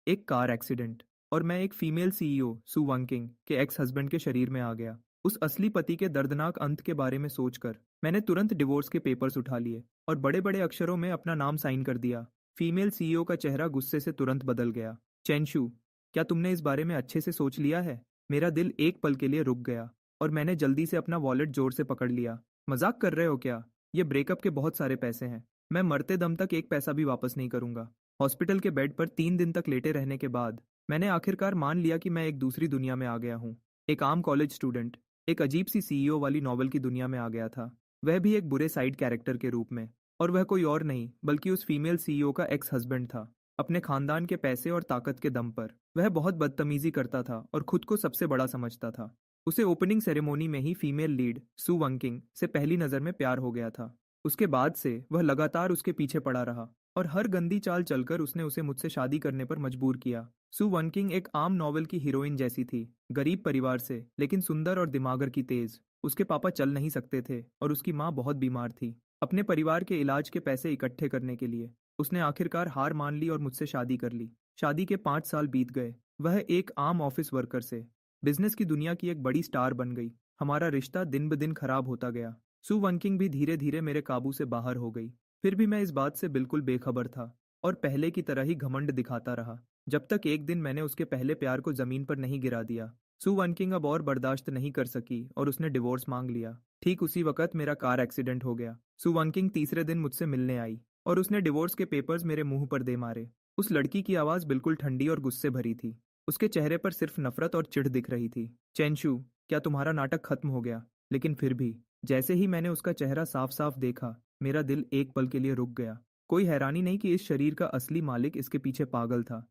एक car accident और मैं एक फीमेल सीईओ सु वंकिंग के एक्स हस्बैंड के शरीर में आ गया। उस असली पति के दर्दनाक अंत के बारे में सोचकर मैंने तुरंत डिवोर्स के पेपर्स उठा लिए और बड़े बड़े अक्षरों में अपना नाम साइन कर दिया। फीमेल सीईओ का चेहरा गुस्से से तुरंत बदल गया। चेंशु, क्या तुमने इस बारे में अच्छे से सोच लिया है? मेरा दिल एक पल के लिए रुक गया और मैंने जल्दी से अपना वॉलेट जोर से पकड़ लिया। मजाक कर रहे हो क्या? ये ब्रेकअप के बहुत सारे पैसे हैं। मैं मरते दम तक एक पैसा भी वापस नहीं करूंगा। हॉस्पिटल के बेड पर 3 दिन तक लेटे रहने के बाद मैंने आखिरकार मान लिया कि मैं एक दूसरी दुनिया में आ गया हूँ। एक आम कॉलेज स्टूडेंट एक अजीब सी सीईओ वाली नॉवल की दुनिया में आ गया था, वह भी एक बुरे साइड कैरेक्टर के रूप में। और वह कोई और नहीं बल्कि उस फीमेल सीईओ का एक्स हस्बैंड था। अपने खानदान के पैसे और ताकत के दम पर वह बहुत बदतमीजी करता था और खुद को सबसे बड़ा समझता था। उसे ओपनिंग सेरेमोनी में ही फीमेल लीड सु वंकिंग से पहली नजर में प्यार हो गया था। उसके बाद से वह लगातार उसके पीछे पड़ा रहा और हर गंदी चाल चलकर उसने उसे मुझसे शादी करने पर मजबूर किया। सु वनकिंग एक आम नॉवेल की हीरोइन जैसी थी, गरीब परिवार से लेकिन सुंदर और दिमागर की तेज। उसके पापा चल नहीं सकते थे और उसकी माँ बहुत बीमार थी। अपने परिवार के इलाज के पैसे इकट्ठे करने के लिए उसने आखिरकार हार मान ली और मुझसे शादी कर ली। शादी के 5 साल बीत गए। वह एक आम ऑफिस वर्कर से बिजनेस की दुनिया की एक बड़ी स्टार बन गई। हमारा रिश्ता दिन ब दिन खराब होता गया। सु वनकिंग भी धीरे धीरे मेरे काबू से बाहर हो गई। फिर भी मैं इस बात से बिल्कुल बेखबर था और पहले की तरह ही घमंड दिखाता रहा, जब तक एक दिन मैंने उसके पहले प्यार को जमीन पर नहीं गिरा दिया। सु वनकिंग अब और बर्दाश्त नहीं कर सकी और उसने डिवोर्स मांग लिया। ठीक उसी वक्त मेरा कार एक्सीडेंट हो गया। सु वनकिंग तीसरे दिन मुझसे मिलने आई और उसने डिवोर्स के पेपर्स मेरे मुंह पर दे मारे। उस लड़की की आवाज बिल्कुल ठंडी और गुस्से भरी थी। उसके चेहरे पर सिर्फ नफरत और चिढ़ दिख रही थी। चेंशु, क्या तुम्हारा नाटक खत्म हो गया? लेकिन फिर भी जैसे ही मैंने उसका चेहरा साफ साफ देखा, मेरा दिल एक पल के लिए रुक गया। कोई हैरानी नहीं कि इस शरीर का असली मालिक इसके पीछे पागल था।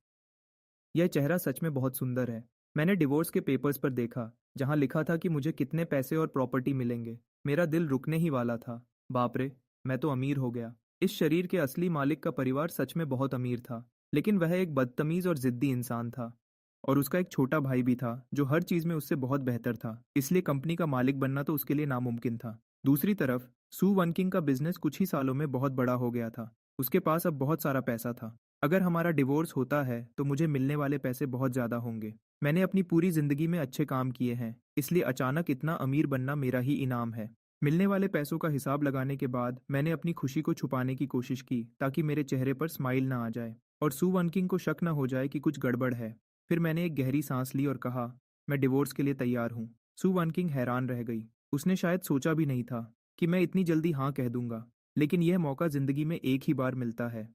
यह चेहरा सच में बहुत सुंदर है। मैंने डिवोर्स के पेपर्स पर देखा, जहां लिखा था कि मुझे कितने पैसे और प्रॉपर्टी मिलेंगे। मेरा दिल रुकने ही वाला था। बाप रे, मैं तो अमीर हो गया। इस शरीर के असली मालिक का परिवार सच में बहुत अमीर था, लेकिन वह एक बदतमीज और जिद्दी इंसान था। और उसका एक छोटा भाई भी था जो हर चीज में उससे बहुत बेहतर था, इसलिए कंपनी का मालिक बनना तो उसके लिए नामुमकिन था। दूसरी तरफ सु वनकिंग का बिजनेस कुछ ही सालों में बहुत बड़ा हो गया था। उसके पास अब बहुत सारा पैसा था। अगर हमारा डिवोर्स होता है तो मुझे मिलने वाले पैसे बहुत ज्यादा होंगे। मैंने अपनी पूरी जिंदगी में अच्छे काम किए हैं, इसलिए अचानक इतना अमीर बनना मेरा ही इनाम है। मिलने वाले पैसों का हिसाब लगाने के बाद मैंने अपनी खुशी को छुपाने की कोशिश की ताकि मेरे चेहरे पर स्माइल ना आ जाए और सु वनकिंग को शक न हो जाए कि कुछ गड़बड़ है। फिर मैंने एक गहरी सांस ली और कहा, मैं डिवोर्स के लिए तैयार हूँ। सु वनकिंग हैरान रह गई। उसने शायद सोचा भी नहीं था कि मैं इतनी जल्दी हाँ कह दूंगा, लेकिन यह मौका जिंदगी में एक ही बार मिलता है।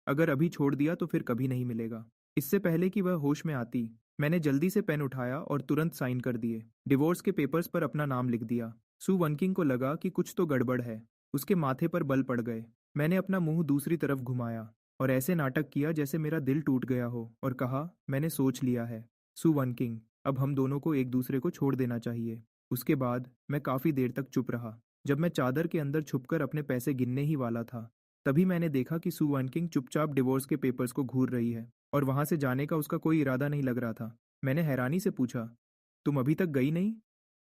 अगर अभी छोड़ दिया तो फिर कभी नहीं मिलेगा। इससे पहले कि वह होश में आती, मैंने जल्दी से पेन उठाया और तुरंत साइन कर दिए। डिवोर्स के पेपर्स पर अपना नाम लिख दिया। सु वनकिंग को लगा कि कुछ तो गड़बड़ है। उसके माथे पर बल पड़ गए। मैंने अपना मुंह दूसरी तरफ घुमाया और ऐसे नाटक किया जैसे मेरा दिल टूट गया हो और कहा, मैंने सोच लिया है सु वनकिंग, अब हम दोनों को एक दूसरे को छोड़ देना चाहिए। उसके बाद मैं काफी देर तक चुप रहा। जब मैं चादर के अंदर छुपकर अपने पैसे गिनने ही वाला था, तभी मैंने देखा कि सु वनकिंग चुपचाप डिवोर्स के पेपर्स को घूर रही है और वहां से जाने का उसका कोई इरादा नहीं लग रहा था। मैंने हैरानी से पूछा, तुम अभी तक गई नहीं?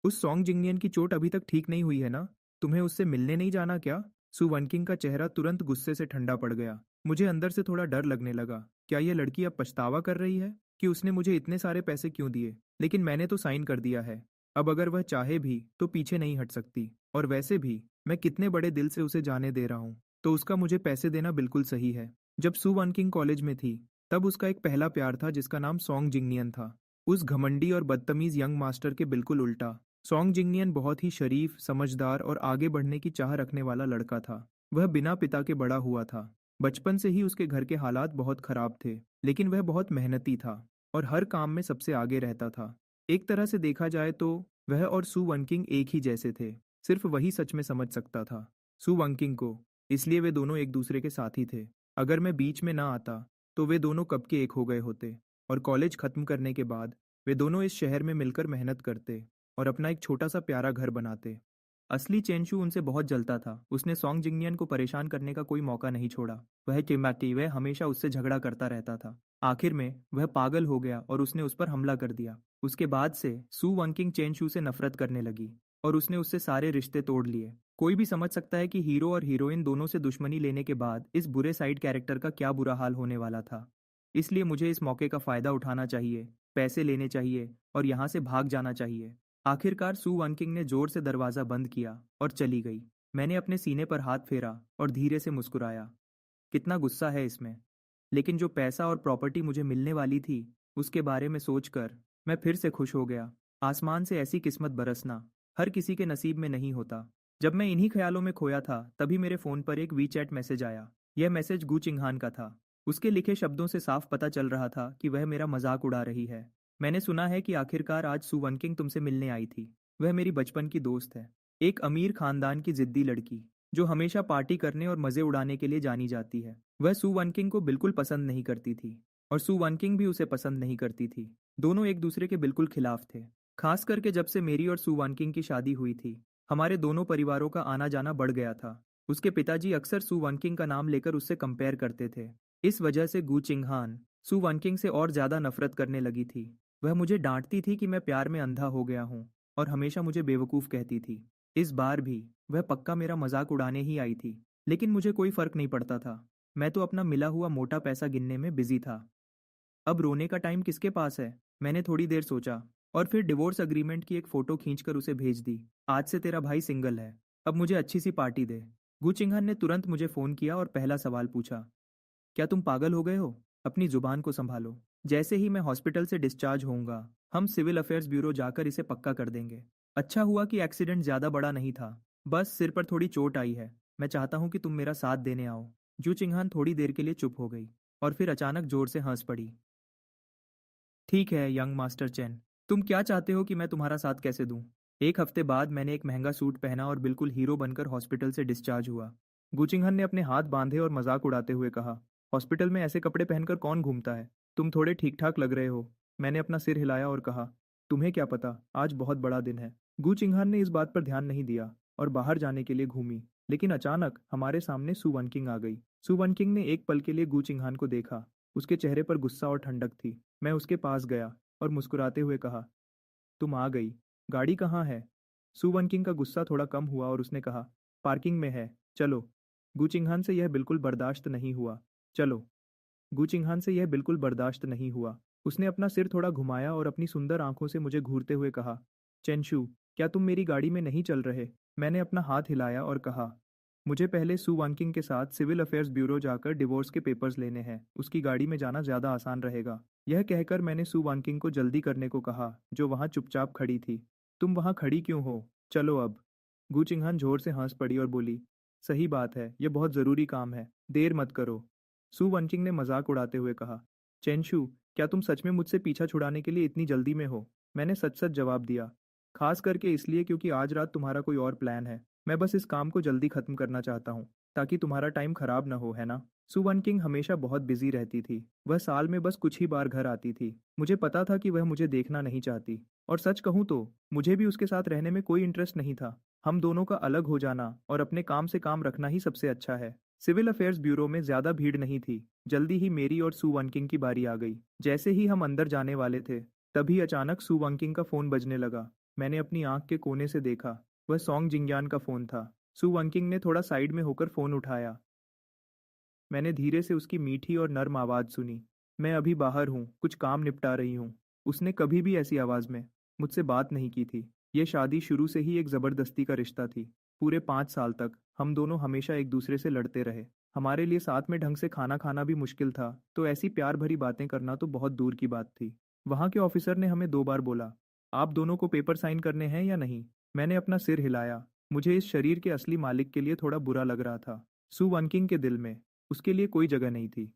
उस सॉन्ग जिंगनियन की चोट अभी तक ठीक नहीं हुई है ना? तुम्हें उससे मिलने नहीं जाना क्या? सु वनकिंग का चेहरा तुरंत गुस्से से ठंडा पड़ गया। मुझे अंदर से थोड़ा डर लगने लगा। क्या यह लड़की अब पछतावा कर रही है कि उसने मुझे इतने सारे पैसे क्यों दिए? लेकिन मैंने तो साइन कर दिया है। अब अगर वह चाहे भी तो पीछे नहीं हट सकती। और वैसे भी मैं कितने बड़े दिल से उसे जाने दे रहा हूँ, तो उसका मुझे पैसे देना बिल्कुल सही है। जब सु वनकिंग कॉलेज में थी, तब उसका एक पहला प्यार था जिसका नाम सॉन्ग जिंगनियन था। उस घमंडी और बदतमीज यंग मास्टर के बिल्कुल उल्टा। सॉन्ग जिंगनियन बहुत ही शरीफ, समझदार और आगे बढ़ने की चाह रखने वाला लड़का था। वह बिना पिता के बड़ा हुआ था। बचपन से ही उसके घर के हालात बहुत खराब थे, लेकिन वह बहुत मेहनती था और हर काम में सबसे आगे रहता था। एक तरह से देखा जाए तो वह और सु वनकिंग एक ही जैसे थे। सिर्फ वही सच में समझ सकता था सु वनकिंग को, इसलिए वे दोनों एक दूसरे के साथी थे। अगर मैं बीच में ना आता तो वे दोनों कब के एक हो गए होते और कॉलेज खत्म करने के बाद वे दोनों इस शहर में मिलकर मेहनत करते और अपना एक छोटा सा प्यारा घर बनाते। असली चेंशु उनसे बहुत जलता था। उसने सॉन्ग जिंगनियन को परेशान करने का कोई मौका नहीं छोड़ा। वह चिल्लाती, वह हमेशा उससे झगड़ा करता रहता था। आखिर में वह पागल हो गया और उसने उस पर हमला कर दिया। उसके बाद से सु वनकिंग चेंशु से नफरत करने लगी और उसने उससे सारे रिश्ते तोड़ लिए। कोई भी समझ सकता है कि हीरो और हीरोइन दोनों से दुश्मनी लेने के बाद इस बुरे साइड कैरेक्टर का क्या बुरा हाल होने वाला था। इसलिए मुझे इस मौके का फ़ायदा उठाना चाहिए, पैसे लेने चाहिए और यहाँ से भाग जाना चाहिए। आखिरकार सू वनकिंग ने जोर से दरवाज़ा बंद किया और चली गई। मैंने अपने सीने पर हाथ फेरा और धीरे से मुस्कुराया। कितना गुस्सा है इसमें। लेकिन जो पैसा और प्रॉपर्टी मुझे मिलने वाली थी, उसके बारे में सोचकर मैं फिर से खुश हो गया। आसमान से ऐसी किस्मत बरसना हर किसी के नसीब में नहीं होता। जब मैं इन्हीं ख्यालों में खोया था, तभी मेरे फ़ोन पर एक वीचैट मैसेज आया। यह मैसेज गू चिंगहान का था। उसके लिखे शब्दों से साफ पता चल रहा था कि वह मेरा मजाक उड़ा रही है। मैंने सुना है कि आखिरकार आज सू वनकिंग तुमसे मिलने आई थी। वह मेरी बचपन की दोस्त है। एक अमीर खानदान की जिद्दी लड़की, जो हमेशा पार्टी करने और मज़े उड़ाने के लिए जानी जाती है। वह सू वनकिंग को बिल्कुल पसंद नहीं करती थी और सू वनकिंग भी उसे पसंद नहीं करती थी। दोनों एक दूसरे के बिल्कुल खिलाफ थे। खास करके जब से मेरी और सू वनकिंग की शादी हुई थी, हमारे दोनों परिवारों का आना जाना बढ़ गया था। उसके पिताजी अक्सर सू वनकिंग का नाम लेकर उससे कंपेयर करते थे। इस वजह से गू चिंगहान सू वनकिंग से और ज़्यादा नफरत करने लगी थी। वह मुझे डांटती थी कि मैं प्यार में अंधा हो गया हूँ और हमेशा मुझे बेवकूफ़ कहती थी। इस बार भी वह पक्का मेरा मजाक उड़ाने ही आई थी, लेकिन मुझे कोई फर्क नहीं पड़ता था। मैं तो अपना मिला हुआ मोटा पैसा गिनने में बिजी था। अब रोने का टाइम किसके पास है? मैंने थोड़ी देर सोचा और फिर डिवोर्स अग्रीमेंट की एक फ़ोटो खींचकर उसे भेज दी। आज से तेरा भाई सिंगल है, अब मुझे अच्छी सी पार्टी दे। गुचिंगहन ने तुरंत मुझे फ़ोन किया और पहला सवाल पूछा, क्या तुम पागल हो गए हो? अपनी जुबान को संभालो। जैसे ही मैं हॉस्पिटल से डिस्चार्ज होऊंगा, हम सिविल अफेयर्स ब्यूरो जाकर इसे पक्का कर देंगे। अच्छा हुआ कि एक्सीडेंट ज़्यादा बड़ा नहीं था, बस सिर पर थोड़ी चोट आई है। मैं चाहता हूँ कि तुम मेरा साथ देने आओ। जू चिंगहान थोड़ी देर के लिए चुप हो गई और फिर अचानक जोर से हंस पड़ी। ठीक है यंग मास्टर चैन, तुम क्या चाहते हो कि मैं तुम्हारा साथ कैसे दूं? एक हफ्ते बाद मैंने एक महंगा सूट पहना और बिल्कुल हीरो बनकर हॉस्पिटल से डिस्चार्ज हुआ। गुचिंगहन ने अपने हाथ बांधे और मजाक उड़ाते हुए कहा, हॉस्पिटल में ऐसे कपड़े पहनकर कौन घूमता है? तुम थोड़े ठीक ठाक लग रहे हो। मैंने अपना सिर हिलाया और कहा, तुम्हें क्या पता, आज बहुत बड़ा दिन है। गुचिंगहन ने इस बात पर ध्यान नहीं दिया और बाहर जाने के लिए घूमी। लेकिन अचानक हमारे सामने सू वनकिंग आ गई। सू वनकिंग ने एक पल के लिए गुचिंगहन को देखा। उसके चेहरे पर गुस्सा और ठंडक थी। मैं उसके पास गया और मुस्कुराते हुए कहा, तुम आ गई। गाड़ी कहाँ है? सू वनकिंग का गुस्सा थोड़ा कम हुआ और उसने कहा, पार्किंग में है, चलो। गुचिंगहान से यह बिल्कुल बर्दाश्त नहीं हुआ। चलो। गुचिंगहान से यह बिल्कुल बर्दाश्त नहीं हुआ। उसने अपना सिर थोड़ा घुमाया और अपनी सुंदर आंखों से मुझे घूरते हुए कहा, चेंशु, क्या तुम मेरी गाड़ी में नहीं चल रहे? मैंने अपना हाथ हिलाया और कहा, मुझे पहले सू वांकिंग के साथ सिविल अफेयर्स ब्यूरो जाकर डिवोर्स के पेपर्स लेने हैं। उसकी गाड़ी में जाना ज़्यादा आसान रहेगा। यह कहकर मैंने सू वांकिंग को जल्दी करने को कहा, जो वहाँ चुपचाप खड़ी थी। तुम वहाँ खड़ी क्यों हो? चलो अब। गू चिंगहान जोर से हंस पड़ी और बोली, सही बात है, यह बहुत ज़रूरी काम है, देर मत करो। सू वनकिंग ने मजाक उड़ाते हुए कहा, चेंशु, क्या तुम सच में मुझसे पीछा छुड़ाने के लिए इतनी जल्दी में हो? मैंने सच सच जवाब दिया, खास करके इसलिए क्योंकि आज रात तुम्हारा कोई और प्लान है। मैं बस इस काम को जल्दी खत्म करना चाहता हूँ, ताकि तुम्हारा टाइम खराब ना हो, है ना? सुवन किंग हमेशा बहुत बिजी रहती थी। वह साल में बस कुछ ही बार घर आती थी। मुझे पता था कि वह मुझे देखना नहीं चाहती, और सच कहूँ तो मुझे भी उसके साथ रहने में कोई इंटरेस्ट नहीं था। हम दोनों का अलग हो जाना और अपने काम से काम रखना ही सबसे अच्छा है। सिविल अफेयर्स ब्यूरो में ज्यादा भीड़ नहीं थी। जल्दी ही मेरी और सू वनकिंग की बारी आ गई। जैसे ही हम अंदर जाने वाले थे, तभी अचानक सू वनकिंग का फोन बजने लगा। मैंने अपनी आंख के कोने से देखा। वह सॉन्ग जिंगयान का फोन था। सू वनकिंग ने थोड़ा साइड में होकर फोन उठाया। मैंने धीरे से उसकी मीठी और नर्म आवाज़ सुनी। मैं अभी बाहर हूँ, कुछ काम निपटा रही हूँ। उसने कभी भी ऐसी आवाज़ में मुझसे बात नहीं की थी। ये शादी शुरू से ही एक ज़बरदस्ती का रिश्ता थी। पूरे 5 साल तक हम दोनों हमेशा एक दूसरे से लड़ते रहे। हमारे लिए साथ में ढंग से खाना खाना भी मुश्किल था, तो ऐसी प्यार भरी बातें करना तो बहुत दूर की बात थी। वहाँ के ऑफिसर ने हमें 2 बार बोला, आप दोनों को पेपर साइन करने हैं या नहीं? मैंने अपना सिर हिलाया। मुझे इस शरीर के असली मालिक के लिए थोड़ा बुरा लग रहा था। सू वनकिंग के दिल में उसके लिए कोई जगह नहीं थी।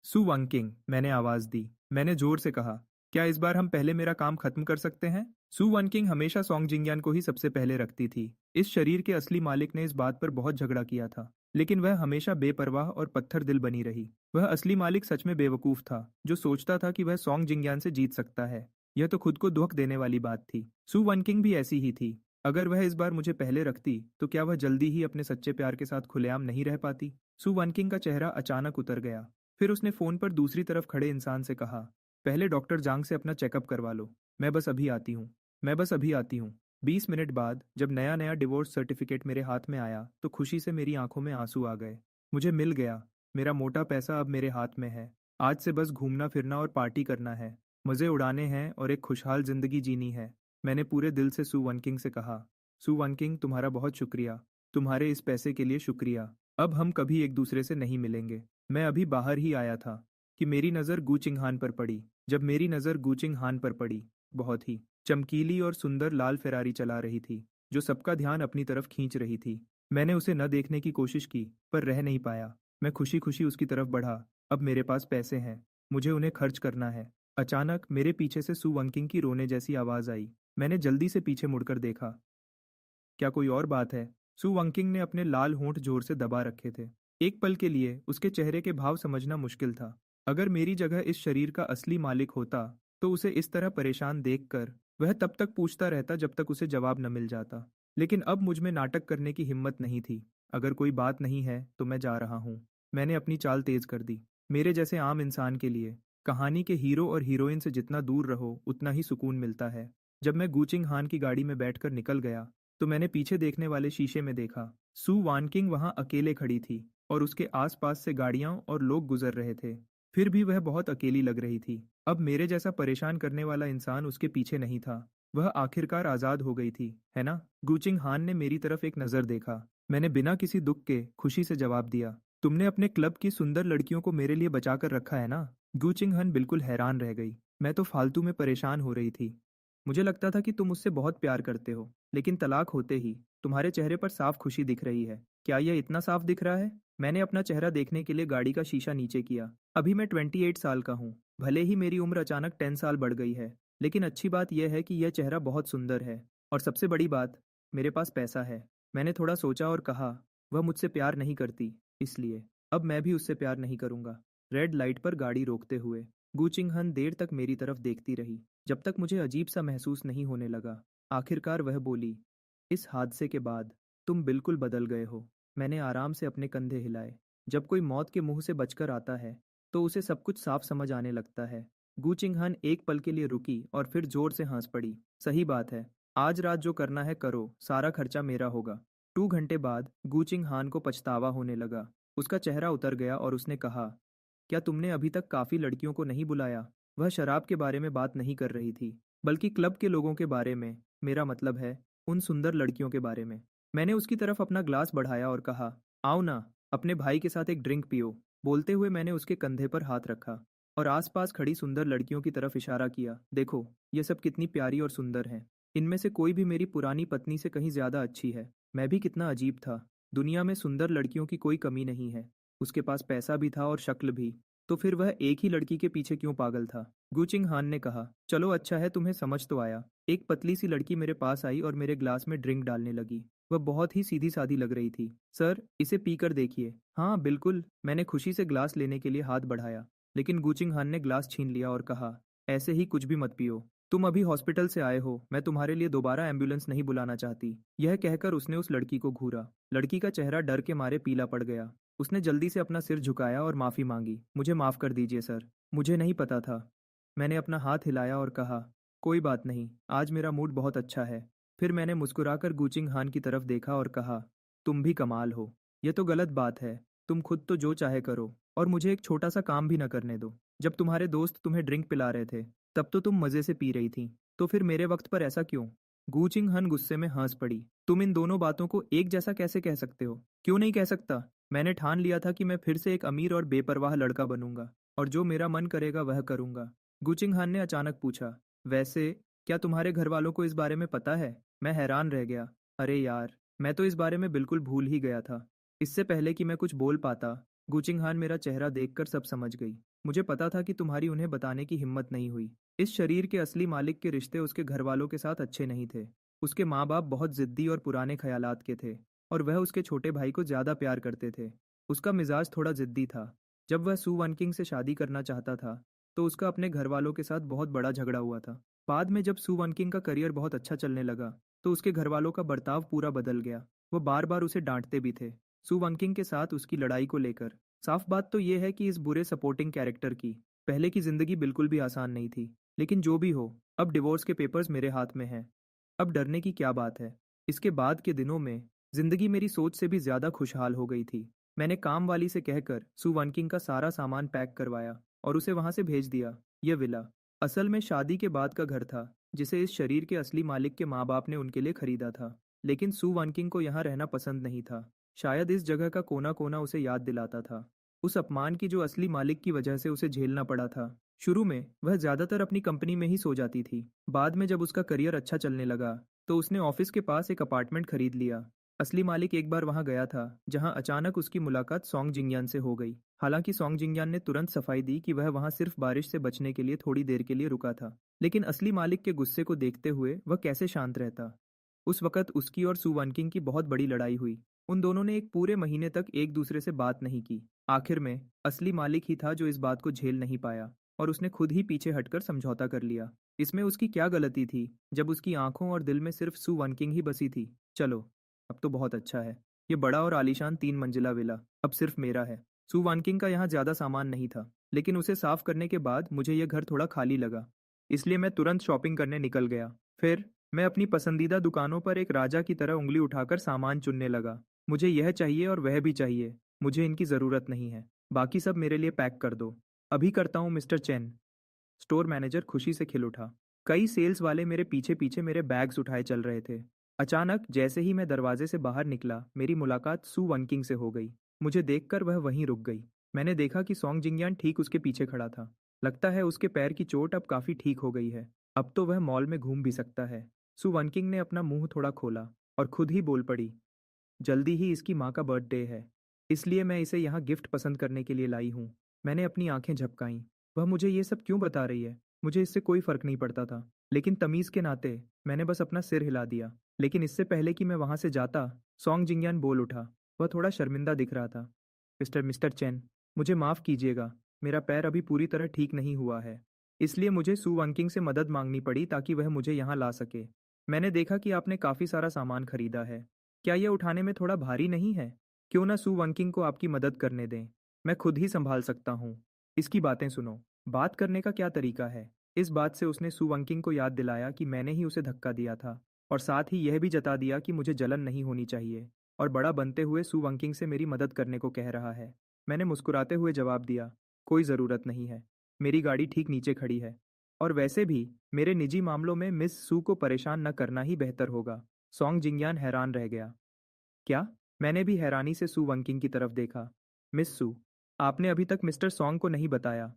सु वंकिंग, मैंने आवाज दी। मैंने जोर से कहा, क्या इस बार हम पहले मेरा काम खत्म कर सकते हैं? सु वनकिंग हमेशा सॉन्ग जिंगयान को ही सबसे पहले रखती थी। इस शरीर के असली मालिक ने इस बात पर बहुत झगड़ा किया था, लेकिन वह हमेशा बेपरवाह और पत्थर दिल बनी रही। वह असली मालिक सच में बेवकूफ था, जो सोचता था कि वह सॉन्ग जिंगयान से जीत सकता है। यह तो खुद को दुख देने वाली बात थी। सु वनकिंग भी ऐसी ही थी। अगर वह इस बार मुझे पहले रखती, तो क्या वह जल्दी ही अपने सच्चे प्यार के साथ खुलेआम नहीं रह पाती? सु वनकिंग का चेहरा अचानक उतर गया। फिर उसने फोन पर दूसरी तरफ खड़े इंसान से कहा, पहले डॉक्टर जांग से अपना चेकअप करवा लो। मैं बस अभी आती हूँ। मैं बस अभी आती हूँ। 20 मिनट बाद जब नया नया डिवोर्स सर्टिफिकेट मेरे हाथ में आया, तो खुशी से मेरी आंखों में आंसू आ गए। मुझे मिल गया। मेरा मोटा पैसा अब मेरे हाथ में है। आज से बस घूमना फिरना और पार्टी करना है, मज़े उड़ाने हैं और एक खुशहाल ज़िंदगी जीनी है। मैंने पूरे दिल से सू वनकिंग से कहा। सू वनकिंग, तुम्हारा बहुत शुक्रिया। तुम्हारे इस पैसे के लिए शुक्रिया। अब हम कभी एक दूसरे से नहीं मिलेंगे। मैं अभी बाहर ही आया था कि मेरी नज़र गू चिंगहान पर पड़ी। जब मेरी नज़र गू चिंगहान पर पड़ी, बहुत ही चमकीली और सुंदर लाल फेरारी चला रही थी, जो सबका ध्यान अपनी तरफ खींच रही थी। मैंने उसे न देखने की कोशिश की, पर रह नहीं पाया। मैं खुशी खुशी उसकी तरफ बढ़ा। अब मेरे पास पैसे हैं, मुझे उन्हें खर्च करना है। अचानक मेरे पीछे से सू वंकिंग की रोने जैसी आवाज़ आई। मैंने जल्दी से पीछे मुड़कर देखा। क्या कोई और बात है? सू वंकिंग ने अपने लाल होंठ जोर से दबा रखे थे। एक पल के लिए उसके चेहरे के भाव समझना मुश्किल था। अगर मेरी जगह इस शरीर का असली मालिक होता, तो उसे इस तरह परेशान देखकर वह तब तक पूछता रहता जब तक उसे जवाब न मिल जाता। लेकिन अब मुझ में नाटक करने की हिम्मत नहीं थी। अगर कोई बात नहीं है, तो मैं जा रहा हूँ। मैंने अपनी चाल तेज कर दी। मेरे जैसे आम इंसान के लिए कहानी के हीरो और हीरोइन से जितना दूर रहो, उतना ही सुकून मिलता है। जब मैं गूचिंग हान की गाड़ी में बैठकर निकल गया, तो मैंने पीछे देखने वाले शीशे में देखा। सू वानकिंग वहां अकेले खड़ी थी और उसके आसपास से गाड़ियां और लोग गुजर रहे थे। फिर भी वह बहुत अकेली लग रही थी। अब मेरे जैसा परेशान करने वाला इंसान उसके पीछे नहीं था। वह आखिरकार आजाद हो गई थी, है ना? गूचिंग हान ने मेरी तरफ एक नजर देखा। मैंने बिना किसी दुख के खुशी से जवाब दिया, तुमने अपने क्लब की सुंदर लड़कियों को मेरे लिए बचा कर रखा है ना? गूचिंग हन बिल्कुल हैरान रह गई। मैं तो फालतू में परेशान हो रही थी। मुझे लगता था कि तुम मुझसे बहुत प्यार करते हो, लेकिन तलाक होते ही तुम्हारे चेहरे पर साफ खुशी दिख रही है। क्या यह इतना साफ दिख रहा है? मैंने अपना चेहरा देखने के लिए गाड़ी का शीशा नीचे किया। अभी मैं 28 साल का हूँ। भले ही मेरी उम्र अचानक 10 साल बढ़ गई है, लेकिन अच्छी बात यह है कि यह चेहरा बहुत सुंदर है। और सबसे बड़ी बात, मेरे पास पैसा है। मैंने थोड़ा सोचा और कहा, वह मुझसे प्यार नहीं करती, इसलिए अब मैं भी उससे प्यार नहीं करूंगा। रेड लाइट पर गाड़ी रोकते हुए गूचिंग हन देर तक मेरी तरफ देखती रही, जब तक मुझे अजीब सा महसूस नहीं होने लगा। आखिरकार वह बोली, इस हादसे के बाद तुम बिल्कुल बदल गए हो। मैंने आराम से अपने कंधे हिलाए। जब कोई मौत के मुंह से बचकर आता है, तो उसे सब कुछ साफ समझ आने लगता है। गू चिंगहन एक पल के लिए रुकी और फिर जोर से हंस पड़ी। सही बात है, आज रात जो करना है करो, सारा खर्चा मेरा होगा। 2 घंटे बाद गू चिंगहान को पछतावा होने लगा। उसका चेहरा उतर गया और उसने कहा, क्या तुमने अभी तक काफी लड़कियों को नहीं बुलाया? वह शराब के बारे में बात नहीं कर रही थी, बल्कि क्लब के लोगों के बारे में। मेरा मतलब है, उन सुंदर लड़कियों के बारे में। मैंने उसकी तरफ अपना ग्लास बढ़ाया और कहा, आओ ना, अपने भाई के साथ एक ड्रिंक पियो। बोलते हुए मैंने उसके कंधे पर हाथ रखा और आसपास खड़ी सुंदर लड़कियों की तरफ इशारा किया। देखो, ये सब कितनी प्यारी और सुंदर हैं। इनमें से कोई भी मेरी पुरानी पत्नी से कहीं ज्यादा अच्छी है। मैं भी कितना अजीब था। दुनिया में सुंदर लड़कियों की कोई कमी नहीं है। उसके पास पैसा भी था और शक्ल भी। तो फिर वह एक ही लड़की के पीछे क्यों पागल था? गुचिंग हान ने कहा, चलो अच्छा है, तुम्हें समझ तो आया। एक पतली सी लड़की मेरे पास आई और मेरे ग्लास में ड्रिंक डालने लगी। वह बहुत ही सीधी सादी लग रही थी। सर, इसे पीकर देखिए। हाँ बिल्कुल। मैंने खुशी से ग्लास लेने के लिए हाथ बढ़ाया, लेकिन गुचिंग हान ने ग्लास छीन लिया और कहा, ऐसे ही कुछ भी मत पियो। तुम अभी हॉस्पिटल से आए हो, मैं तुम्हारे लिए दोबारा एम्बुलेंस नहीं बुलाना चाहती। यह कहकर उसने उस लड़की को घूरा। लड़की का चेहरा डर के मारे पीला पड़ गया। उसने जल्दी से अपना सिर झुकाया और माफी मांगी। मुझे माफ कर दीजिए सर, मुझे नहीं पता था। मैंने अपना हाथ हिलाया और कहा, कोई बात नहीं, आज मेरा मूड बहुत अच्छा है। फिर मैंने मुस्कुराकर गूचिंग हान की तरफ देखा और कहा, तुम भी कमाल हो। यह तो गलत बात है। तुम खुद तो जो चाहे करो और मुझे एक छोटा सा काम भी न करने दो। जब तुम्हारे दोस्त तुम्हें ड्रिंक पिला रहे थे, तब तो तुम मजे से पी रही थी, तो फिर मेरे वक्त पर ऐसा क्यों? गूचिंग हन गुस्से में हंस पड़ी। तुम इन दोनों बातों को एक जैसा कैसे कह सकते हो? क्यों नहीं कह सकता? मैंने ठान लिया था कि मैं फिर से एक अमीर और बेपरवाह लड़का बनूंगा और जो मेरा मन करेगा वह करूंगा। गुचिंग हान ने अचानक पूछा, वैसे क्या तुम्हारे घर वालों को इस बारे में पता है? मैं हैरान रह गया। अरे यार, मैं तो इस बारे में बिल्कुल भूल ही गया था। इससे पहले कि मैं कुछ बोल पाता, गुचिंग हान मेरा चेहरा देखकर सब समझ गई। मुझे पता था कि तुम्हारी उन्हें बताने की हिम्मत नहीं हुई। इस शरीर के असली मालिक के रिश्ते उसके घर वालों के साथ अच्छे नहीं थे। उसके माँ बाप बहुत जिद्दी और पुराने ख्यालात के थे, और वह उसके छोटे भाई को ज्यादा प्यार करते थे। उसका मिजाज थोड़ा जिद्दी था। जब वह सू वनकिंग से शादी करना चाहता था, तो उसका अपने घर वालों के साथ बहुत बड़ा झगड़ा हुआ था। बाद में जब सू वनकिंग का करियर बहुत अच्छा चलने लगा, तो उसके घर वालों का बर्ताव पूरा बदल गया। वो बार बार उसे डांटते भी थे, सू वनकिंग के साथ उसकी लड़ाई को लेकर। साफ बात तो यह है कि इस बुरे सपोर्टिंग कैरेक्टर की पहले की जिंदगी बिल्कुल भी आसान नहीं थी। लेकिन जो भी हो, अब डिवोर्स के पेपर्स मेरे हाथ में हैं। अब डरने की क्या बात है? इसके बाद के दिनों में जिंदगी मेरी सोच से भी ज्यादा खुशहाल हो गई थी। मैंने काम वाली से कहकर सू वनकिंग का सारा सामान पैक करवाया और उसे वहां से भेज दिया। यह विला असल में शादी के बाद का घर था, जिसे इस शरीर के असली मालिक के माँ बाप ने उनके लिए खरीदा था। लेकिन सू वानकिंग को यहाँ रहना पसंद नहीं था। शायद इस जगह का कोना कोना उसे याद दिलाता था उस अपमान की जो असली मालिक की वजह से उसे झेलना पड़ा था। शुरू में वह ज्यादातर अपनी कंपनी में ही सो जाती थी। बाद में जब उसका करियर अच्छा चलने लगा तो उसने ऑफिस के पास एक अपार्टमेंट खरीद लिया। असली मालिक एक बार वहां गया था, जहां अचानक उसकी मुलाकात सोंग जिंगयान से हो गई। हालांकि सोंग जिंगयान ने तुरंत सफाई दी कि वह वहां सिर्फ बारिश से बचने के लिए थोड़ी देर के लिए रुका था। लेकिन असली मालिक के गुस्से को देखते हुए वह कैसे शांत रहता। उस वक्त उसकी और सू वानकिंग की बहुत बड़ी लड़ाई हुई। उन दोनों ने एक पूरे महीने तक एक दूसरे से बात नहीं की। आखिर में असली मालिक ही था जो इस बात को झेल नहीं पाया, और उसने खुद ही पीछे हटकर समझौता कर लिया। इसमें उसकी क्या गलती थी, जब उसकी आंखों और दिल में सिर्फ सू वानकिंग ही बसी थी। चलो, अब तो बहुत अच्छा है। ये बड़ा और आलीशान 3 मंजिला विला अब सिर्फ मेरा है। सू वानकिंग का यहाँ ज्यादा सामान नहीं था, लेकिन उसे साफ करने के बाद मुझे यह घर थोड़ा खाली लगा। इसलिए मैं तुरंत शॉपिंग करने निकल गया। फिर मैं अपनी पसंदीदा दुकानों पर एक राजा की तरह उंगली उठाकर सामान चुनने लगा। मुझे यह चाहिए और वह भी चाहिए, मुझे इनकी ज़रूरत नहीं है, बाकी सब मेरे लिए पैक कर दो। अभी करता हूँ मिस्टर चेन। स्टोर मैनेजर खुशी से खिल उठा। कई सेल्स वाले मेरे पीछे पीछे मेरे बैग्स उठाए चल रहे थे। अचानक जैसे ही मैं दरवाजे से बाहर निकला, मेरी मुलाकात सू वनकिंग से हो गई। मुझे देखकर वह वहीं रुक गई। मैंने देखा कि सोंग जिंगयान ठीक उसके पीछे खड़ा था। लगता है उसके पैर की चोट अब काफ़ी ठीक हो गई है। अब तो वह मॉल में घूम भी सकता है। सू वनकिंग ने अपना मुंह थोड़ा खोला और खुद ही बोल पड़ी, जल्दी ही इसकी माँ का बर्थडे है, इसलिए मैं इसे यहाँ गिफ्ट पसंद करने के लिए लाई हूँ। मैंने अपनी आंखें झपकाईं। वह मुझे ये सब क्यों बता रही है? मुझे इससे कोई फर्क नहीं पड़ता था, लेकिन तमीज़ के नाते मैंने बस अपना सिर हिला दिया। लेकिन इससे पहले कि मैं वहाँ से जाता, सोंग जिंगयान बोल उठा। वह थोड़ा शर्मिंदा दिख रहा था। मिस्टर मिस्टर चेन, मुझे माफ़ कीजिएगा, मेरा पैर अभी पूरी तरह ठीक नहीं हुआ है। इसलिए मुझे सू वनकिंग से मदद मांगनी पड़ी ताकि वह मुझे यहाँ ला सके। मैंने देखा कि आपने काफ़ी सारा सामान खरीदा है। क्या यह उठाने में थोड़ा भारी नहीं है? क्यों ना सू वनकिंग को आपकी मदद करने दें। मैं खुद ही संभाल सकता हूँ। इसकी बातें सुनो। बात करने का क्या तरीका है? इस बात से उसने सू वनकिंग को याद दिलाया कि मैंने ही उसे धक्का दिया था, और साथ ही यह भी जता दिया कि मुझे जलन नहीं होनी चाहिए, और बड़ा बनते हुए सू वनकिंग से मेरी मदद करने को कह रहा है। मैंने मुस्कुराते हुए जवाब दिया, कोई ज़रूरत नहीं है। मेरी गाड़ी ठीक नीचे खड़ी है। और वैसे भी मेरे निजी मामलों में मिस सू को परेशान न करना ही बेहतर होगा। सोंग जिंगयान हैरान रह गया। क्या? मैंने भी हैरानी से सू वनकिंग की तरफ देखा। मिस सू, आपने अभी तक मिस्टर सॉन्ग को नहीं बताया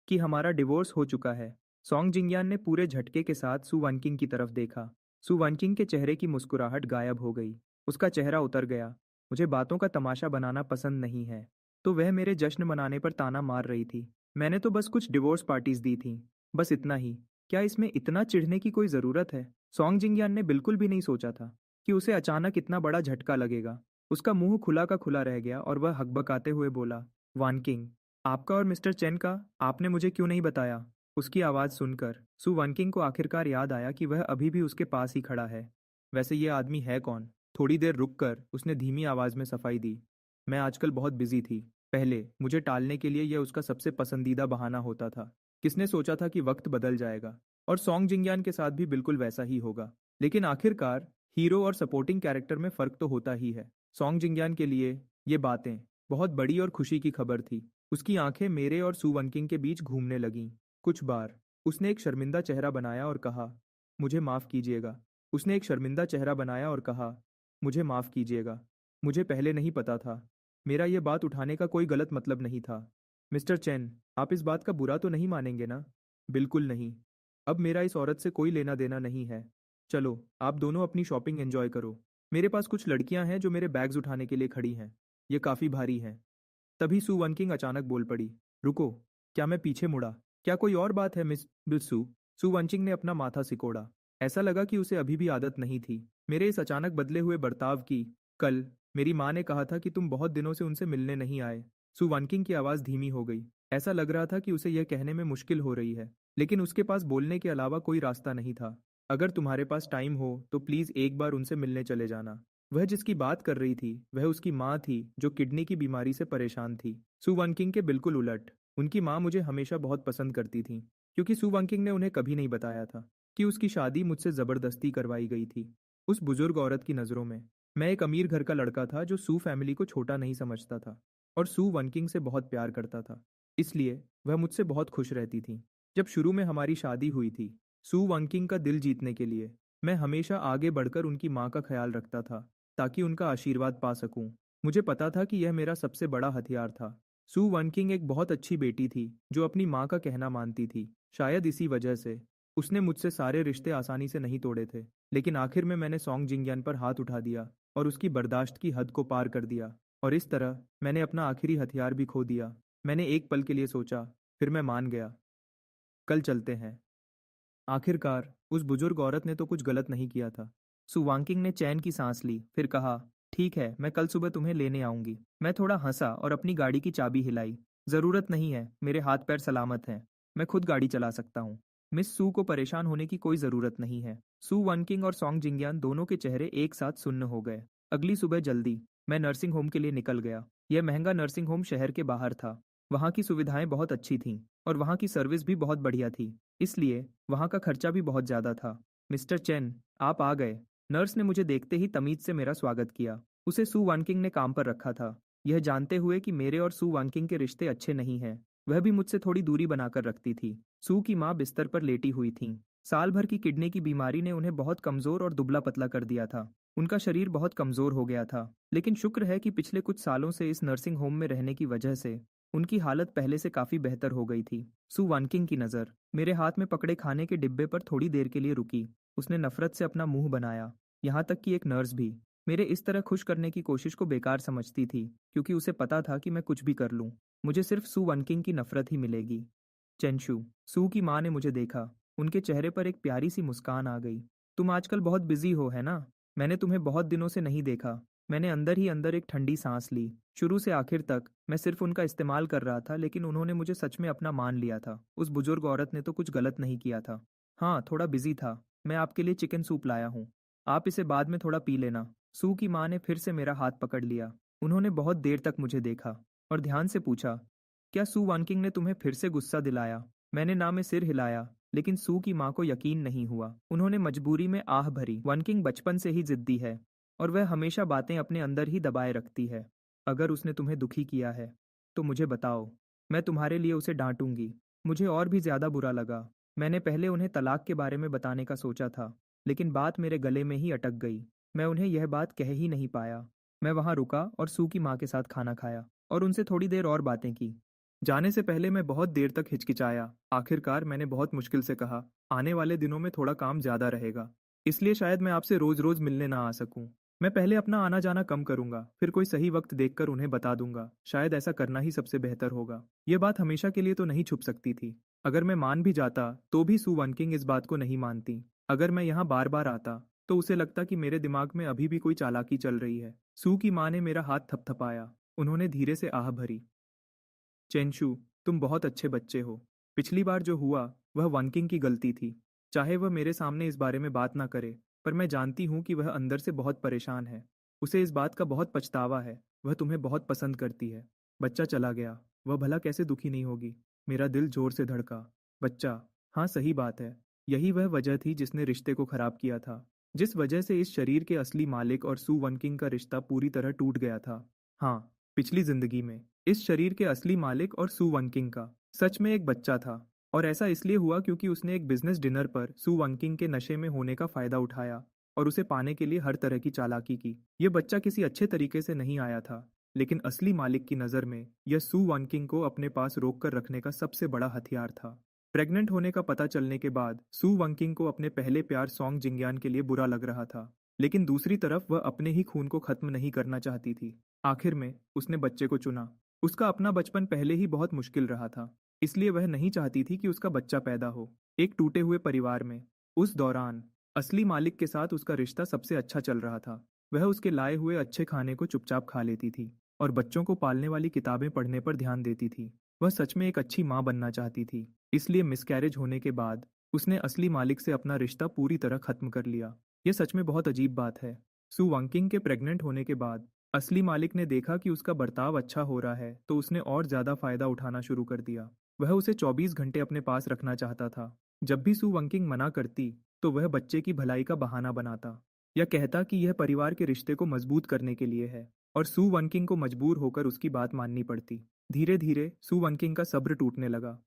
कि हमारा डिवोर्स हो चुका है। सोंग जिंगयान ने पूरे झटके के साथ सू वनकिंग की तरफ देखा। सू वनकिंग के चेहरे की मुस्कुराहट गायब हो गई। उसका चेहरा उतर गया। मुझे बातों का तमाशा बनाना पसंद नहीं है। तो वह मेरे जश्न मनाने पर ताना मार रही थी। मैंने तो बस कुछ डिवोर्स पार्टीज दी थी, बस इतना ही। क्या इसमें इतना चिढ़ने की कोई ज़रूरत है? सोंग जिंगयान ने बिल्कुल भी नहीं सोचा था कि उसे अचानक इतना बड़ा झटका लगेगा। उसका मुंह खुला का खुला रह गया और वह हकबकाते हुए बोला, वानकिंग, आपका और मिस्टर चेन का आपने मुझे क्यों नहीं बताया? उसकी आवाज़ सुनकर सू वनकिंग को आखिरकार याद आया कि वह अभी भी उसके पास ही खड़ा है। वैसे ये आदमी है कौन? थोड़ी देर रुककर उसने धीमी आवाज़ में सफाई दी। मैं आजकल बहुत बिजी थी। पहले मुझे टालने के लिए यह उसका सबसे पसंदीदा बहाना होता था। किसने सोचा था कि वक्त बदल जाएगा और सोंग जिंगयान के साथ भी बिल्कुल वैसा ही होगा। लेकिन आखिरकार हीरो और सपोर्टिंग कैरेक्टर में फ़र्क तो होता ही है। सोंग जिंगयान के लिए ये बातें बहुत बड़ी और खुशी की खबर थी। उसकी आंखें मेरे और सू वनकिंग के बीच घूमने लगीं। कुछ बार उसने एक शर्मिंदा चेहरा बनाया और कहा, मुझे माफ़ कीजिएगा। उसने एक शर्मिंदा चेहरा बनाया और कहा, मुझे माफ़ कीजिएगा। मुझे पहले नहीं पता था। मेरा ये बात उठाने का कोई गलत मतलब नहीं था। मिस्टर चेन, आप इस बात का बुरा तो नहीं मानेंगे ना? बिल्कुल नहीं। अब मेरा इस औरत से कोई लेना देना नहीं है। चलो, आप दोनों अपनी शॉपिंग एंजॉय करो। मेरे पास कुछ लड़कियां हैं जो मेरे बैग्स उठाने के लिए खड़ी हैं। ये काफ़ी भारी हैं। तभी सू वनकिंग अचानक बोल पड़ी, रुको। क्या? मैं पीछे मुड़ा। क्या कोई और बात है मिस बिल्सू? सू वनचिंग ने अपना माथा सिकोड़ा। ऐसा लगा कि उसे अभी भी आदत नहीं थी मेरे इस अचानक बदले हुए बर्ताव की। कल मेरी माँ ने कहा था कि तुम बहुत दिनों से उनसे मिलने नहीं आए। सू वनकिंग की आवाज़ धीमी हो गई। ऐसा लग रहा था कि उसे यह कहने में मुश्किल हो रही है, लेकिन उसके पास बोलने के अलावा कोई रास्ता नहीं था। अगर तुम्हारे पास टाइम हो तो प्लीज़ एक बार उनसे मिलने चले जाना। वह जिसकी बात कर रही थी वह उसकी माँ थी, जो किडनी की बीमारी से परेशान थी। सू वनकिंग के बिल्कुल उलट। उनकी माँ मुझे हमेशा बहुत पसंद करती थी, क्योंकि सू वनकिंग ने उन्हें कभी नहीं बताया था कि उसकी शादी मुझसे ज़बरदस्ती करवाई गई थी। उस बुजुर्ग औरत की नज़रों में मैं एक अमीर घर का लड़का था जो सू फैमिली को छोटा नहीं समझता था और सू वनकिंग से बहुत प्यार करता था। इसलिए वह मुझसे बहुत खुश रहती थी। जब शुरू में हमारी शादी हुई थी, सू वंकिंग का दिल जीतने के लिए मैं हमेशा आगे बढ़कर उनकी माँ का ख्याल रखता था, ताकि उनका आशीर्वाद पा सकूं। मुझे पता था कि यह मेरा सबसे बड़ा हथियार था। सू वनकिंग एक बहुत अच्छी बेटी थी जो अपनी माँ का कहना मानती थी। शायद इसी वजह से उसने मुझसे सारे रिश्ते आसानी से नहीं तोड़े थे। लेकिन आखिर में मैंने सॉन्ग जिंगयान पर हाथ उठा दिया और उसकी बर्दाश्त की हद को पार कर दिया। और इस तरह मैंने अपना आखिरी हथियार भी खो दिया। मैंने एक पल के लिए सोचा, फिर मैं मान गया। कल चलते हैं। आखिरकार उस बुजुर्ग औरत ने तो कुछ गलत नहीं किया था। सुवांकिंग ने चैन की सांस ली, फिर कहा, ठीक है, मैं कल सुबह तुम्हें लेने आऊंगी। मैं थोड़ा हंसा और अपनी गाड़ी की चाबी हिलाई। जरूरत नहीं है, मेरे हाथ पैर सलामत हैं। मैं खुद गाड़ी चला सकता हूँ। मिस सू को परेशान होने की कोई जरूरत नहीं है। सू वनकिंग और सॉन्ग जिंगयान दोनों के चेहरे एक साथ सुन्न हो गए। अगली सुबह जल्दी मैं नर्सिंग होम के लिए निकल गया। यह महंगा नर्सिंग होम शहर के बाहर था। वहाँ की सुविधाएं बहुत अच्छी थीं और वहाँ की सर्विस भी बहुत बढ़िया थी। इसलिए वहाँ का खर्चा भी बहुत ज़्यादा था। मिस्टर चेन, आप आ गए। नर्स ने मुझे देखते ही तमीज से मेरा स्वागत किया। उसे सू वानकिंग ने काम पर रखा था, यह जानते हुए कि मेरे और सू वानकिंग के रिश्ते अच्छे नहीं हैं। वह भी मुझसे थोड़ी दूरी बनाकर रखती थी। सू की माँ बिस्तर पर लेटी हुई थीं। साल भर की किडनी की बीमारी ने उन्हें बहुत कमजोर और दुबला पतला कर दिया था। उनका शरीर बहुत कमजोर हो गया था। लेकिन शुक्र है कि पिछले कुछ सालों से इस नर्सिंग होम में रहने की वजह से उनकी हालत पहले से काफी बेहतर हो गई थी। सू वानकिंग की नज़र मेरे हाथ में पकड़े खाने के डिब्बे पर थोड़ी देर के लिए रुकी। उसने नफरत से अपना मुंह बनाया। यहाँ तक कि एक नर्स भी मेरे इस तरह खुश करने की कोशिश को बेकार समझती थी, क्योंकि उसे पता था कि मैं कुछ भी कर लूँ, मुझे सिर्फ सू वनकिंग की नफरत ही मिलेगी। चेंशु, सू की माँ ने मुझे देखा। उनके चेहरे पर एक प्यारी सी मुस्कान आ गई। तुम आजकल बहुत बिजी हो, है ना? मैंने तुम्हें बहुत दिनों से नहीं देखा। मैंने अंदर ही अंदर एक ठंडी सांस ली। शुरू से आखिर तक मैं सिर्फ उनका इस्तेमाल कर रहा था, लेकिन उन्होंने मुझे सच में अपना मान लिया था। उस बुजुर्ग औरत ने तो कुछ गलत नहीं किया था। हाँ, थोड़ा बिजी था। मैं आपके लिए चिकन सूप लाया हूँ। आप इसे बाद में थोड़ा पी लेना। सू की माँ ने फिर से मेरा हाथ पकड़ लिया। उन्होंने बहुत देर तक मुझे देखा और ध्यान से पूछा, क्या सू वानकिंग ने तुम्हें फिर से गुस्सा दिलाया? मैंने ना में सिर हिलाया, लेकिन सू की माँ को यकीन नहीं हुआ। उन्होंने मजबूरी में आह भरी। वानकिंग बचपन से ही जिद्दी है और वह हमेशा बातें अपने अंदर ही दबाए रखती है। अगर उसने तुम्हें दुखी किया है तो मुझे बताओ, मैं तुम्हारे लिए उसे डांटूंगी। मुझे और भी ज्यादा बुरा लगा। मैंने पहले उन्हें तलाक के बारे में बताने का सोचा था, लेकिन बात मेरे गले में ही अटक गई। मैं उन्हें यह बात कह ही नहीं पाया। मैं वहां रुका और सू की माँ के साथ खाना खाया और उनसे थोड़ी देर और बातें की। जाने से पहले मैं बहुत देर तक हिचकिचाया। आखिरकार मैंने बहुत मुश्किल से कहा, आने वाले दिनों में थोड़ा काम ज्यादा रहेगा, इसलिए शायद मैं आपसे रोज रोज मिलने ना आ सकूं। मैं पहले अपना आना जाना कम करूंगा, फिर कोई सही वक्त देखकर उन्हें बता दूंगा। शायद ऐसा करना ही सबसे बेहतर होगा। यह बात हमेशा के लिए तो नहीं छुप सकती थी। अगर मैं मान भी जाता तो भी सू वनकिंग इस बात को नहीं मानती। अगर मैं यहाँ बार बार आता तो उसे लगता कि मेरे दिमाग में अभी भी कोई चालाकी चल रही है। सू की माँ ने मेरा हाथ थपथपाया। उन्होंने धीरे से आह भरी। चेंशु, तुम बहुत अच्छे बच्चे हो। पिछली बार जो हुआ वह वनकिंग की गलती थी। चाहे वह मेरे सामने इस बारे में बात ना करे, पर मैं जानती हूँ कि वह अंदर से बहुत परेशान है। उसे इस बात का बहुत पछतावा है। वह तुम्हें बहुत पसंद करती है। बच्चा चला गया, वह भला कैसे दुखी नहीं होगी? मेरा दिल जोर से धड़का। बच्चा, हाँ सही बात है। यही वह वजह थी जिसने रिश्ते को खराब किया था। जिस वजह से इस शरीर के असली मालिक और सू वनकिंग का रिश्ता पूरी तरह टूट गया था। हाँ, पिछली जिंदगी में इस शरीर के असली मालिक और सू वनकिंग का सच में एक बच्चा था। और ऐसा इसलिए हुआ क्योंकि उसने एक बिजनेस डिनर पर सू वनकिंग के नशे में होने का फायदा उठाया और उसे पाने के लिए हर तरह की चालाकी की। यह बच्चा किसी अच्छे तरीके से नहीं आया था, लेकिन असली मालिक की नज़र में यह सू वनकिंग को अपने पास रोक कर रखने का सबसे बड़ा हथियार था। प्रेग्नेंट होने का पता चलने के बाद सू वनकिंग को अपने पहले प्यार सॉन्ग जिंगयान के लिए बुरा लग रहा था, लेकिन दूसरी तरफ वह अपने ही खून को खत्म नहीं करना चाहती थी। आखिर में उसने बच्चे को चुना। उसका अपना बचपन पहले ही बहुत मुश्किल रहा था, इसलिए वह नहीं चाहती थी कि उसका बच्चा पैदा हो एक टूटे हुए परिवार में। उस दौरान असली मालिक के साथ उसका रिश्ता सबसे अच्छा चल रहा था। वह उसके लाए हुए अच्छे खाने को चुपचाप खा लेती थी और बच्चों को पालने वाली किताबें पढ़ने पर ध्यान देती थी। वह सच में एक अच्छी माँ बनना चाहती थी। इसलिए मिसकैरेज होने के बाद उसने असली मालिक से अपना रिश्ता पूरी तरह खत्म कर लिया। यह सच में बहुत अजीब बात है। सू वंकिंग के प्रेग्नेंट होने के बाद असली मालिक ने देखा कि उसका बर्ताव अच्छा हो रहा है, तो उसने और ज्यादा फायदा उठाना शुरू कर दिया। वह उसे 24 घंटे अपने पास रखना चाहता था। जब भी सू वंकिंग मना करती तो वह बच्चे की भलाई का बहाना बनाता या कहता कि यह परिवार के रिश्ते को मजबूत करने के लिए है, और सू वनकिंग को मजबूर होकर उसकी बात माननी पड़ती। धीरे धीरे सु वनकिंग का सब्र टूटने लगा।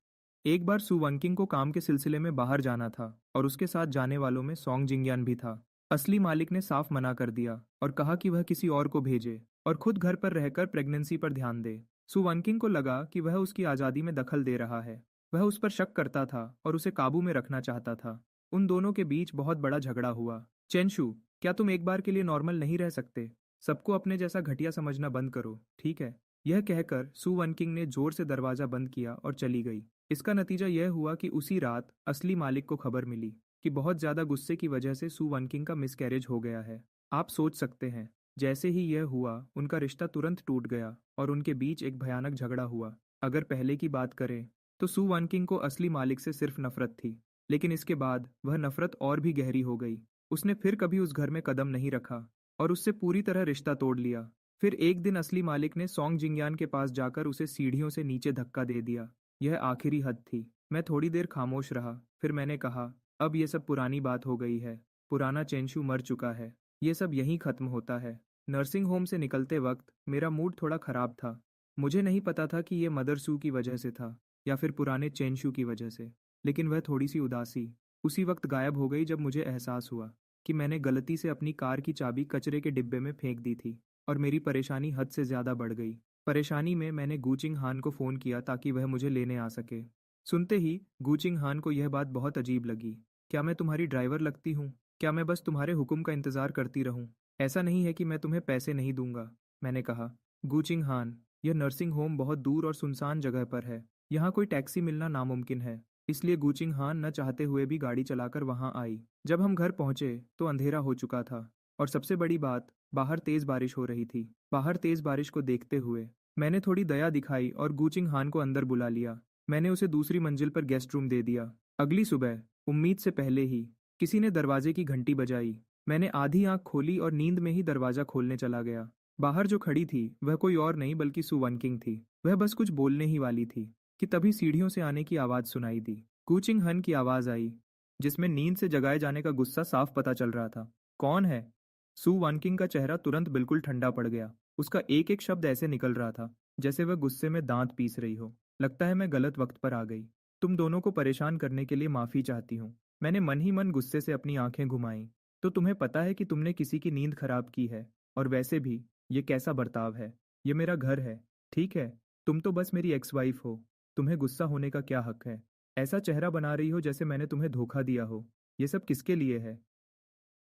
एक बार सु वनकिंग को काम के सिलसिले में बाहर जाना था और उसके साथ जाने वालों में सॉन्ग जिंगयान भी था। असली मालिक ने साफ मना कर दिया और कहा कि वह किसी और को भेजे और खुद घर पर रहकर प्रेगनेंसी पर ध्यान दे। सु वनकिंग को लगा कि वह उसकी आज़ादी में दखल दे रहा है। वह उस पर शक करता था और उसे काबू में रखना चाहता था। उन दोनों के बीच बहुत बड़ा झगड़ा हुआ। चेंशु, क्या तुम एक बार के लिए नॉर्मल नहीं रह सकते? सबको अपने जैसा घटिया समझना बंद करो, ठीक है? यह कहकर सु वनकिंग ने जोर से दरवाजा बंद किया और चली गई। इसका नतीजा यह हुआ कि उसी रात असली मालिक को खबर मिली कि बहुत ज्यादा गुस्से की वजह से सु वनकिंग का मिसकैरेज हो गया है। आप सोच सकते हैं, जैसे ही यह हुआ उनका रिश्ता तुरंत टूट गया और उनके बीच एक भयानक झगड़ा हुआ। अगर पहले की बात करें तो सु वनकिंग को असली मालिक से सिर्फ नफरत थी, लेकिन इसके बाद वह नफरत और भी गहरी हो गई। उसने फिर कभी उस घर में कदम नहीं रखा और उससे पूरी तरह रिश्ता तोड़ लिया। फिर एक दिन असली मालिक ने सॉन्ग जिंगयान के पास जाकर उसे सीढ़ियों से नीचे धक्का दे दिया। यह आखिरी हद थी। मैं थोड़ी देर खामोश रहा, फिर मैंने कहा, अब ये सब पुरानी बात हो गई है। पुराना चेंशु मर चुका है। ये सब यहीं खत्म होता है। नर्सिंग होम से निकलते वक्त मेरा मूड थोड़ा खराब था। मुझे नहीं पता था कि ये मदर सू की वजह से था या फिर पुराने चेंशु की वजह से, लेकिन वह थोड़ी सी उदासी उसी वक्त गायब हो गई जब मुझे एहसास हुआ कि मैंने गलती से अपनी कार की चाबी कचरे के डिब्बे में फेंक दी थी और मेरी परेशानी हद से ज़्यादा बढ़ गई। परेशानी में मैंने गूचिंग हान को फ़ोन किया ताकि वह मुझे लेने आ सके। सुनते ही गूचिंग हान को यह बात बहुत अजीब लगी। क्या मैं तुम्हारी ड्राइवर लगती हूँ? क्या मैं बस तुम्हारे हुक्म का इंतज़ार करती रहूँ? ऐसा नहीं है कि मैं तुम्हें पैसे नहीं दूंगा, मैंने कहा। गूचिंग हान, यह नर्सिंग होम बहुत दूर और सुनसान जगह पर है। यहाँ कोई टैक्सी मिलना नामुमकिन है। इसलिए गूचिंग हान न चाहते हुए भी गाड़ी चलाकर वहाँ आई। जब हम घर पहुँचे तो अंधेरा हो चुका था और सबसे बड़ी बात, बाहर तेज बारिश हो रही थी। बाहर तेज बारिश को देखते हुए मैंने थोड़ी दया दिखाई और गूचिंग हान को अंदर बुला लिया। मैंने उसे दूसरी मंजिल पर गेस्ट रूम दे दिया। अगली सुबह उम्मीद से पहले ही किसी ने दरवाजे की घंटी बजाई। मैंने आधी आंख खोली और नींद में ही दरवाजा खोलने चला गया। बाहर जो खड़ी थी वह कोई और नहीं बल्कि सु वनकिंग थी। वह बस कुछ बोलने ही वाली थी कि तभी सीढ़ियों से आने की आवाज सुनाई दी। गूचिंग हन की आवाज आई, जिसमें नींद से जगाए जाने का गुस्सा साफ पता चल रहा था। कौन है? सु वानकिंग का चेहरा तुरंत बिल्कुल ठंडा पड़ गया। उसका एक एक शब्द ऐसे निकल रहा था जैसे वह गुस्से में दांत पीस रही हो। लगता है मैं गलत वक्त पर आ गई। तुम दोनों को परेशान करने के लिए माफी चाहती हूँ। मैंने मन ही मन गुस्से से अपनी आंखें घुमाई। तो तुम्हें पता है कि तुमने किसी की नींद खराब की है, और वैसे भी ये कैसा बर्ताव है? ये मेरा घर है, ठीक है? तुम तो बस मेरी एक्स वाइफ हो। तुम्हें गुस्सा होने का क्या हक है? ऐसा चेहरा बना रही हो जैसे मैंने तुम्हें धोखा दिया हो। ये सब किसके लिए है?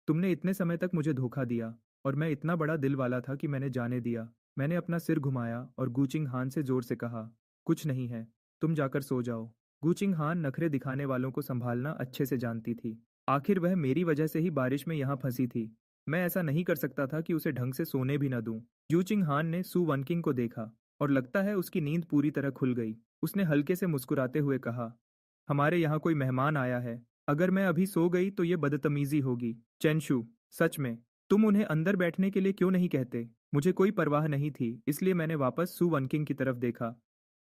तुमने इतने समय तक मुझे धोखा दिया और मैं इतना बड़ा दिल वाला था कि मैंने जाने दिया। मैंने अपना सिर घुमाया और गूचिंग हान से जोर से कहा, कुछ नहीं है, तुम जाकर सो जाओ। गूचिंग हान नखरे दिखाने वालों को संभालना अच्छे से जानती थी। आखिर वह मेरी वजह से ही बारिश में यहाँ फंसी थी। मैं ऐसा नहीं कर सकता था कि उसे ढंग से सोने भी न दूं। यूचिंग हान ने सु वनकिंग को देखा और लगता है उसकी नींद पूरी तरह खुल गई। उसने हल्के से मुस्कुराते हुए कहा, हमारे यहाँ कोई मेहमान आया है। अगर मैं अभी सो गई तो ये बदतमीजी होगी। चेंशु, सच में तुम उन्हें अंदर बैठने के लिए क्यों नहीं कहते? मुझे कोई परवाह नहीं थी, इसलिए मैंने वापस सु वनकिंग की तरफ देखा।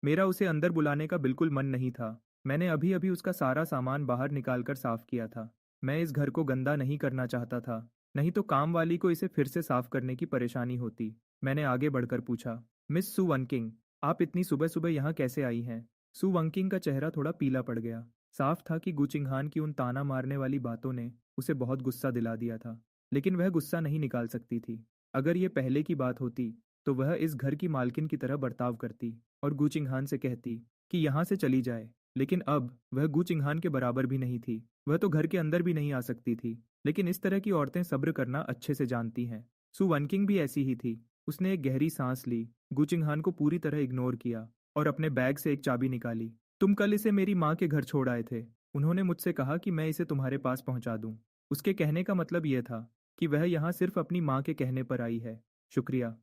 मेरा उसे अंदर बुलाने का बिल्कुल मन नहीं था। मैंने अभी अभी उसका सारा सामान बाहर निकाल कर साफ किया था। मैं इस घर को गंदा नहीं करना चाहता था, नहीं तो काम वाली को इसे फिर से साफ करने की परेशानी होती। मैंने आगे बढ़कर पूछा, मिस सु वनकिंग, आप इतनी सुबह सुबह यहाँ कैसे आई हैं? सु वंकिंग का चेहरा थोड़ा पीला पड़ गया। साफ था कि गुचिंगहान की उन ताना मारने वाली बातों ने उसे बहुत गुस्सा दिला दिया था, लेकिन वह गुस्सा नहीं निकाल सकती थी। अगर ये पहले की बात होती तो वह इस घर की मालकिन की तरह बर्ताव करती और गुचिंगहान से कहती कि यहाँ से चली जाए। लेकिन अब वह गुचिंगहान के बराबर भी नहीं थी। वह तो घर के अंदर भी नहीं आ सकती थी। लेकिन इस तरह की औरतें सब्र करना अच्छे से जानती हैं। सु वनकिंग भी ऐसी ही थी। उसने एक गहरी सांस ली, गुचिंगहान को पूरी तरह इग्नोर किया और अपने बैग से एक चाबी निकाली। तुम कल इसे मेरी माँ के घर छोड़ आए थे। उन्होंने मुझसे कहा कि मैं इसे तुम्हारे पास पहुंचा दूं। उसके कहने का मतलब यह था कि वह यहाँ सिर्फ अपनी माँ के कहने पर आई है। शुक्रिया।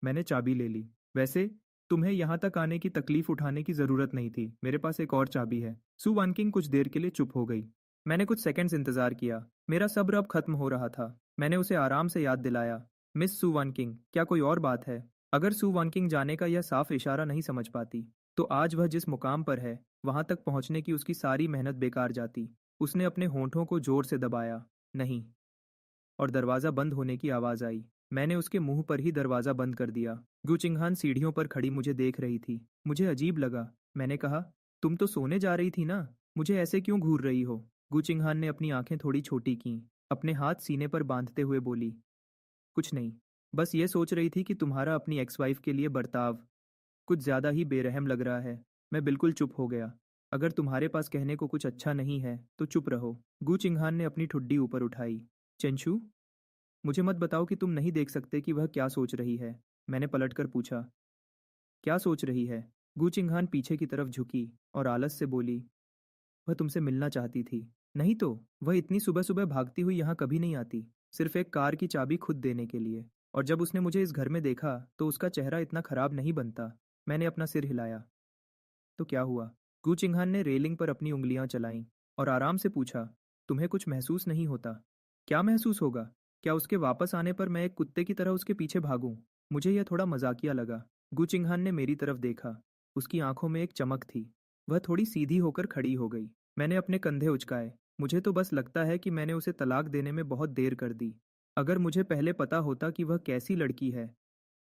मैंने चाबी ले ली। वैसे तुम्हें यहाँ तक आने की तकलीफ उठाने की जरूरत नहीं थी। मेरे पास एक और चाबी है। सु वानकिंग कुछ देर के लिए चुप हो गई। मैंने कुछ सेकंड्स इंतजार किया। मेरा सब्र अब खत्म हो रहा था। मैंने उसे आराम से याद दिलाया, मिस सु वानकिंग, क्या कोई और बात है? अगर सु वानकिंग जाने का यह साफ इशारा नहीं समझ पाती तो आज वह जिस मुकाम पर है वहां तक पहुंचने की उसकी सारी मेहनत बेकार जाती। उसने अपने होंठों को जोर से दबाया, नहीं, और दरवाजा बंद होने की आवाज आई। मैंने उसके मुंह पर ही दरवाज़ा बंद कर दिया। गु चिंगहान सीढ़ियों पर खड़ी मुझे देख रही थी। मुझे अजीब लगा। मैंने कहा, तुम तो सोने जा रही थी ना, मुझे ऐसे क्यों घूर रही हो? गु चिंगहान ने अपनी आंखें थोड़ी छोटी कीं, अपने हाथ सीने पर बांधते हुए बोली, कुछ नहीं, बस ये सोच रही थी कि तुम्हारा अपनी एक्स वाइफ के लिए बर्ताव कुछ ज़्यादा ही बेरहम लग रहा है। मैं बिल्कुल चुप हो गया। अगर तुम्हारे पास कहने को कुछ अच्छा नहीं है तो चुप रहो। गु चिंगहान ने अपनी ठुड्डी ऊपर उठाई। चेंशु, मुझे मत बताओ कि तुम नहीं देख सकते कि वह क्या सोच रही है। मैंने पलटकर पूछा। क्या सोच रही है? गु चिंगहान पीछे की तरफ झुकी और आलस से बोली, वह तुमसे मिलना चाहती थी। नहीं तो वह इतनी सुबह सुबह भागती हुई यहाँ कभी नहीं आती, सिर्फ एक कार की चाबी खुद देने के लिए। और जब उसने मुझे इस घर में देखा तो उसका चेहरा इतना खराब नहीं बनता। मैंने अपना सिर हिलाया। तो क्या हुआ? गु चिंगहान ने रेलिंग पर अपनी उंगलियां चलाईं और आराम से पूछा, तुम्हें कुछ महसूस नहीं होता? क्या महसूस होगा? क्या उसके वापस आने पर मैं एक कुत्ते की तरह उसके पीछे भागूं? मुझे यह थोड़ा मजाकिया लगा। गु चिंगहान ने मेरी तरफ देखा। उसकी आंखों में एक चमक थी। वह थोड़ी सीधी होकर खड़ी हो गई। मैंने अपने कंधे उचकाए। मुझे तो बस लगता है कि मैंने उसे तलाक देने में बहुत देर कर दी। अगर मुझे पहले पता होता कि वह कैसी लड़की है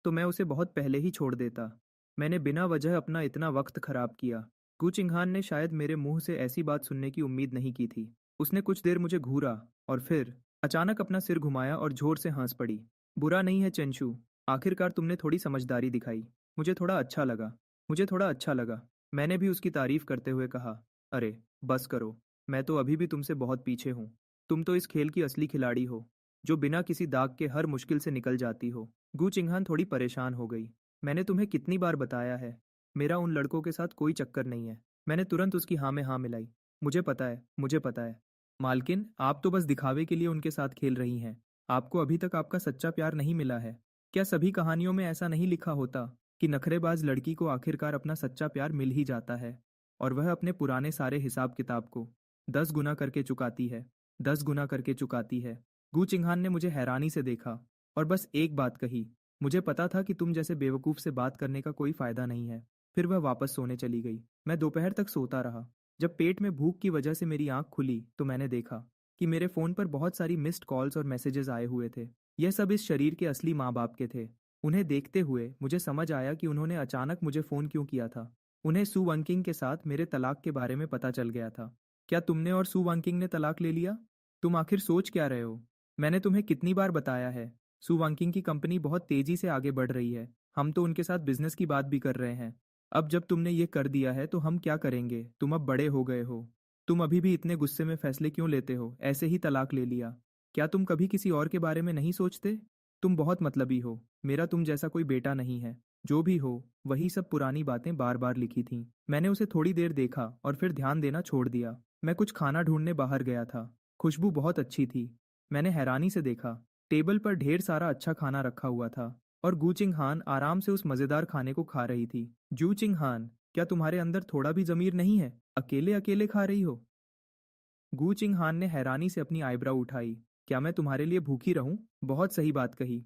तो मैं उसे बहुत पहले ही छोड़ देता। मैंने बिना वजह अपना इतना वक्त खराब किया। गु चिंगहान ने शायद मेरे मुंह से ऐसी बात सुनने की उम्मीद नहीं की थी। उसने कुछ देर मुझे घूरा और फिर अचानक अपना सिर घुमाया और जोर से हंस पड़ी। बुरा नहीं है चेंशु, आखिरकार तुमने थोड़ी समझदारी दिखाई। मुझे थोड़ा अच्छा लगा। मुझे थोड़ा अच्छा लगा। मैंने भी उसकी तारीफ करते हुए कहा, अरे बस करो, मैं तो अभी भी तुमसे बहुत पीछे हूँ। तुम तो इस खेल की असली खिलाड़ी हो, जो बिना किसी दाग के हर मुश्किल से निकल जाती हो। गु चिंगहान थोड़ी परेशान हो गई। मैंने तुम्हें कितनी बार बताया है, मेरा उन लड़कों के साथ कोई चक्कर नहीं है। मैंने तुरंत उसकी हाँ में हाँ मिलाई। मुझे पता है, मुझे पता है। मालकिन, आप तो बस दिखावे के लिए उनके साथ खेल रही हैं। आपको अभी तक आपका सच्चा प्यार नहीं मिला है। क्या सभी कहानियों में ऐसा नहीं लिखा होता कि नखरेबाज लड़की को आखिरकार अपना सच्चा प्यार मिल ही जाता है और वह अपने पुराने सारे हिसाब किताब को 10 गुना करके चुकाती है, 10 गुना करके चुकाती है। गु चिंगहान ने मुझे हैरानी से देखा और बस एक बात कही, मुझे पता था कि तुम जैसे बेवकूफ़ से बात करने का कोई फ़ायदा नहीं है। फिर वह वापस सोने चली गई। मैं दोपहर तक सोता रहा। जब पेट में भूख की वजह से मेरी आंख खुली तो मैंने देखा कि मेरे फ़ोन पर बहुत सारी मिस्ड कॉल्स और मैसेजेस आए हुए थे। यह सब इस शरीर के असली माँ बाप के थे। उन्हें देखते हुए मुझे समझ आया कि उन्होंने अचानक मुझे फ़ोन क्यों किया था। उन्हें सू वंकिंग के साथ मेरे तलाक के बारे में पता चल गया था। क्या तुमने और सू वंकिंग ने तलाक ले लिया? तुम आखिर सोच क्या रहे हो? मैंने तुम्हें कितनी बार बताया है, सू वंकिंग की कंपनी बहुत तेजी से आगे बढ़ रही है। हम तो उनके साथ बिजनेस की बात भी कर रहे हैं। अब जब तुमने ये कर दिया है तो हम क्या करेंगे? तुम अब बड़े हो गए हो। तुम अभी भी इतने गुस्से में फैसले क्यों लेते हो? ऐसे ही तलाक ले लिया। क्या तुम कभी किसी और के बारे में नहीं सोचते? तुम बहुत मतलबी हो। मेरा तुम जैसा कोई बेटा नहीं है। जो भी हो, वही सब पुरानी बातें बार बार लिखी थीं। मैंने उसे थोड़ी देर देखा और फिर ध्यान देना छोड़ दिया। मैं कुछ खाना ढूंढने बाहर गया था। खुशबू बहुत अच्छी थी। मैंने हैरानी से देखा। टेबल पर ढेर सारा अच्छा खाना रखा हुआ था और गू चिंग हान आराम से उस मजेदार खाने को खा रही थी। जू चिंग हान, क्या तुम्हारे अंदर थोड़ा भी जमीर नहीं है? अकेले अकेले खा रही हो? गू चिंग हान ने हैरानी से अपनी आईब्राव उठाई। क्या मैं तुम्हारे लिए भूखी रहूं? बहुत सही बात कही।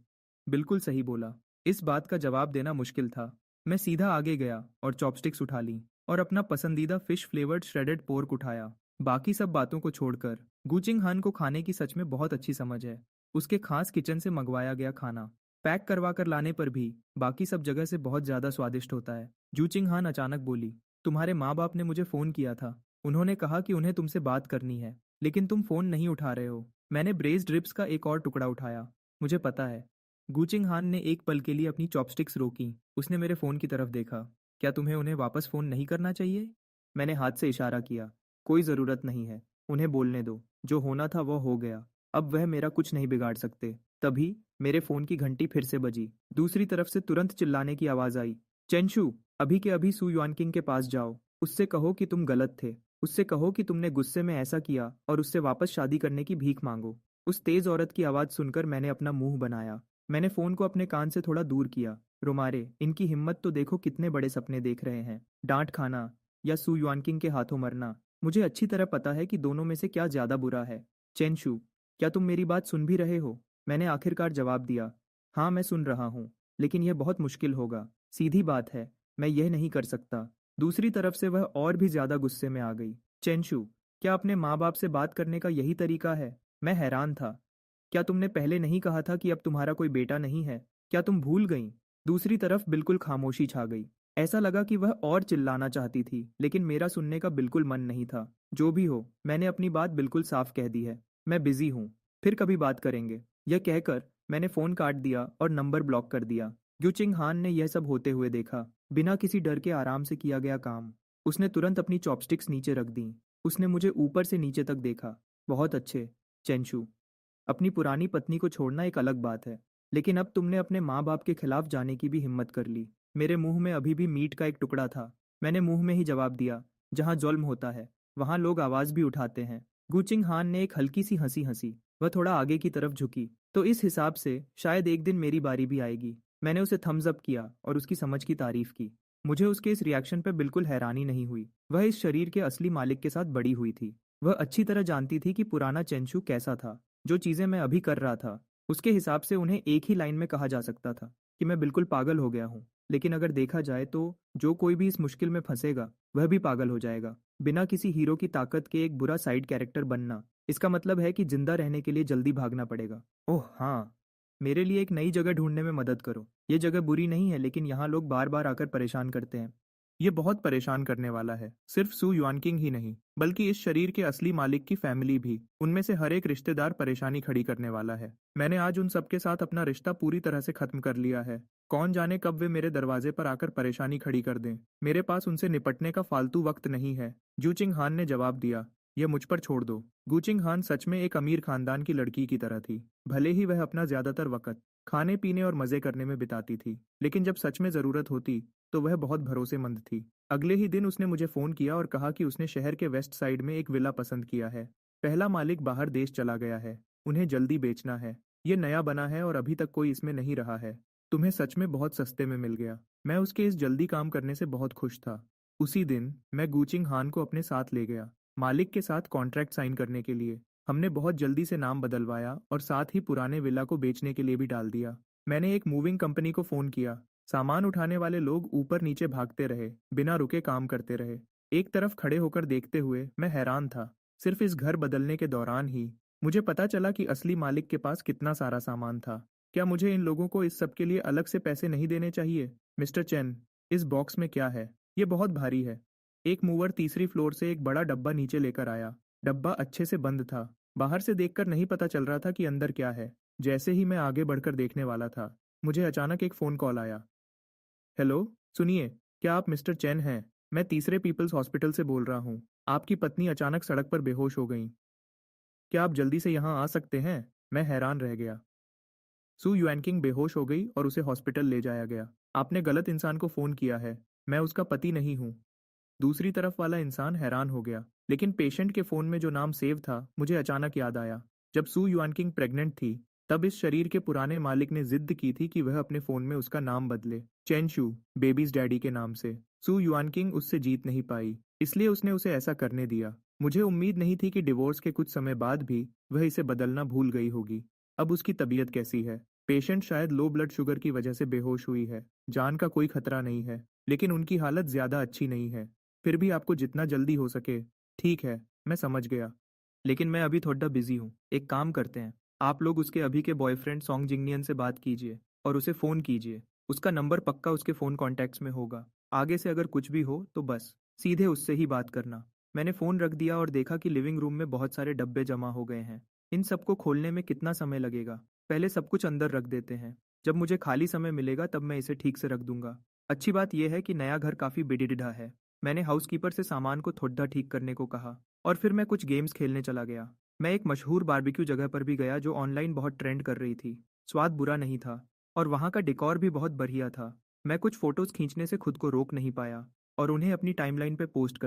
बिल्कुल सही बोला। इस बात का जवाब देना मुश्किल था। मैं सीधा आगे गया और चॉपस्टिक्स उठा ली और अपना पसंदीदा फिश फ्लेवर्ड श्रेडेड पोर्क उठाया। बाकी सब बातों को छोड़कर गुचिंग हान को खाने की सच में बहुत अच्छी समझ है। उसके खास किचन से मंगवाया गया खाना पैक करवा कर लाने पर भी बाकी सब जगह से बहुत ज्यादा स्वादिष्ट होता है। जूचिंग हान अचानक बोली, तुम्हारे माँ बाप ने मुझे फोन किया था। उन्होंने कहा कि उन्हें तुमसे बात करनी है, लेकिन तुम फोन नहीं उठा रहे हो। मैंने ब्रेस्ड रिब्स का एक और टुकड़ा उठाया। मुझे पता है। गूचिंग हान ने एक पल के लिए अपनी चॉपस्टिक्स रोकी। उसने मेरे फोन की तरफ देखा। क्या तुम्हें उन्हें वापस फोन नहीं करना चाहिए? मैंने हाथ से इशारा किया। कोई जरूरत नहीं है। उन्हें बोलने दो। जो होना था वो हो गया। अब वह मेरा कुछ नहीं बिगाड़ सकते। तभी मेरे फोन की घंटी फिर से बजी। दूसरी तरफ से तुरंत चिल्लाने की आवाज आई, चेंशु, अभी के अभी सू युआनकिंग के पास जाओ। उससे कहो कि तुम गलत थे। उससे कहो कि तुमने गुस्से में ऐसा किया और उससे वापस शादी करने की भीख मांगो। उस तेज औरत की आवाज सुनकर मैंने अपना मुंह बनाया। मैंने फोन को अपने कान से थोड़ा दूर किया। रुमारे, इनकी हिम्मत तो देखो, कितने बड़े सपने देख रहे हैं। डांट खाना या सू युआनकिंग के हाथों मरना। मुझे अच्छी तरह पता है कि दोनों में से क्या ज्यादा बुरा है। चेंशु, क्या तुम मेरी बात सुन भी रहे हो? मैंने आखिरकार जवाब दिया। हाँ, मैं सुन रहा हूँ, लेकिन यह बहुत मुश्किल होगा। सीधी बात है, मैं यह नहीं कर सकता। दूसरी तरफ से वह और भी ज्यादा गुस्से में आ गई। चेंशु, क्या अपने माँ बाप से बात करने का यही तरीका है? मैं हैरान था। क्या तुमने पहले नहीं कहा था कि अब तुम्हारा कोई बेटा नहीं है? क्या तुम भूल गईं? दूसरी तरफ बिल्कुल खामोशी छा गई। ऐसा लगा कि वह और चिल्लाना चाहती थी, लेकिन मेरा सुनने का बिल्कुल मन नहीं था। जो भी हो, मैंने अपनी बात बिल्कुल साफ कह दी है। मैं बिजी हूँ, फिर कभी बात करेंगे। यह कहकर मैंने फ़ोन काट दिया और नंबर ब्लॉक कर दिया। ग्युचिंग हान ने यह सब होते हुए देखा, बिना किसी डर के आराम से किया गया काम। उसने तुरंत अपनी चॉपस्टिक्स नीचे रख दी। उसने मुझे ऊपर से नीचे तक देखा। बहुत अच्छे, चेंशू। अपनी पुरानी पत्नी को छोड़ना एक अलग बात है, लेकिन अब तुमने अपने माँ बाप के खिलाफ जाने की भी हिम्मत कर ली। मेरे मुंह में अभी भी मीट का एक टुकड़ा था। मैंने मुंह में ही जवाब दिया, जहाँ जुल्म होता है वहाँ लोग आवाज़ भी उठाते हैं। गुचिंग हान ने एक हल्की सी हंसी हंसी। वह थोड़ा आगे की तरफ झुकी। तो इस हिसाब से शायद एक दिन मेरी बारी भी आएगी। मैंने उसे थम्स अप किया और उसकी समझ की तारीफ की। मुझे उसके इस रिएक्शन पर बिल्कुल हैरानी नहीं हुई। वह इस शरीर के असली मालिक के साथ बड़ी हुई थी। वह अच्छी तरह जानती थी कि पुराना चेंशू कैसा था। जो चीज़ें मैं अभी कर रहा था, उसके हिसाब से उन्हें एक ही लाइन में कहा जा सकता था कि मैं बिल्कुल पागल हो गया हूँ। लेकिन अगर देखा जाए तो जो कोई भी इस मुश्किल में फंसेगा, वह भी पागल हो जाएगा। बिना किसी हीरो की ताकत के एक बुरा साइड कैरेक्टर बनना, इसका मतलब है कि जिंदा रहने के लिए जल्दी भागना पड़ेगा। ओह हाँ, मेरे लिए एक नई जगह ढूंढने में मदद करो। ये जगह बुरी नहीं है, लेकिन यहाँ लोग बार बार आकर परेशान करते हैं। ये बहुत परेशान करने वाला है। सिर्फ सू युआनकिंग ही नहीं, बल्कि इस शरीर के असली मालिक की फैमिली भी। उनमें से हर एक रिश्तेदार परेशानी खड़ी करने वाला है। मैंने आज उन सबके साथ अपना रिश्ता पूरी तरह से खत्म कर लिया है। कौन जाने कब वे मेरे दरवाजे पर आकर परेशानी खड़ी कर दें। मेरे पास उनसे निपटने का फालतू वक्त नहीं है। जूचिंग हान ने जवाब दिया, यह मुझ पर छोड़ दो। गूचिंग हान सच में एक अमीर खानदान की लड़की की तरह थी। भले ही वह अपना ज्यादातर वक्त खाने पीने और मजे करने में बिताती थी, लेकिन जब सच में जरूरत होती तो वह बहुत भरोसेमंद थी। अगले ही दिन उसने मुझे फ़ोन किया और कहा कि उसने शहर के वेस्ट साइड में एक विला पसंद किया है। पहला मालिक बाहर देश चला गया है। उन्हें जल्दी बेचना है। ये नया बना है और अभी तक कोई इसमें नहीं रहा है। तुम्हें सच में बहुत सस्ते में मिल गया। मैं उसके इस जल्दी काम करने से बहुत खुश था। उसी दिन मैं गूचिंग हान को अपने साथ ले गया, मालिक के साथ कॉन्ट्रैक्ट साइन करने के लिए। हमने बहुत जल्दी से नाम बदलवाया और साथ ही पुराने विला को बेचने के लिए भी डाल दिया। मैंने एक मूविंग कंपनी को फ़ोन किया। सामान उठाने वाले लोग ऊपर नीचे भागते रहे, बिना रुके काम करते रहे। एक तरफ खड़े होकर देखते हुए मैं हैरान था। सिर्फ इस घर बदलने के दौरान ही मुझे पता चला कि असली मालिक के पास कितना सारा सामान था। क्या मुझे इन लोगों को इस सब के लिए अलग से पैसे नहीं देने चाहिए? मिस्टर चेन, इस बॉक्स में क्या है? ये बहुत भारी है। एक मूवर तीसरी फ्लोर से एक बड़ा डब्बा नीचे लेकर आया। डब्बा अच्छे से बंद था। बाहर से देखकर नहीं पता चल रहा था कि अंदर क्या है। जैसे ही मैं आगे बढ़कर देखने वाला था, मुझे अचानक एक फ़ोन कॉल आया। हेलो, सुनिए, क्या आप मिस्टर चैन हैं? मैं तीसरे पीपल्स हॉस्पिटल से बोल रहा हूँ। आपकी पत्नी अचानक सड़क पर बेहोश हो गई। क्या आप जल्दी से यहाँ आ सकते हैं? मैं हैरान रह गया। सू युएनकिंग बेहोश हो गई और उसे हॉस्पिटल ले जाया गया। आपने गलत इंसान को फ़ोन किया है। मैं उसका पति नहीं हूँ। दूसरी तरफ वाला इंसान हैरान हो गया, लेकिन पेशेंट के फ़ोन में जो नाम सेव था, मुझे अचानक याद आया। जब सू युआनकिंग प्रेग्नेंट थी, तब इस शरीर के पुराने मालिक ने जिद की थी कि वह अपने फ़ोन में उसका नाम बदले, चेनशू, बेबीज डैडी के नाम से। सू युआनकिंग उससे जीत नहीं पाई, इसलिए उसने उसे ऐसा करने दिया। मुझे उम्मीद नहीं थी कि डिवोर्स के कुछ समय बाद भी वह इसे बदलना भूल गई होगी। अब उसकी तबीयत कैसी है? पेशेंट शायद लो ब्लड शुगर की वजह से बेहोश हुई है। जान का कोई खतरा नहीं है, लेकिन उनकी हालत ज़्यादा अच्छी नहीं है। फिर भी आपको जितना जल्दी हो सके। ठीक है, मैं समझ गया। लेकिन मैं अभी थोड़ा बिजी हूँ। एक काम करते हैं, आप लोग उसके अभी के बॉयफ्रेंड सॉन्ग जिंगनियन से बात कीजिए और उसे फ़ोन कीजिए। उसका नंबर पक्का उसके फ़ोन कॉन्टैक्ट्स में होगा। आगे से अगर कुछ भी हो तो बस सीधे उससे ही बात करना। मैंने फ़ोन रख दिया और देखा कि लिविंग रूम में बहुत सारे डब्बे जमा हो गए हैं। इन सबको खोलने में कितना समय लगेगा? पहले सब कुछ अंदर रख देते हैं। जब मुझे खाली समय मिलेगा तब मैं इसे ठीक से रख दूंगा। अच्छी बात यह है कि नया घर काफ़ी बेडिडा है। मैंने हाउसकीपर से सामान को थोड़ा ठीक करने को कहा और फिर मैं कुछ गेम्स खेलने चला गया। मैं एक मशहूर बारबेक्यू जगह पर भी गया जो ऑनलाइन बहुत ट्रेंड कर रही थी। स्वाद बुरा नहीं था और वहाँ का डेकोर भी बहुत बढ़िया था। मैं कुछ फोटोज खींचने से खुद को रोक नहीं पाया और उन्हें अपनी टाइमलाइन पे पोस्ट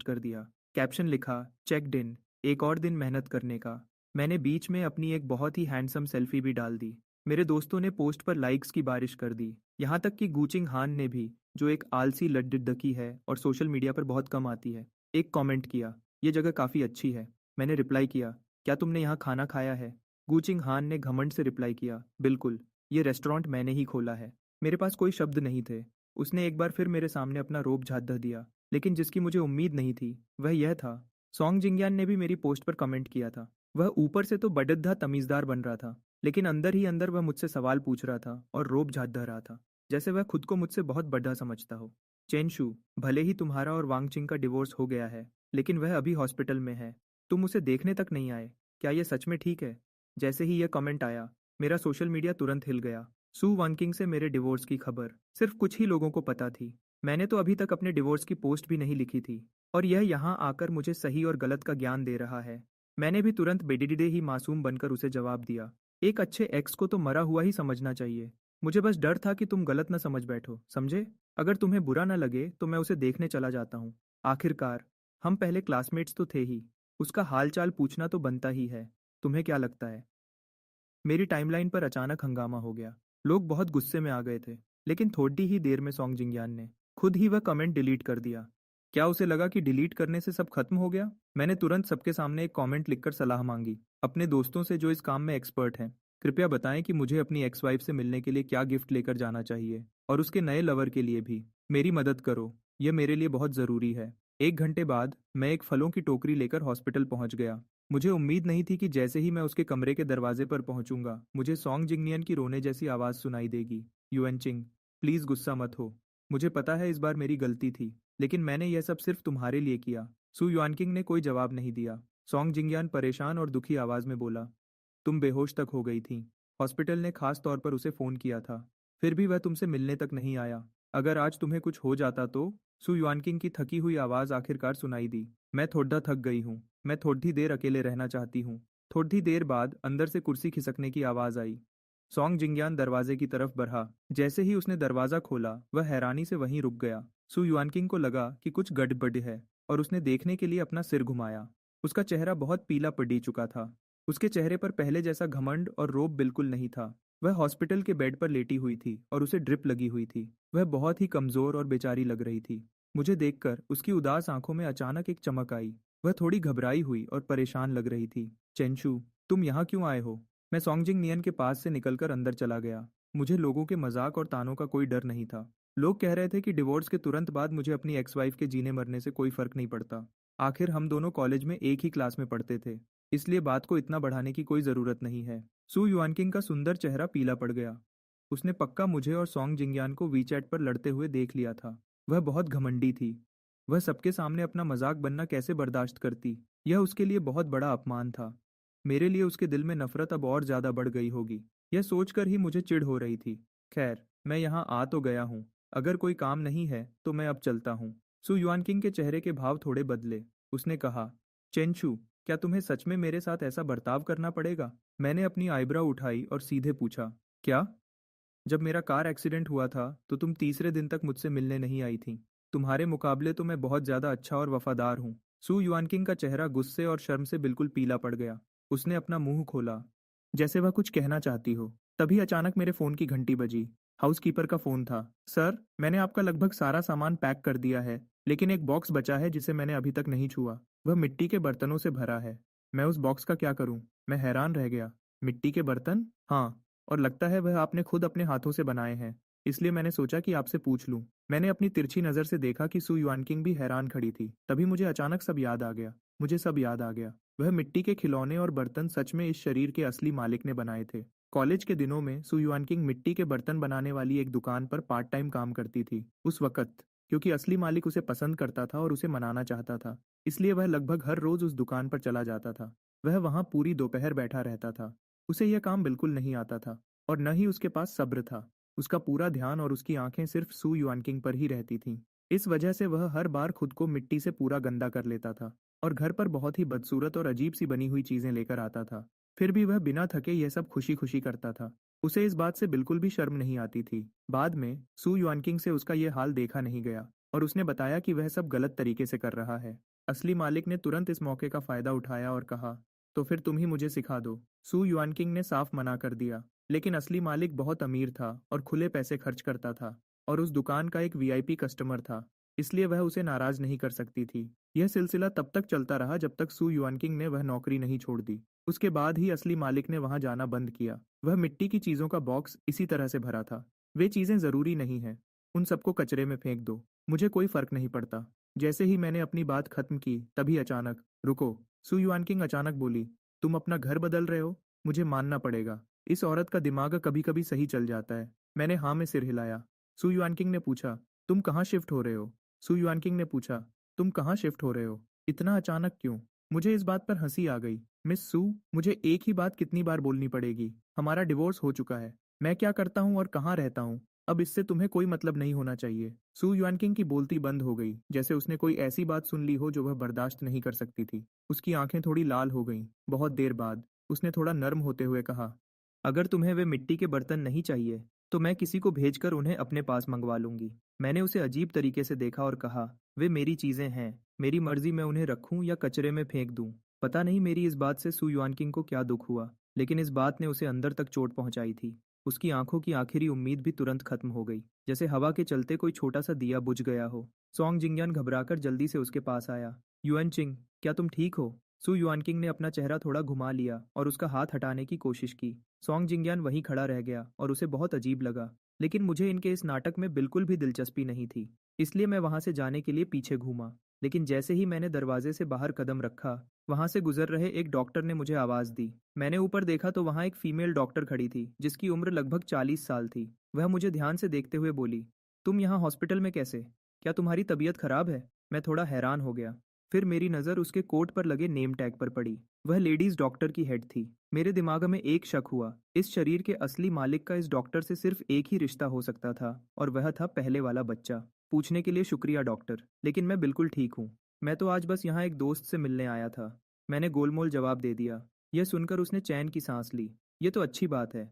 कर दिया कैप्शन लिखा, चेक्ड इन, एक और दिन मेहनत करने का। मैंने बीच में अपनी एक बहुत ही हैंडसम सेल्फी भी डाल दी। मेरे दोस्तों ने पोस्ट पर लाइक्स की बारिश कर दी, यहाँ तक कि गूचिंग हान ने भी, जो एक आलसी लड्डुडकी है और सोशल मीडिया पर बहुत कम आती है, एक कमेंट किया, ये जगह काफ़ी अच्छी है। मैंने रिप्लाई किया, क्या तुमने यहाँ खाना खाया है? गूचिंग हान ने घमंड से रिप्लाई किया, बिल्कुल, ये रेस्टोरेंट मैंने ही खोला है। मेरे पास कोई शब्द नहीं थे। उसने एक बार फिर मेरे सामने अपना रोब झाँधा दिया, लेकिन जिसकी मुझे उम्मीद नहीं थी वह यह था, सॉन्ग जिंग्यान ने भी मेरी पोस्ट पर कमेंट किया था। वह ऊपर से तो बड़द्धा तमीज़दार बन रहा था, लेकिन अंदर ही अंदर वह मुझसे सवाल पूछ रहा था और रोब झाड़ रहा था, जैसे वह खुद को मुझसे बहुत बड़ा समझता हो। चेंशू, भले ही तुम्हारा और वांगचिंग का डिवोर्स हो गया है, लेकिन वह अभी हॉस्पिटल में है। तुम उसे देखने तक नहीं आए। क्या यह सच में ठीक है? जैसे ही यह कमेंट आया, मेरा सोशल मीडिया तुरंत हिल गया। सू वांकिंग से मेरे डिवोर्स की खबर सिर्फ कुछ ही लोगों को पता थी। मैंने तो अभी तक अपने डिवोर्स की पोस्ट भी नहीं लिखी थी, और यह यहाँ आकर मुझे सही और गलत का ज्ञान दे रहा है। मैंने भी तुरंत बेडिडे ही मासूम बनकर उसे जवाब दिया, एक अच्छे एक्स को तो मरा हुआ ही समझना चाहिए। मुझे बस डर था कि तुम गलत न समझ बैठो, समझे? अगर तुम्हें बुरा न लगे तो मैं उसे देखने चला जाता हूँ। आखिरकार हम पहले क्लासमेट्स तो थे ही। उसका हालचाल पूछना तो बनता ही है। तुम्हें क्या लगता है? मेरी टाइमलाइन पर अचानक हंगामा हो गया। लोग बहुत गुस्से में आ गए थे, लेकिन थोड़ी ही देर में सॉन्ग जिंगयान ने खुद ही वह कमेंट डिलीट कर दिया। क्या उसे लगा कि डिलीट करने से सब खत्म हो गया? मैंने तुरंत सबके सामने एक कमेंट लिखकर सलाह मांगी, अपने दोस्तों से जो इस काम में एक्सपर्ट हैं। कृपया बताएं कि मुझे अपनी एक्स वाइफ से मिलने के लिए क्या गिफ्ट लेकर जाना चाहिए, और उसके नए लवर के लिए भी। मेरी मदद करो, यह मेरे लिए बहुत ज़रूरी है। 1 घंटे बाद मैं एक फलों की टोकरी लेकर हॉस्पिटल पहुंच गया। मुझे उम्मीद नहीं थी कि जैसे ही मैं उसके कमरे के दरवाजे पर पहुंचूंगा, मुझे सॉन्ग जिंगनियन की रोने जैसी आवाज़ सुनाई देगी। युएनचिंग, प्लीज़ गुस्सा मत हो। मुझे पता है इस बार मेरी गलती थी, लेकिन मैंने यह सब सिर्फ तुम्हारे लिए किया। सू युआनकिंग ने कोई जवाब नहीं दिया। सॉन्ग जिंगयान परेशान और दुखी आवाज़ में बोला, तुम बेहोश तक हो गई थी। हॉस्पिटल ने खास तौर पर उसे फ़ोन किया था, फिर भी वह तुमसे मिलने तक नहीं आया। अगर आज तुम्हें कुछ हो जाता तो? सू युआनकिंग की थकी हुई आवाज़ आखिरकार सुनाई दी। मैं थोड़ा थक गई हूँ। मैं थोड़ी देर अकेले रहना चाहती हूँ। थोड़ी देर बाद अंदर से कुर्सी खिसकने की आवाज़ आई। सॉन्ग जिंगयान दरवाजे की तरफ बढ़ा। जैसे ही उसने दरवाज़ा खोला, वह हैरानी से वहीं रुक गया। सू युआनकिंग को लगा कि कुछ गड़बड़ है, और उसने देखने के लिए अपना सिर घुमाया। उसका चेहरा बहुत पीला पड़ चुका था। उसके चेहरे पर पहले जैसा घमंड और रोब बिल्कुल नहीं था। वह हॉस्पिटल के बेड पर लेटी हुई थी और उसे ड्रिप लगी हुई थी। वह बहुत ही कमज़ोर और बेचारी लग रही थी। मुझे देखकर उसकी उदास आंखों में अचानक एक चमक आई। वह थोड़ी घबराई हुई और परेशान लग रही थी। चेंशू, तुम यहाँ क्यों आए हो? मैं सॉन्गजिंग नियन के पास से निकलकर अंदर चला गया। मुझे लोगों के मजाक और तानों का कोई डर नहीं था। लोग कह रहे थे कि डिवोर्स के तुरंत बाद मुझे अपनी एक्स वाइफ के जीने मरने से कोई फर्क नहीं पड़ता। आखिर हम दोनों कॉलेज में एक ही क्लास में पढ़ते थे, इसलिए बात को इतना बढ़ाने की कोई ज़रूरत नहीं है। सू युआनकिंग का सुंदर चेहरा पीला पड़ गया। उसने पक्का मुझे और सॉन्ग जिंगयान को वीचैट पर लड़ते हुए देख लिया था। वह बहुत घमंडी थी। वह सबके सामने अपना मजाक बनना कैसे बर्दाश्त करती? यह उसके लिए बहुत बड़ा अपमान था। मेरे लिए उसके दिल में नफरत अब और ज्यादा बढ़ गई होगी। यह सोचकर ही मुझे चिढ़ हो रही थी। खैर, मैं यहाँ आ तो गया हूँ। अगर कोई काम नहीं है तो मैं अब चलता हूँ। सु युआनकिंग के चेहरे के भाव थोड़े बदले। उसने कहा, चेंशू, क्या तुम्हें सच में मेरे साथ ऐसा बर्ताव करना पड़ेगा? मैंने अपनी आईब्रो उठाई और सीधे पूछा, क्या? जब मेरा कार एक्सीडेंट हुआ था तो तुम तीसरे दिन तक मुझसे मिलने नहीं आई थी। तुम्हारे मुकाबले तो मैं बहुत ज्यादा अच्छा और वफादार हूँ। सू युआनकिंग का चेहरा गुस्से और शर्म से बिल्कुल पीला पड़ गया। उसने अपना मुंह खोला, जैसे वह कुछ कहना चाहती हो। तभी अचानक मेरे फोन की घंटी बजी। हाउसकीपर का फोन था। सर, मैंने आपका लगभग सारा सामान पैक कर दिया है, लेकिन एक बॉक्स बचा है जिसे मैंने अभी तक नहीं छुआ। वह मिट्टी के बर्तनों से भरा है। मैं उस बॉक्स का क्या करूं? मैं हैरान रह गया। मिट्टी के बर्तन? हाँ, और लगता है वह आपने खुद अपने हाथों से बनाए हैं। इसलिए मैंने सोचा कि आपसे पूछ लूं। मैंने अपनी तिरछी नजर से देखा कि सू युआनकिंग भी हैरान खड़ी थी। तभी मुझे अचानक सब याद आ गया। मुझे सब याद आ गया। वह मिट्टी के खिलौने और बर्तन सच में इस शरीर के असली मालिक ने बनाए थे। कॉलेज के दिनों में सू युआनकिंग मिट्टी के बर्तन बनाने वाली एक दुकान पर पार्ट टाइम काम करती थी। उस वक्त, क्योंकि असली मालिक उसे पसंद करता था और उसे मनाना चाहता था, इसलिए वह लगभग हर रोज उस दुकान पर चला जाता था। वह वहां पूरी दोपहर बैठा रहता था। उसे यह काम बिल्कुल नहीं आता था, और न ही उसके पास सब्र था। उसका पूरा ध्यान और उसकी आंखें सिर्फ सू युआनकिंग पर ही रहती थीं। इस वजह से वह हर बार खुद को मिट्टी से पूरा गंदा कर लेता था, और घर पर बहुत ही बदसूरत और अजीब सी बनी हुई चीजें लेकर आता था। फिर भी वह बिना थके यह सब खुशी खुशी करता था। उसे इस बात से बिल्कुल भी शर्म नहीं आती थी। बाद में सू युआनकिंग से उसका यह हाल देखा नहीं गया, और उसने बताया कि वह सब गलत तरीके से कर रहा है। असली मालिक ने तुरंत इस मौके का फायदा उठाया और कहा, तो फिर तुम ही मुझे सिखा दो। सू युआनकिंग ने साफ मना कर दिया, लेकिन असली मालिक बहुत अमीर था और खुले पैसे खर्च करता था, और उस दुकान का एक वीआईपी कस्टमर था, इसलिए वह उसे नाराज नहीं कर सकती थी। यह सिलसिला तब तक चलता रहा जब तक सू युआनकिंग ने वह नौकरी नहीं छोड़ दी। उसके बाद ही असली मालिक ने वहां जाना बंद किया। वह मिट्टी की चीजों का बॉक्स इसी तरह से भरा था। वे चीजें जरूरी नहीं है, उन सबको कचरे में फेंक दो, मुझे कोई फर्क नहीं पड़ता। जैसे ही मैंने अपनी बात खत्म की, तभी अचानक, रुको, सू युआनकिंग अचानक बोली, तुम अपना घर बदल रहे हो? मुझे मानना पड़ेगा, इस औरत का दिमाग कभी कभी सही चल जाता है। मैंने हाँ में सिर हिलाया। सु युआनकिंग ने पूछा, तुम कहाँ शिफ्ट हो रहे हो? सु युआनकिंग ने पूछा, तुम कहाँ शिफ्ट हो रहे हो? इतना अचानक क्यों? मुझे इस बात पर हंसी आ गई। मिस सु, मुझे एक ही बात कितनी बार बोलनी पड़ेगी? हमारा डिवोर्स हो चुका है। मैं क्या करता हूँ और कहाँ रहता हूँ, अब इससे तुम्हें कोई मतलब नहीं होना चाहिए। सु युआनकिंग की बोलती बंद हो गई, जैसे उसने कोई ऐसी बात सुन ली हो जो वह बर्दाश्त नहीं कर सकती थी। उसकी आंखें थोड़ी लाल हो गईं। बहुत देर बाद उसने थोड़ा नर्म होते हुए कहा, अगर तुम्हें वे मिट्टी के बर्तन नहीं चाहिए तो मैं किसी को भेजकर उन्हें अपने पास मंगवा लूंगी। मैंने उसे अजीब तरीके से देखा और कहा, वे मेरी चीजें हैं, मेरी मर्जी मैं उन्हें रखूं या कचरे में फेंक दूं। पता नहीं मेरी इस बात से सु युआनकिंग को क्या दुख हुआ, लेकिन इस बात ने उसे अंदर तक चोट पहुंचाई थी। उसकी आंखों की आखिरी उम्मीद भी तुरंत खत्म हो गई, जैसे हवा के चलते कोई छोटा सा दिया बुझ गया हो। सॉन्ग जिंगयान घबराकर जल्दी से उसके पास आया। युएन चिंग, क्या तुम ठीक हो? सु युआनकिंग ने अपना चेहरा थोड़ा घुमा लिया और उसका हाथ हटाने की कोशिश की। सॉन्ग जिंगयान वहीं खड़ा रह गया और उसे बहुत अजीब लगा, लेकिन मुझे इनके इस नाटक में बिल्कुल भी दिलचस्पी नहीं थी, इसलिए मैं वहां से जाने के लिए पीछे घूमा। लेकिन जैसे ही मैंने दरवाजे से बाहर कदम रखा, वहां से गुजर रहे एक डॉक्टर ने मुझे आवाज दी। मैंने ऊपर देखा तो वहां एक फीमेल डॉक्टर खड़ी थी, जिसकी उम्र लगभग 40 साल थी। वह मुझे ध्यान से देखते हुए बोली, तुम यहाँ हॉस्पिटल में कैसे? क्या तुम्हारी तबीयत खराब है? मैं थोड़ा हैरान हो गया। फिर मेरी नज़र उसके कोट पर लगे नेम टैग पर पड़ी। वह लेडीज डॉक्टर की हेड थी। मेरे दिमाग में एक शक हुआ, इस शरीर के असली मालिक का इस डॉक्टर से सिर्फ एक ही रिश्ता हो सकता था, और वह था पहले वाला बच्चा। पूछने के लिए शुक्रिया डॉक्टर, लेकिन मैं बिल्कुल ठीक हूँ। मैं तो आज बस यहाँ एक दोस्त से मिलने आया था, मैंने गोलमोल जवाब दे दिया। यह सुनकर उसने चैन की सांस ली। ये तो अच्छी बात है,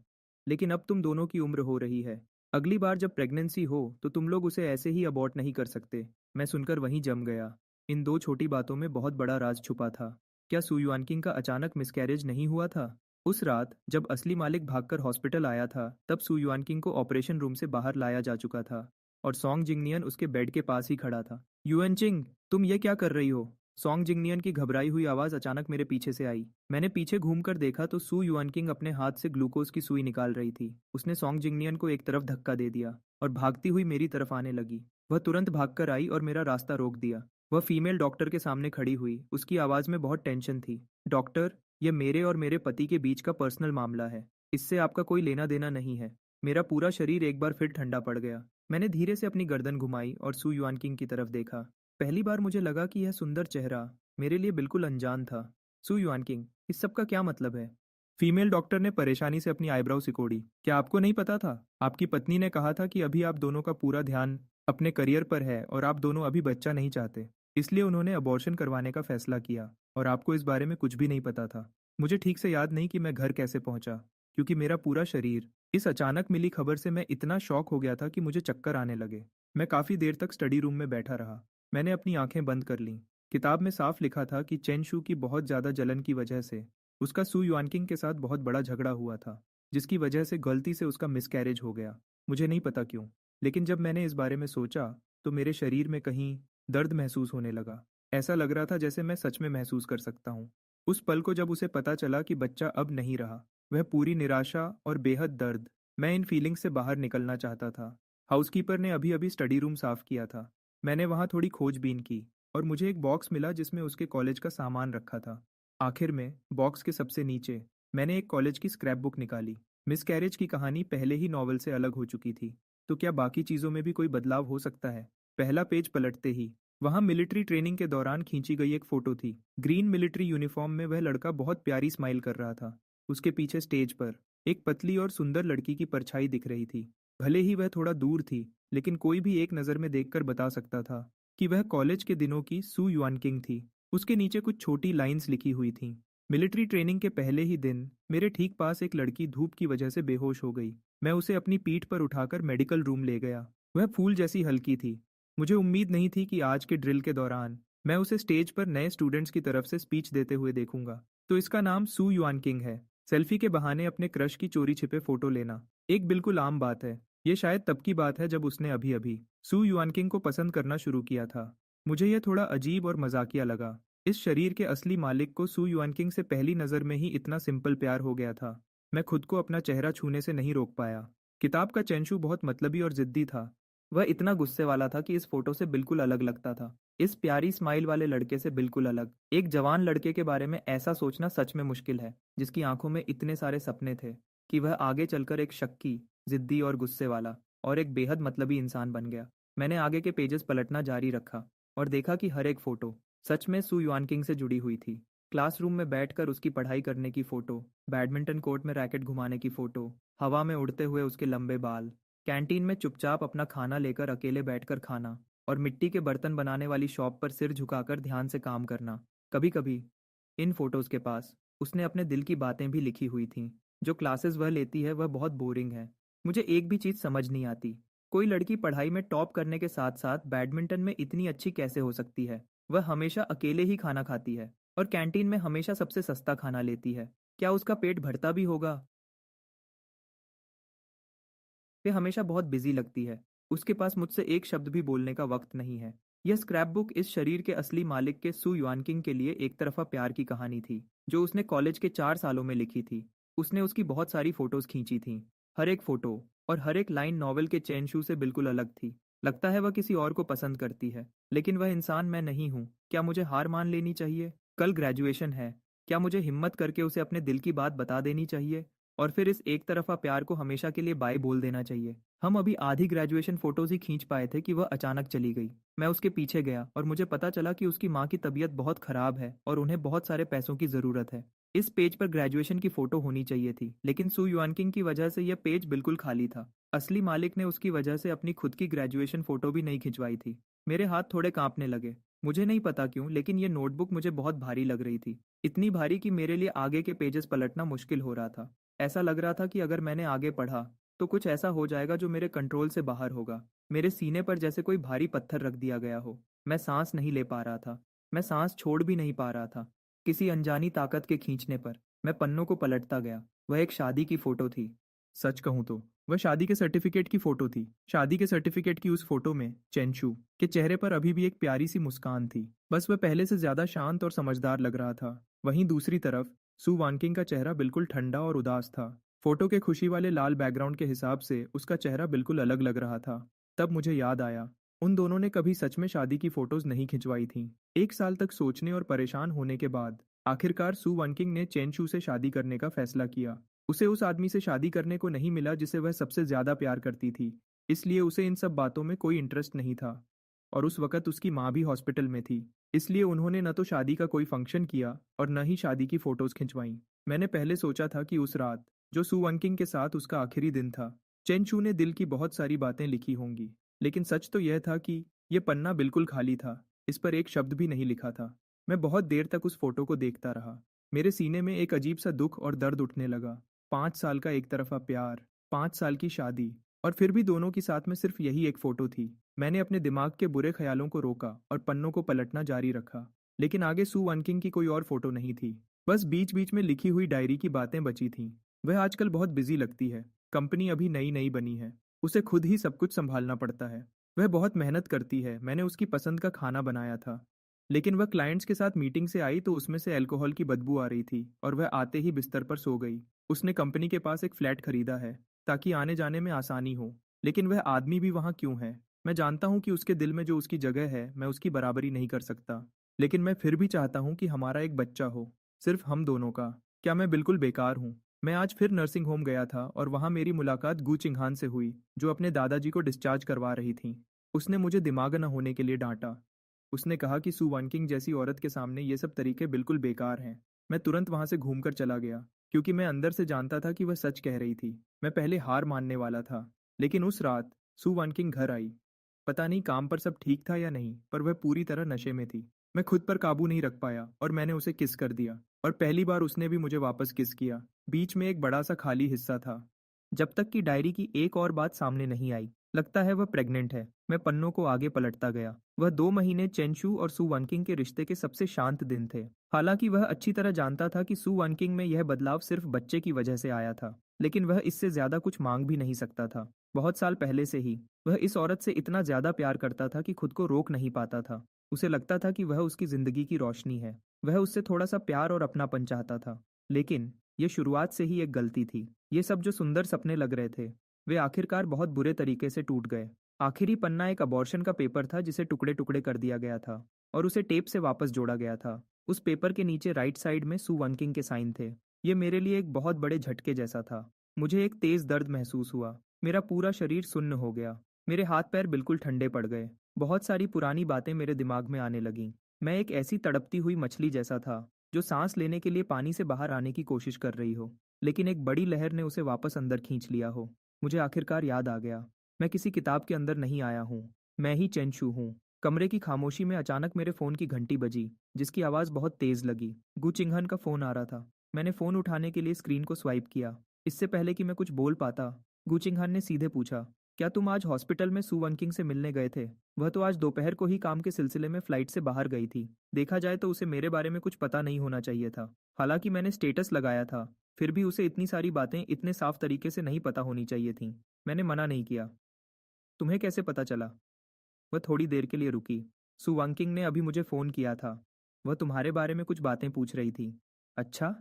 लेकिन अब तुम दोनों की उम्र हो रही है। अगली बार जब प्रेगनेंसी हो तो तुम लोग उसे ऐसे ही अबॉर्ट नहीं कर सकते। मैं सुनकर वहीं जम गया। इन दो छोटी बातों में बहुत बड़ा राज छुपा था। क्या सु युआनकिंग का अचानक मिसकैरेज नहीं हुआ था? उस रात जब असली मालिक भागकर हॉस्पिटल आया था, तब सु युआनकिंग को ऑपरेशन रूम से बाहर लाया जा चुका था और सॉन्ग जिंगनियन उसके बेड के पास ही खड़ा था। युएनचिंग, तुम ये क्या कर रही हो? सॉन्ग जिंगनियन की घबराई हुई आवाज अचानक मेरे पीछे से आई। मैंने पीछे घूमकर देखा तो सु युआनकिंग अपने हाथ से ग्लूकोज की सुई निकाल रही थी। उसने सॉन्ग जिंगनियन को एक तरफ धक्का दे दिया और भागती हुई मेरी तरफ आने लगी। वह तुरंत भागकर आई और मेरा रास्ता रोक दिया। वह फीमेल डॉक्टर के सामने खड़ी हुई, उसकी आवाज में बहुत टेंशन थी। डॉक्टर, यह मेरे और मेरे पति के बीच का पर्सनल मामला है, इससे आपका कोई लेना देना नहीं है। मेरा पूरा शरीर एक बार फिर ठंडा पड़ गया। मैंने धीरे से अपनी गर्दन घुमाई और सु युआनकिंग की तरफ देखा। पहली बार मुझे लगा कि यह सुंदर चेहरा मेरे लिए बिल्कुल अनजान था। सु युआनकिंग, इस सब का क्या मतलब है? फीमेल डॉक्टर ने परेशानी से अपनी आईब्राउ सिकोड़ी। क्या आपको नहीं पता था? आपकी पत्नी ने कहा था कि अभी आप दोनों का पूरा ध्यान अपने करियर पर है और आप दोनों अभी बच्चा नहीं चाहते, इसलिए उन्होंने अबॉर्शन करवाने का फैसला किया, और आपको इस बारे में कुछ भी नहीं पता था। मुझे ठीक से याद नहीं कि मैं घर कैसे पहुंचा, क्योंकि मेरा पूरा शरीर इस अचानक मिली खबर से मैं इतना शॉक हो गया था कि मुझे चक्कर आने लगे। मैं काफी देर तक स्टडी रूम में बैठा रहा। मैंने अपनी आंखें बंद कर लीं। किताब में साफ लिखा था कि चेन शू की बहुत ज्यादा जलन की वजह से उसका सु युआनकिंग के साथ बहुत बड़ा झगड़ा हुआ था, जिसकी वजह से गलती से उसका मिसकैरेज हो गया। मुझे नहीं पता क्यों, लेकिन जब मैंने इस बारे में सोचा तो मेरे शरीर में कहीं दर्द महसूस होने लगा। ऐसा लग रहा था जैसे मैं सच में महसूस कर सकता हूँ। उस पल को जब उसे पता चला कि बच्चा अब नहीं रहा, वह पूरी निराशा और बेहद दर्द, मैं इन फीलिंग्स से बाहर निकलना चाहता था। हाउसकीपर ने अभी अभी स्टडी रूम साफ किया था। मैंने वहाँ थोड़ी खोजबीन की और मुझे एक बॉक्स मिला जिसमें उसके कॉलेज का सामान रखा था। आखिर में बॉक्स के सबसे नीचे मैंने एक कॉलेज की स्क्रैप बुक निकाली। मिसकैरेज की कहानी पहले ही नॉवल से अलग हो चुकी थी, तो क्या बाकी चीज़ों में भी कोई बदलाव हो सकता है? पहला पेज पलटते ही वहां मिलिट्री ट्रेनिंग के दौरान खींची गई एक फोटो थी। ग्रीन मिलिट्री यूनिफॉर्म में वह लड़का बहुत प्यारी स्माइल कर रहा था। उसके पीछे स्टेज पर एक पतली और सुंदर लड़की की परछाई दिख रही थी। भले ही वह थोड़ा दूर थी, लेकिन कोई भी एक नज़र में देखकर बता सकता था कि वह कॉलेज के दिनों की सु युआनकिंग थी। उसके नीचे कुछ छोटी लाइंस लिखी हुई थीं। मिलिट्री ट्रेनिंग के पहले ही दिन मेरे ठीक पास एक लड़की धूप की वजह से बेहोश हो गई। मैं उसे अपनी पीठ पर उठाकर मेडिकल रूम ले गया। वह फूल जैसी हल्की थी। मुझे उम्मीद नहीं थी कि आज के ड्रिल के दौरान मैं उसे स्टेज पर नए स्टूडेंट्स की तरफ से स्पीच देते हुए देखूंगा। तो इसका नाम सु युआनकिंग है। सेल्फी के बहाने अपने क्रश की चोरी छिपे फोटो लेना एक बिल्कुल आम बात है। ये शायद तब की बात है जब उसने अभी अभी सु युआनकिंग को पसंद करना शुरू किया था। मुझे यह थोड़ा अजीब और मजाकिया लगा। इस शरीर के असली मालिक को सु युआनकिंग से पहली नज़र में ही इतना सिंपल प्यार हो गया था। मैं खुद को अपना चेहरा छूने से नहीं रोक पाया। किताब का चेंशू बहुत मतलबी और जिद्दी था। वह इतना गुस्से वाला था कि इस फोटो से बिल्कुल अलग लगता था। इस प्यारी स्माइल वाले लड़के से बिल्कुल अलग। एक जवान लड़के के बारे में ऐसा सोचना सच में मुश्किल है, जिसकी आंखों में इतने सारे सपने थे कि वह आगे चलकर एक शक्की, जिद्दी और गुस्से वाला और एक बेहद मतलबी इंसान बन गया। मैंने आगे के पेजेस पलटना जारी रखा और देखा कि हर एक फोटो सच में सू युआनकिंग से जुड़ी हुई थी। क्लासरूम में बैठकर उसकी पढ़ाई करने की फोटो, बैडमिंटन कोर्ट में रैकेट घुमाने की फोटो, हवा में उड़ते हुए उसके लंबे बाल, कैंटीन में चुपचाप अपना खाना लेकर अकेले बैठकर खाना और मिट्टी के बर्तन बनाने वाली शॉप पर सिर झुकाकर ध्यान से काम करना। कभी कभी इन फोटोज के पास उसने अपने दिल की बातें भी लिखी हुई थीं। जो क्लासेस वह लेती है वह बहुत बोरिंग है। मुझे एक भी चीज़ समझ नहीं आती। कोई लड़की पढ़ाई में टॉप करने के साथ साथ बैडमिंटन में इतनी अच्छी कैसे हो सकती है। वह हमेशा अकेले ही खाना खाती है और कैंटीन में हमेशा सबसे सस्ता खाना लेती है। क्या उसका पेट भरता भी होगा? वे हमेशा बहुत बिजी लगती है। उसके पास मुझसे एक शब्द भी बोलने का वक्त नहीं है। यह स्क्रैप बुक इस शरीर के असली मालिक के सू युआनकिंग के लिए एक तरफा प्यार की कहानी थी, जो उसने कॉलेज के 4 सालों में लिखी थी। उसने उसकी बहुत सारी फोटोज खींची थीं। हर एक फोटो और हर एक लाइन नॉवल के चैन शू से बिल्कुल अलग थी। लगता है वह किसी और को पसंद करती है, लेकिन वह इंसान मैं नहीं हूँ। क्या मुझे हार मान लेनी चाहिए? कल ग्रेजुएशन है। क्या मुझे हिम्मत करके उसे अपने दिल की बात बता देनी चाहिए और फिर इस एक तरफ़ा प्यार को हमेशा के लिए बाय बोल देना चाहिए? हम अभी आधी ग्रेजुएशन फोटोज ही खींच पाए थे कि वह अचानक चली गई। मैं उसके पीछे गया और मुझे पता चला कि उसकी माँ की तबीयत बहुत खराब है और उन्हें बहुत सारे पैसों की ज़रूरत है। इस पेज पर ग्रेजुएशन की फ़ोटो होनी चाहिए थी, लेकिन सू युआनकिंग की वजह से यह पेज बिल्कुल खाली था। असली मालिक ने उसकी वजह से अपनी खुद की ग्रेजुएशन फ़ोटो भी नहीं खिंचवाई थी। मेरे हाथ थोड़े कांपने लगे। मुझे नहीं पता क्यों, लेकिन ये नोटबुक मुझे बहुत भारी लग रही थी। इतनी भारी कि मेरे लिए आगे के पेजेस पलटना मुश्किल हो रहा था। ऐसा लग रहा था कि अगर मैंने आगे पढ़ा तो कुछ ऐसा हो जाएगा जो मेरे कंट्रोल से बाहर होगा। मेरे सीने पर जैसे कोई भारी पत्थर रख दिया गया हो। मैं सांस नहीं ले पा रहा था। मैं सांस छोड़ भी नहीं पा रहा था। किसी अनजानी ताकत के खींचने पर मैं पन्नों को पलटता गया। वह एक शादी की फोटो थी। सच कहूं तो वह शादी के सर्टिफिकेट की फोटो थी। शादी के सर्टिफिकेट की उस फोटो में चेंशू के चेहरे पर अभी भी एक प्यारी सी मुस्कान थी। बस वह पहले से ज्यादा शांत और समझदार लग रहा था। वहीं दूसरी तरफ सू वानकिंग का चेहरा बिल्कुल ठंडा और उदास था। फोटो के खुशी वाले लाल बैकग्राउंड के हिसाब से उसका चेहरा बिल्कुल अलग लग रहा था। तब मुझे याद आया, उन दोनों ने कभी सच में शादी की फोटोज नहीं खिंचवाई थीं। 1 साल तक सोचने और परेशान होने के बाद आखिरकार सू वनकिंग ने चेंशू से शादी करने का फैसला किया। उसे उस आदमी से शादी करने को नहीं मिला जिसे वह सबसे ज्यादा प्यार करती थी, इसलिए उसे इन सब बातों में कोई इंटरेस्ट नहीं था। और उस वक्त उसकी माँ भी हॉस्पिटल में थी, इसलिए उन्होंने न तो शादी का कोई फंक्शन किया और न ही शादी की फोटोज खिंचवाई। मैंने पहले सोचा था कि उस रात, जो सू वनकिंग के साथ उसका आखिरी दिन था, चेंशू ने दिल की बहुत सारी बातें लिखी होंगी। लेकिन सच तो यह था कि यह पन्ना बिल्कुल खाली था। इस पर एक शब्द भी नहीं लिखा था। मैं बहुत देर तक उस फोटो को देखता रहा। मेरे सीने में एक अजीब सा दुख और दर्द उठने लगा। 5 साल का एक तरफा प्यार, 5 साल की शादी, और फिर भी दोनों की साथ में सिर्फ यही एक फोटो थी। मैंने अपने दिमाग के बुरे ख्यालों को रोका और पन्नों को पलटना जारी रखा। लेकिन आगे सू वनकिंग की कोई और फोटो नहीं थी। बस बीच बीच में लिखी हुई डायरी की बातें बची थीं। वह आजकल बहुत बिजी लगती है। कंपनी अभी नई नई बनी है। उसे खुद ही सब कुछ संभालना पड़ता है। वह बहुत मेहनत करती है। मैंने उसकी पसंद का खाना बनाया था, लेकिन वह क्लाइंट्स के साथ मीटिंग से आई तो उसमें से अल्कोहल की बदबू आ रही थी और वह आते ही बिस्तर पर सो गई। उसने कंपनी के पास एक फ्लैट खरीदा है ताकि आने जाने में आसानी हो। लेकिन वह आदमी भी वहाँ क्यों है? मैं जानता हूँ कि उसके दिल में जो उसकी जगह है मैं उसकी बराबरी नहीं कर सकता, लेकिन मैं फिर भी चाहता हूँ कि हमारा एक बच्चा हो, सिर्फ हम दोनों का। क्या मैं बिल्कुल बेकार हूँ? मैं आज फिर नर्सिंग होम गया था और वहाँ मेरी मुलाकात गू चिंगहान से हुई, जो अपने दादाजी को डिस्चार्ज करवा रही थी। उसने मुझे दिमाग न होने के लिए डांटा। उसने कहा कि सू वानकिंग जैसी औरत के सामने ये सब तरीके बिल्कुल बेकार हैं। मैं तुरंत वहां से घूमकर चला गया, क्योंकि मैं अंदर से जानता था कि वह सच कह रही थी। मैं पहले हार मानने वाला था, लेकिन उस रात सू वानकिंग घर आई। पता नहीं काम पर सब ठीक था या नहीं, पर वह पूरी तरह नशे में थी। मैं खुद पर काबू नहीं रख पाया और मैंने उसे किस कर दिया, और पहली बार उसने भी मुझे वापस किस किया। बीच में एक बड़ा सा खाली हिस्सा था, जब तक कि डायरी की एक और बात सामने नहीं आई। लगता है वह प्रेग्नेंट है। मैं पन्नों को आगे पलटता गया। वह 2 महीने चेंशू और सू वनकिंग के रिश्ते के सबसे शांत दिन थे। हालांकि वह अच्छी तरह जानता था कि सू वनकिंग में यह बदलाव सिर्फ बच्चे की वजह से आया था, लेकिन वह इससे ज्यादा कुछ मांग भी नहीं सकता था। बहुत साल पहले से ही वह इस औरत से इतना ज्यादा प्यार करता था कि खुद को रोक नहीं पाता था। उसे लगता था कि वह उसकी जिंदगी की रोशनी है। वह उससे थोड़ा सा प्यार और अपनापन चाहता था। लेकिन यह शुरुआत से ही एक गलती थी। ये सब जो सुंदर सपने लग रहे थे, वे आखिरकार बहुत बुरे तरीके से टूट गए। आखिरी पन्ना एक अबॉर्शन का पेपर था जिसे टुकड़े टुकड़े कर दिया गया था और उसे टेप से वापस जोड़ा गया था। उस पेपर के नीचे राइट साइड में सू वंकिंग के साइन थे। ये मेरे लिए एक बहुत बड़े झटके जैसा था। मुझे एक तेज दर्द महसूस हुआ। मेरा पूरा शरीर सुन्न हो गया। मेरे हाथ पैर बिल्कुल ठंडे पड़ गए। बहुत सारी पुरानी बातें मेरे दिमाग में आने लगीं। मैं एक ऐसी तड़पती हुई मछली जैसा था जो सांस लेने के लिए पानी से बाहर आने की कोशिश कर रही हो, लेकिन एक बड़ी लहर ने उसे वापस अंदर खींच लिया हो। मुझे आखिरकार याद आ गया, मैं किसी किताब के अंदर नहीं आया हूँ। मैं ही चेंशू हूँ। कमरे की खामोशी में अचानक मेरे फ़ोन की घंटी बजी, जिसकी आवाज़ बहुत तेज़ लगी। गु चिंघन का फ़ोन आ रहा था। मैंने फ़ोन उठाने के लिए स्क्रीन को स्वाइप किया। इससे पहले कि मैं कुछ बोल पाता, गु चिंघन ने सीधे पूछा, क्या तुम आज हॉस्पिटल में सू वंकिंग से मिलने गए थे? वह तो आज दोपहर को ही काम के सिलसिले में फ़्लाइट से बाहर गई थी। देखा जाए तो उसे मेरे बारे में कुछ पता नहीं होना चाहिए था। हालांकि मैंने स्टेटस लगाया था, फिर भी उसे इतनी सारी बातें इतने साफ तरीके से नहीं पता होनी चाहिए थीं। मैंने मना नहीं किया। तुम्हें कैसे पता चला? वह थोड़ी देर के लिए रुकी। सु वांकिंग ने अभी मुझे फ़ोन किया था। वह तुम्हारे बारे में कुछ बातें पूछ रही थी। अच्छा?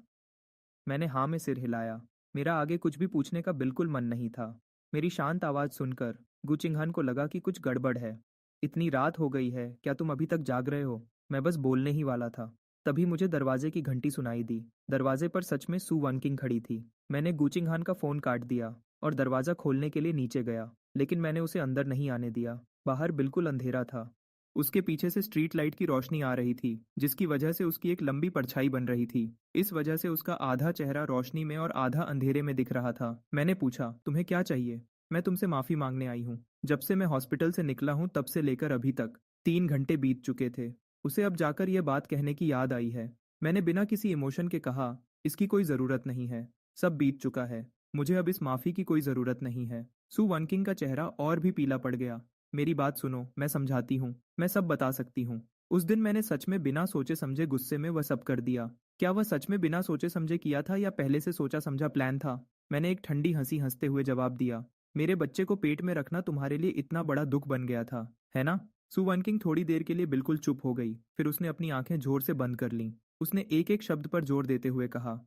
मैंने हाँ में सिर हिलाया। मेरा आगे कुछ भी पूछने का बिल्कुल मन नहीं था। मेरी शांत आवाज़ सुनकर गुचिंगहन को लगा कि कुछ गड़बड़ है। इतनी रात हो गई है, क्या तुम अभी तक जाग रहे हो? मैं बस बोलने ही वाला था। तभी मुझे दरवाजे की घंटी सुनाई दी। दरवाजे पर सच में सु वानकिंग खड़ी थी। मैंने गुचिंगहन का फ़ोन काट दिया और दरवाज़ा खोलने के लिए नीचे गया, लेकिन मैंने उसे अंदर नहीं आने दिया। बाहर बिल्कुल अंधेरा था। उसके पीछे से स्ट्रीट लाइट की रोशनी आ रही थी, जिसकी वजह से उसकी एक लंबी परछाई बन रही थी। इस वजह से उसका आधा चेहरा रोशनी में और आधा अंधेरे में दिख रहा था। मैंने पूछा, तुम्हें क्या चाहिए? मैं तुमसे माफ़ी मांगने आई हूँ। जब से मैं हॉस्पिटल से निकला हूँ तब से लेकर अभी तक 3 घंटे बीत चुके थे। उसे अब जाकर यह बात कहने की याद आई है। मैंने बिना किसी इमोशन के कहा, इसकी कोई ज़रूरत नहीं है। सब बीत चुका है। मुझे अब इस माफ़ी की कोई ज़रूरत नहीं है। सु वनकिंग का चेहरा और भी पीला पड़ गया। मेरी बात सुनो, मैं समझाती हूँ। मैं सब बता सकती हूँ। उस दिन मैंने सच में बिना सोचे समझे गुस्से में वह सब कर दिया। क्या वह सच में बिना सोचे समझे किया था या पहले से सोचा समझा प्लान था? मैंने एक ठंडी हंसी हंसते हुए जवाब दिया, मेरे बच्चे को पेट में रखना तुम्हारे लिए इतना बड़ा दुख बन गया था, है ना? सु वनकिंग थोड़ी देर के लिए बिल्कुल चुप हो गई। फिर उसने अपनी आंखें जोर से बंद कर लीं। उसने एक एक शब्द पर जोर देते हुए कहा,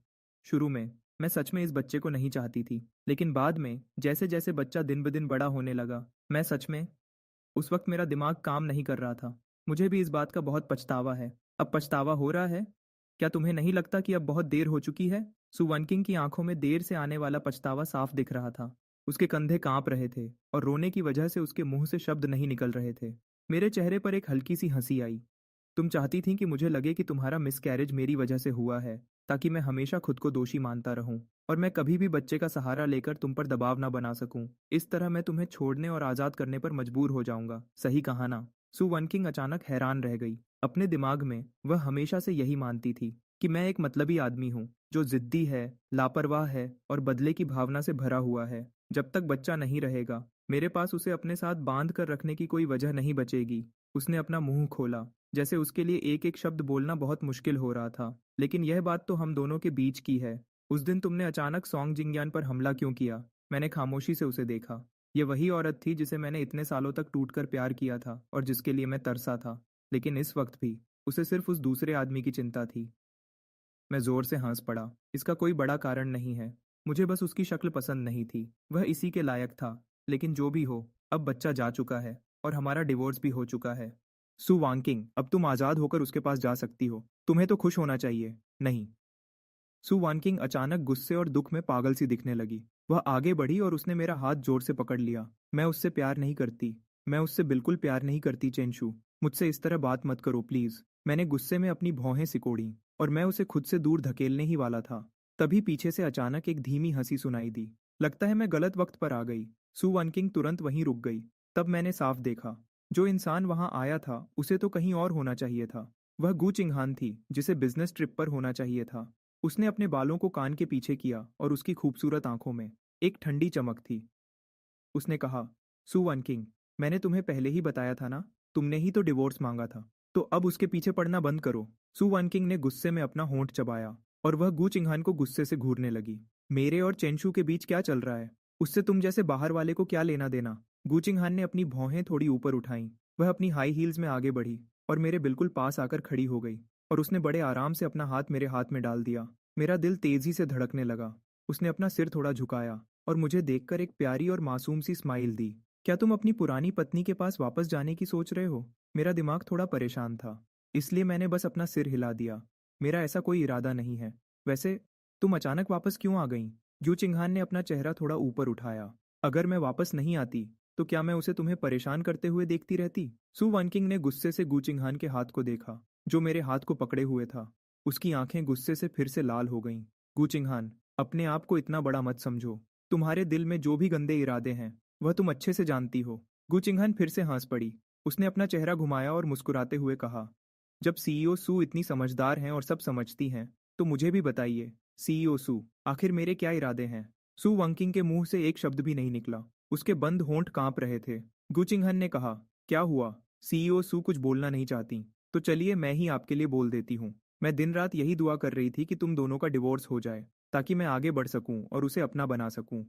शुरू में मैं सच में इस बच्चे को नहीं चाहती थी, लेकिन बाद में जैसे जैसे बच्चा दिन ब दिन बड़ा होने लगा, मैं सच में उस वक्त मेरा दिमाग काम नहीं कर रहा था। मुझे भी इस बात का बहुत पछतावा है। अब पछतावा हो रहा है? क्या तुम्हें नहीं लगता कि अब बहुत देर हो चुकी है? सु वनकिंग की आंखों में देर से आने वाला पछतावा साफ दिख रहा था। उसके कंधे कांप रहे थे और रोने की वजह से उसके मुंह से शब्द नहीं निकल रहे थे। मेरे चेहरे पर एक हल्की सी हंसी आई। तुम चाहती थी कि मुझे लगे कि तुम्हारा मिसकैरेज मेरी वजह से हुआ है, ताकि मैं हमेशा खुद को दोषी मानता रहूं और मैं कभी भी बच्चे का सहारा लेकर तुम पर दबाव ना बना सकूं। इस तरह मैं तुम्हें छोड़ने और आज़ाद करने पर मजबूर हो जाऊंगा। सही कहा ना? सु वनकिंग अचानक हैरान रह गई। अपने दिमाग में वह हमेशा से यही मानती थी कि मैं एक मतलबी आदमी हूँ, जो जिद्दी है, लापरवाह है और बदले की भावना से भरा हुआ है। जब तक बच्चा नहीं रहेगा, मेरे पास उसे अपने साथ बांध कर रखने की कोई वजह नहीं बचेगी। उसने अपना मुंह खोला, जैसे उसके लिए एक एक शब्द बोलना बहुत मुश्किल हो रहा था। लेकिन यह बात तो हम दोनों के बीच की है। उस दिन तुमने अचानक सॉन्ग जिंग्यान पर हमला क्यों किया? मैंने खामोशी से उसे देखा। ये वही औरत थी जिसे मैंने इतने सालों तक टूटकर प्यार किया था और जिसके लिए मैं तरसा था। लेकिन इस वक्त भी उसे सिर्फ उस दूसरे आदमी की चिंता थी। मैं जोर से हंस पड़ा। इसका कोई बड़ा कारण नहीं है। मुझे बस उसकी शक्ल पसंद नहीं थी। वह इसी के लायक था। लेकिन जो भी हो, अब बच्चा जा चुका है और हमारा डिवोर्स भी हो चुका है। सु वांकिंग, अब तुम आज़ाद होकर उसके पास जा सकती हो। तुम्हें तो खुश होना चाहिए, नहीं? सु वानकिंग अचानक गुस्से और दुख में पागल सी दिखने लगी। वह आगे बढ़ी और उसने मेरा हाथ जोर से पकड़ लिया। मैं उससे प्यार नहीं करती। मैं उससे बिल्कुल प्यार नहीं करती चेंशू। मुझसे इस तरह बात मत करो प्लीज। मैंने गुस्से में अपनी भौहें सिकोड़ी और मैं उसे खुद से दूर धकेलने ही वाला था। तभी पीछे से अचानक एक धीमी हंसी सुनाई दी। लगता है मैं गलत वक्त पर आ गई। सु वानकिंग तुरंत वहीं रुक गई। तब मैंने साफ देखा, जो इंसान वहां आया था उसे तो कहीं और होना चाहिए था। वह गू चिंगहान थी, जिसे बिजनेस ट्रिप पर होना चाहिए था। उसने अपने बालों को कान के पीछे किया और उसकी खूबसूरत आंखों में एक ठंडी चमक थी। उसने कहा, सु वनकिंग, मैंने तुम्हें पहले ही बताया था ना, तुमने ही तो डिवोर्स मांगा था, तो अब उसके पीछे पड़ना बंद करो। सु वनकिंग ने गुस्से में अपना होंठ चबाया और वह गू चिंगहान को गुस्से से घूरने लगी। मेरे और चेंशू के बीच क्या चल रहा है? उससे तुम जैसे बाहर वाले को क्या लेना देना? गू चिंगहान ने अपनी भौहें थोड़ी ऊपर उठाई। वह अपनी हाई हील्स में आगे बढ़ी और मेरे बिल्कुल पास आकर खड़ी हो गई और उसने बड़े आराम से अपना हाथ मेरे हाथ में डाल दिया। मेरा दिल तेजी से धड़कने लगा। उसने अपना सिर थोड़ा झुकाया और मुझे देखकर एक प्यारी और मासूम सी स्माइल दी। क्या तुम अपनी पुरानी पत्नी के पास वापस जाने की सोच रहे हो? मेरा दिमाग थोड़ा परेशान था, इसलिए मैंने बस अपना सिर हिला दिया। मेरा ऐसा कोई इरादा नहीं है। वैसे, तुम अचानक वापस क्यों आ गईं? यू चिंगहान ने अपना चेहरा थोड़ा ऊपर उठाया। अगर मैं वापस नहीं आती, तो क्या मैं उसे तुम्हें परेशान करते हुए देखती रहती? सु वनकिंग ने गुस्से से गू चिंगहान के हाथ को देखा, जो मेरे हाथ को पकड़े हुए था। उसकी आंखें गुस्से से फिर से लाल हो गईं। गू चिंगहान, अपने आप को इतना बड़ा मत समझो। तुम्हारे दिल में जो भी गंदे इरादे हैं, वह तुम अच्छे से जानती हो। गू चिंगहन फिर से हंस पड़ी। उसने अपना चेहरा घुमाया और मुस्कुराते हुए कहा, जब सीईओ सू इतनी समझदार हैं और सब समझती हैं, तो मुझे भी बताइए, सीईओ सू, आखिर मेरे क्या इरादे हैं? सू वंकिंग के मुंह से एक शब्द भी नहीं निकला। उसके बंद होंठ कांप रहे थे। गू चिंगहन ने कहा, क्या हुआ? सीईओ सू कुछ बोलना नहीं चाहती, तो चलिए मैं ही आपके लिए बोल देती हूँ। मैं दिन रात यही दुआ कर रही थी कि तुम दोनों का डिवोर्स हो जाए, ताकि मैं आगे बढ़ सकूं और उसे अपना बना सकूं।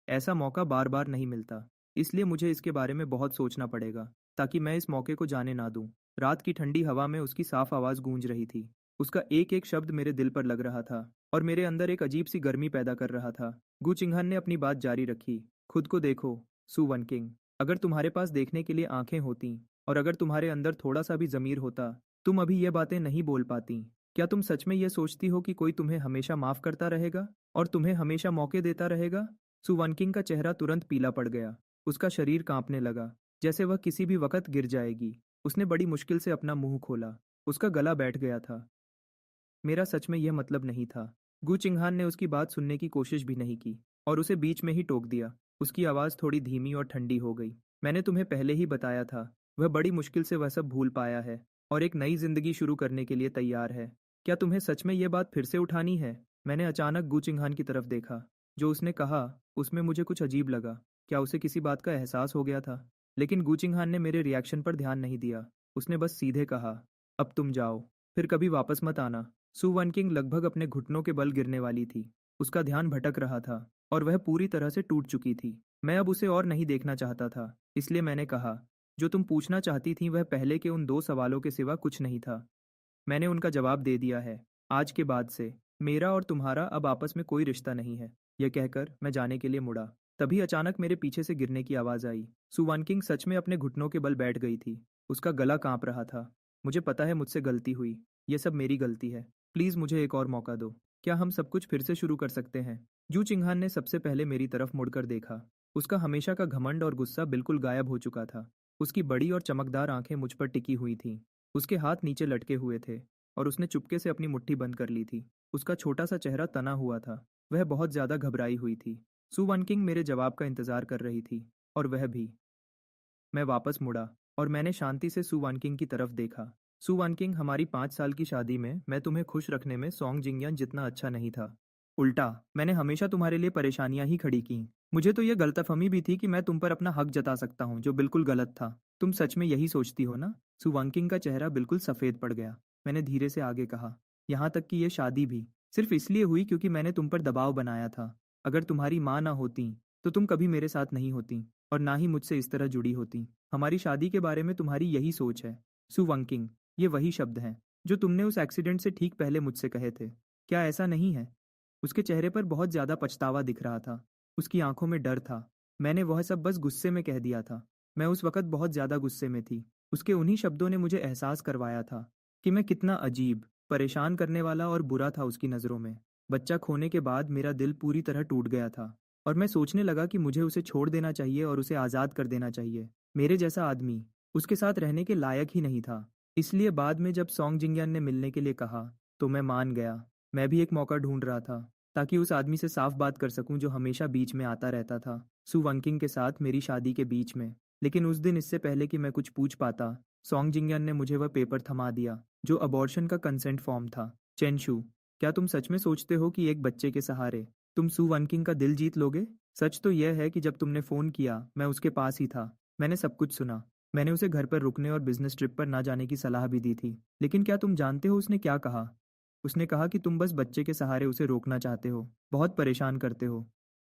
ऐसा मौका बार बार नहीं मिलता, इसलिए मुझे इसके बारे में बहुत सोचना पड़ेगा, ताकि मैं इस मौके को जाने ना दूं। रात की ठंडी हवा में उसकी साफ आवाज़ गूंज रही थी। उसका एक एक शब्द मेरे दिल पर लग रहा था और मेरे अंदर एक अजीब सी गर्मी पैदा कर रहा था। गू चिंघन ने अपनी बात जारी रखी, खुद को देखो, सु वन किंग। अगर तुम्हारे पास देखने के लिए आंखें होती और अगर तुम्हारे अंदर थोड़ा सा भी ज़मीर होता, तुम अभी ये बातें नहीं बोल पाती। क्या तुम सच में ये सोचती हो कि कोई तुम्हें हमेशा माफ़ करता रहेगा और तुम्हें हमेशा मौके देता रहेगा? सु वन किंग का चेहरा तुरंत पीला पड़ गया। उसका शरीर कांपने लगा, जैसे वह किसी भी वक्त गिर जाएगी। उसने बड़ी मुश्किल से अपना मुंह खोला। उसका गला बैठ गया था। मेरा सच में यह मतलब नहीं था। गू चिंघान ने उसकी बात सुनने की कोशिश भी नहीं की और उसे बीच में ही टोक दिया। उसकी आवाज़ थोड़ी धीमी और ठंडी हो गई। मैंने तुम्हें पहले ही बताया था, वह बड़ी मुश्किल से वह सब भूल पाया है और एक नई जिंदगी शुरू करने के लिए तैयार है। क्या तुम्हें सच में यह बात फिर से उठानी है? मैंने अचानक गू चिंघान की तरफ देखा। जो उसने कहा, उसमें मुझे कुछ अजीब लगा। क्या उसे किसी बात का एहसास हो गया था? लेकिन गू चिंघान ने मेरे रिएक्शन पर ध्यान नहीं दिया। उसने बस सीधे कहा, अब तुम जाओ, फिर कभी वापस मत आना। सु वन किंग लगभग अपने घुटनों के बल गिरने वाली थी। उसका ध्यान भटक रहा था और वह पूरी तरह से टूट चुकी थी। मैं अब उसे और नहीं देखना चाहता था, इसलिए मैंने कहा, जो तुम पूछना चाहती थी वह पहले के उन 2 सवालों के सिवा कुछ नहीं था। मैंने उनका जवाब दे दिया है। आज के बाद से मेरा और तुम्हारा अब आपस में कोई रिश्ता नहीं है। यह कहकर मैं जाने के लिए मुड़ा। तभी अचानक मेरे पीछे से गिरने की आवाज़ आई। सु वन किंग सच में अपने घुटनों के बल बैठ गई थी। उसका गला कांप रहा था। मुझे पता है मुझसे गलती हुई। ये सब मेरी गलती है। प्लीज़ मुझे एक और मौका दो। क्या हम सब कुछ फिर से शुरू कर सकते हैं? जू चिंघान ने सबसे पहले मेरी तरफ मुड़कर देखा। उसका हमेशा का घमंड और गुस्सा बिल्कुल गायब हो चुका था। उसकी बड़ी और चमकदार आंखें मुझ पर टिकी हुई थीं। उसके हाथ नीचे लटके हुए थे और उसने चुपके से अपनी मुट्ठी बंद कर ली थी। उसका छोटा सा चेहरा तना हुआ था। वह बहुत ज्यादा घबराई हुई थी। सु वन किंग मेरे जवाब का इंतजार कर रही थी और वह भी। मैं वापस मुड़ा और मैंने शांति से सु वन किंग की तरफ देखा। सु वन किंग, हमारी 5 साल की शादी में मैं तुम्हें खुश रखने में सॉन्ग जिंगयान जितना अच्छा नहीं था। उल्टा, मैंने हमेशा तुम्हारे लिए परेशानियां ही खड़ी की। मुझे तो यह गलतफहमी भी थी कि मैं तुम पर अपना हक जता सकता हूँ, जो बिल्कुल गलत था। तुम सच में यही सोचती हो ना? सु वन किंग का चेहरा बिल्कुल सफ़ेद पड़ गया। मैंने धीरे से आगे कहा, यहाँ तक कि यह शादी भी सिर्फ इसलिए हुई क्योंकि मैंने तुम पर दबाव बनाया था। अगर तुम्हारी माँ ना होती, तो तुम कभी मेरे साथ नहीं होती और ना ही मुझसे इस तरह जुड़ी होती। हमारी शादी के बारे में तुम्हारी यही सोच है। सु वंकिंग, ये वही शब्द हैं जो तुमने उस एक्सीडेंट से ठीक पहले मुझसे कहे थे। क्या ऐसा नहीं है? उसके चेहरे पर बहुत ज़्यादा पछतावा दिख रहा था। उसकी आंखों में डर था। मैंने वह सब बस गुस्से में कह दिया था। मैं उस वक्त बहुत ज़्यादा गुस्से में थी। उसके उन्हीं शब्दों ने मुझे एहसास करवाया था कि मैं कितना अजीब, परेशान करने वाला और बुरा था उसकी नज़रों में। बच्चा खोने के बाद मेरा दिल पूरी तरह टूट गया था और मैं सोचने लगा कि मुझे उसे छोड़ देना चाहिए और उसे आज़ाद कर देना चाहिए। मेरे जैसा आदमी उसके साथ रहने के लायक ही नहीं था। इसलिए बाद में जब सॉन्ग जिंगयान ने मिलने के लिए कहा, तो मैं मान गया। मैं भी एक मौका ढूंढ रहा था, ताकि उस आदमी से साफ बात कर सकूं जो हमेशा बीच में आता रहता था, सु वंकिंग के साथ मेरी शादी के बीच में। लेकिन उस दिन, इससे पहले कि मैं कुछ पूछ पाता, सॉन्ग जिंगयान ने मुझे वह पेपर थमा दिया जो अबॉर्शन का कंसेंट फॉर्म था। चेनशु, क्या तुम सच में सोचते हो कि एक बच्चे के सहारे तुम सु वनकिंग का दिल जीत लोगे? सच तो यह है कि जब तुमने फ़ोन किया, मैं उसके पास ही था। मैंने सब कुछ सुना। मैंने उसे घर पर रुकने और बिजनेस ट्रिप पर ना जाने की सलाह भी दी थी। लेकिन क्या तुम जानते हो उसने क्या कहा? उसने कहा कि तुम बस बच्चे के सहारे उसे रोकना चाहते हो, बहुत परेशान करते हो।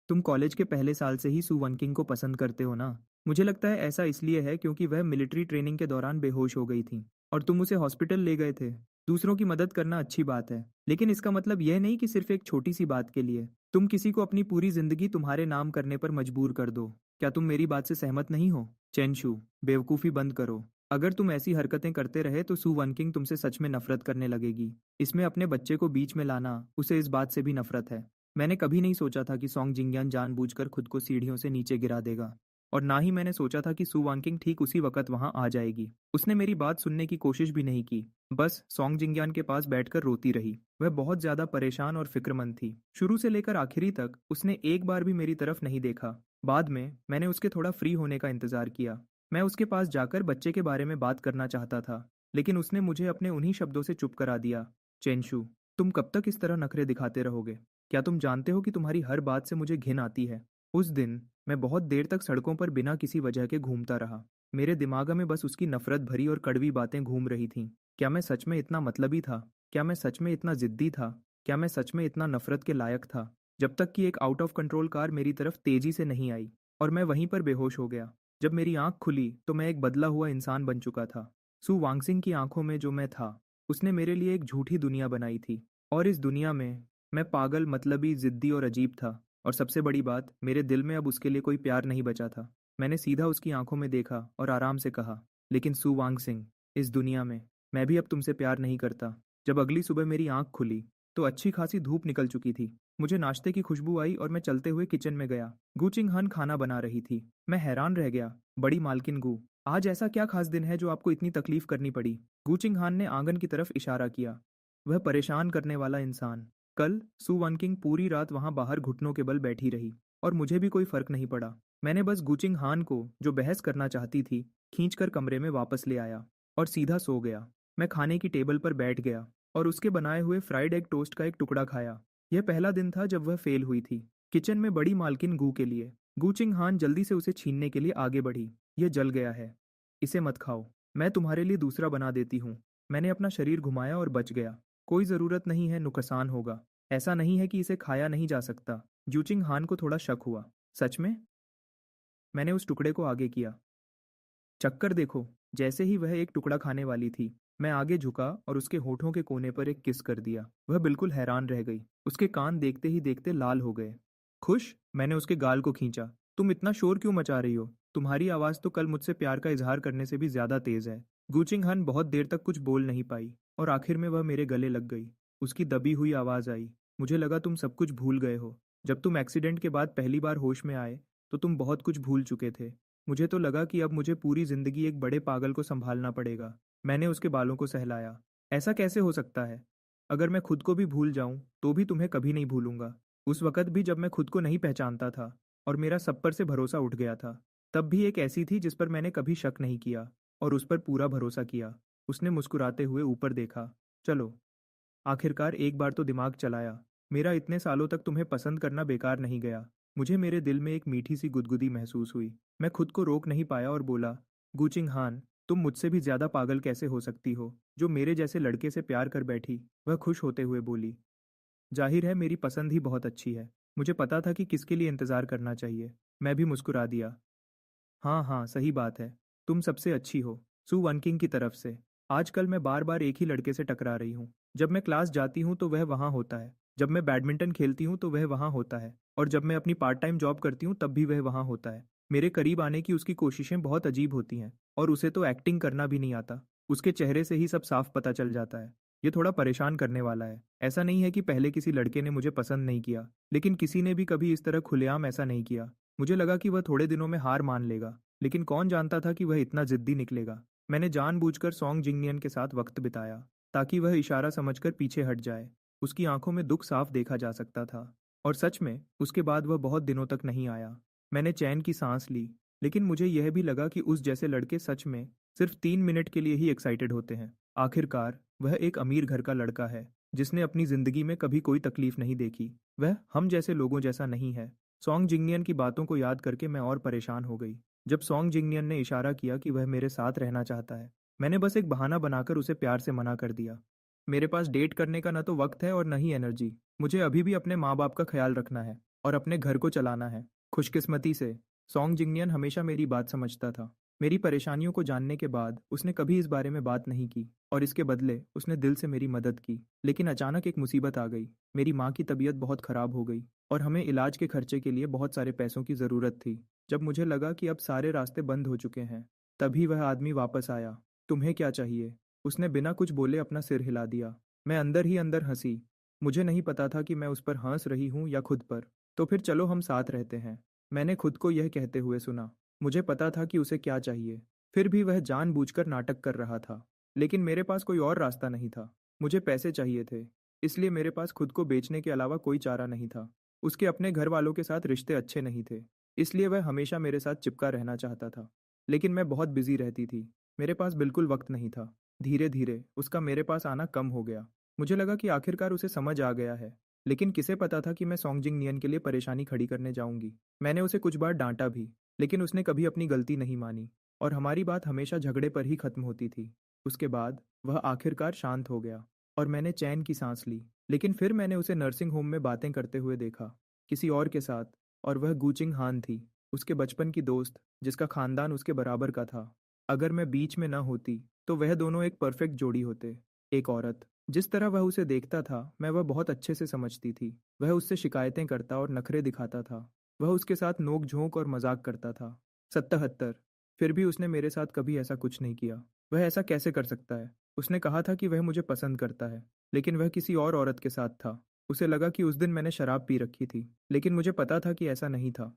तुम कॉलेज के पहले साल से ही सु वनकिंग को पसंद करते हो ना? मुझे लगता है ऐसा इसलिए है क्योंकि वह मिलिट्री ट्रेनिंग के दौरान बेहोश हो गई थी और तुम उसे हॉस्पिटल ले गए थे। दूसरों की मदद करना अच्छी बात है, लेकिन इसका मतलब यह नहीं कि सिर्फ एक छोटी सी बात के लिए तुम किसी को अपनी पूरी जिंदगी तुम्हारे नाम करने पर मजबूर कर दो। क्या तुम मेरी बात से सहमत नहीं हो? चेंशू, बेवकूफ़ी बंद करो। अगर तुम ऐसी हरकतें करते रहे तो सू वनकिंग तुमसे सच में नफरत करने लगेगी। इसमें अपने बच्चे को बीच में लाना, उसे इस बात से भी नफरत है। मैंने कभी नहीं सोचा था कि सॉन्ग जिंगयान जानबूझकर खुद को सीढ़ियों से नीचे गिरा देगा। और ना ही मैंने सोचा था कि सू वांकिंग ठीक उसी वक्त वहां आ जाएगी। उसने मेरी बात सुनने की कोशिश भी नहीं की, बस सॉन्ग जिंगयान के पास बैठकर रोती रही। वह बहुत ज्यादा परेशान और फिक्रमंद थी। शुरू से लेकर आखिरी तक उसने एक बार भी मेरी तरफ नहीं देखा। बाद में मैंने उसके थोड़ा फ्री होने का इंतजार किया। मैं उसके पास जाकर बच्चे के बारे में बात करना चाहता था, लेकिन उसने मुझे अपने उन्हीं शब्दों से चुप करा दिया। चेंशु, तुम कब तक इस तरह नखरे दिखाते रहोगे? क्या तुम जानते हो कि तुम्हारी हर बात से मुझे घिन आती है? उस दिन मैं बहुत देर तक सड़कों पर बिना किसी वजह के घूमता रहा। मेरे दिमाग में बस उसकी नफरत भरी और कड़वी बातें घूम रही थीं। क्या मैं सच में इतना मतलबी था? क्या मैं सच में इतना जिद्दी था? क्या मैं सच में इतना नफरत के लायक था? जब तक कि एक आउट ऑफ कंट्रोल कार मेरी तरफ तेजी से नहीं आई और मैं वहीं पर बेहोश हो गया। जब मेरी आंख खुली तो मैं एक बदला हुआ इंसान बन चुका था। सु वांगसिंग की आंखों में जो मैं था, उसने मेरे लिए एक झूठी दुनिया बनाई थी। और इस दुनिया में मैं पागल, मतलबी, जिद्दी और अजीब था। और सबसे बड़ी बात, मेरे दिल में अब उसके लिए कोई प्यार नहीं बचा था। मैंने सीधा उसकी आंखों में देखा और आराम से कहा, लेकिन सु वांगसिंग, इस दुनिया में मैं भी अब तुमसे प्यार नहीं करता। जब अगली सुबह मेरी आंख खुली तो अच्छी खासी धूप निकल चुकी थी। मुझे नाश्ते की खुशबू आई और मैं चलते हुए किचन में गया। गू चिंग हन खाना बना रही थी। मैं हैरान रह गया। बड़ी मालकिन गू, आज ऐसा क्या खास दिन है जो आपको इतनी तकलीफ करनी पड़ी? गू चिंग हान ने आंगन की तरफ इशारा किया। वह परेशान करने वाला इंसान। कल सु वनकिंग पूरी रात वहां बाहर घुटनों के बल बैठी रही और मुझे भी कोई फर्क नहीं पड़ा। मैंने बस गुचिंग हान को, जो बहस करना चाहती थी, खींचकर कमरे में वापस ले आया और सीधा सो गया। मैं खाने की टेबल पर बैठ गया और उसके बनाए हुए फ्राइड एग टोस्ट का एक टुकड़ा खाया। यह पहला दिन था जब वह फेल हुई थी। किचन में बड़ी मालकिन गू के लिए। गुचिंग हान जल्दी से उसे छीनने के लिए आगे बढ़ी। यह जल गया है, इसे मत खाओ, मैं तुम्हारे लिए दूसरा बना देती हूँ। मैंने अपना शरीर घुमाया और बच गया। कोई ज़रूरत नहीं है, नुकसान होगा। ऐसा नहीं है कि इसे खाया नहीं जा सकता। जूचिंग हान को थोड़ा शक हुआ। सच में? मैंने उस टुकड़े को आगे किया। चक्कर देखो। जैसे ही वह एक टुकड़ा खाने वाली थी, मैं आगे झुका और उसके होठों के कोने पर एक किस कर दिया। वह बिल्कुल हैरान रह गई। उसके कान देखते ही देखते लाल हो गए। खुश? मैंने उसके गाल को खींचा। तुम इतना शोर क्यों मचा रही हो? तुम्हारी आवाज़ तो कल मुझसे प्यार का इजहार करने से भी ज़्यादा तेज़ है। गूचिंग हन बहुत देर तक कुछ बोल नहीं पाई और आखिर में वह मेरे गले लग गई। उसकी दबी हुई आवाज़ आई। मुझे लगा तुम सब कुछ भूल गए हो। जब तुम एक्सीडेंट के बाद पहली बार होश में आए तो तुम बहुत कुछ भूल चुके थे। मुझे तो लगा कि अब मुझे पूरी जिंदगी एक बड़े पागल को संभालना पड़ेगा। मैंने उसके बालों को सहलाया। ऐसा कैसे हो सकता है? अगर मैं खुद को भी भूल जाऊं तो भी तुम्हें कभी नहीं भूलूंगा। उस वक्त भी जब मैं खुद को नहीं पहचानता था और मेरा सब पर से भरोसा उठ गया था, तब भी एक ऐसी थी जिस पर मैंने कभी शक नहीं किया और उस पर पूरा भरोसा किया। उसने मुस्कुराते हुए ऊपर देखा। चलो, आखिरकार एक बार तो दिमाग चलाया। मेरा इतने सालों तक तुम्हें पसंद करना बेकार नहीं गया। मुझे मेरे दिल में एक मीठी सी गुदगुदी महसूस हुई। मैं खुद को रोक नहीं पाया और बोला, गुचिंग हान, तुम मुझसे भी ज्यादा पागल कैसे हो सकती हो, जो मेरे जैसे लड़के से प्यार कर बैठी? वह खुश होते हुए बोली, जाहिर है मेरी पसंद ही बहुत अच्छी है। मुझे पता था कि किसके लिए इंतजार करना चाहिए। मैं भी मुस्कुरा दिया। हाँ हाँ, सही बात है। तुम सबसे अच्छी हो। सु वनकिंग की तरफ से। आजकल मैं बार बार एक ही लड़के से टकरा रही हूँ। जब मैं क्लास जाती हूँ तो वह वहाँ होता है। जब मैं बैडमिंटन खेलती हूँ तो वह वहाँ होता है। और जब मैं अपनी पार्ट टाइम जॉब करती हूँ तब भी वह वहाँ होता है। मेरे करीब आने की उसकी कोशिशें बहुत अजीब होती हैं और उसे तो एक्टिंग करना भी नहीं आता। उसके चेहरे से ही सब साफ पता चल जाता है। ये थोड़ा परेशान करने वाला है। ऐसा नहीं है कि पहले किसी लड़के ने मुझे पसंद नहीं किया, लेकिन किसी ने भी कभी इस तरह खुलेआम ऐसा नहीं किया। मुझे लगा कि वह थोड़े दिनों में हार मान लेगा, लेकिन कौन जानता था कि वह इतना जिद्दी निकलेगा। मैंने जानबूझकर सॉन्ग जिंगनियन के साथ वक्त बिताया ताकि वह इशारा समझकर पीछे हट जाए। उसकी आंखों में दुख साफ देखा जा सकता था। और सच में उसके बाद वह बहुत दिनों तक नहीं आया। मैंने चैन की सांस ली, लेकिन मुझे यह भी लगा कि उस जैसे लड़के सच में सिर्फ 3 मिनट के लिए ही एक्साइटेड होते हैं। आखिरकार वह एक अमीर घर का लड़का है जिसने अपनी जिंदगी में कभी कोई तकलीफ नहीं देखी। वह हम जैसे लोगों जैसा नहीं है। सॉन्ग जिंगनियन की बातों को याद करके मैं और परेशान हो गई। जब सॉन्ग जिंगनियन ने इशारा किया कि वह मेरे साथ रहना चाहता है, मैंने बस एक बहाना बनाकर उसे प्यार से मना कर दिया। मेरे पास डेट करने का न तो वक्त है और न ही एनर्जी। मुझे अभी भी अपने माँ बाप का ख्याल रखना है और अपने घर को चलाना है। खुशकिस्मती से सॉन्ग जिंगनियन हमेशा मेरी बात समझता था। मेरी परेशानियों को जानने के बाद उसने कभी इस बारे में बात नहीं की और इसके बदले उसने दिल से मेरी मदद की। लेकिन अचानक एक मुसीबत आ गई। मेरी माँ की तबीयत बहुत खराब हो गई और हमें इलाज के खर्चे के लिए बहुत सारे पैसों की ज़रूरत थी। जब मुझे लगा कि अब सारे रास्ते बंद हो चुके हैं, तभी वह आदमी वापस आया। तुम्हें क्या चाहिए? उसने बिना कुछ बोले अपना सिर हिला दिया। मैं अंदर ही अंदर हंसी। मुझे नहीं पता था कि मैं उस पर हंस रही हूँ या खुद पर। तो फिर चलो हम साथ रहते हैं, मैंने खुद को यह कहते हुए सुना। मुझे पता था कि उसे क्या चाहिए, फिर भी वह जानबूझकर नाटक कर रहा था। लेकिन मेरे पास कोई और रास्ता नहीं था। मुझे पैसे चाहिए थे, इसलिए मेरे पास खुद को बेचने के अलावा कोई चारा नहीं था। उसके अपने घर वालों के साथ रिश्ते अच्छे नहीं थे, इसलिए वह हमेशा मेरे साथ चिपका रहना चाहता था। लेकिन मैं बहुत बिजी रहती थी, मेरे पास बिल्कुल वक्त नहीं था। धीरे धीरे उसका मेरे पास आना कम हो गया। मुझे लगा कि आखिरकार उसे समझ आ गया है। लेकिन किसे पता था कि मैं सॉन्गजिंग नियन के लिए परेशानी खड़ी करने जाऊंगी। मैंने उसे कुछ बार डांटा भी, लेकिन उसने कभी अपनी गलती नहीं मानी और हमारी बात हमेशा झगड़े पर ही खत्म होती थी। उसके बाद वह आखिरकार शांत हो गया और मैंने चैन की सांस ली। लेकिन फिर मैंने उसे नर्सिंग होम में बातें करते हुए देखा, किसी और के साथ। और वह गूचिंग हान थी, उसके बचपन की दोस्त, जिसका खानदान उसके बराबर का था। अगर मैं बीच में न होती तो वह दोनों एक परफेक्ट जोड़ी होते। एक औरत, जिस तरह वह उसे देखता था मैं वह बहुत अच्छे से समझती थी। वह उससे शिकायतें करता और नखरे दिखाता था। वह उसके साथ नोक झोंक और मजाक करता था। 77। फिर भी उसने मेरे साथ कभी ऐसा कुछ नहीं किया। वह ऐसा कैसे कर सकता है? उसने कहा था कि वह मुझे पसंद करता है, लेकिन वह किसी और औरत के साथ था। उसे लगा कि उस दिन मैंने शराब पी रखी थी, लेकिन मुझे पता था कि ऐसा नहीं था।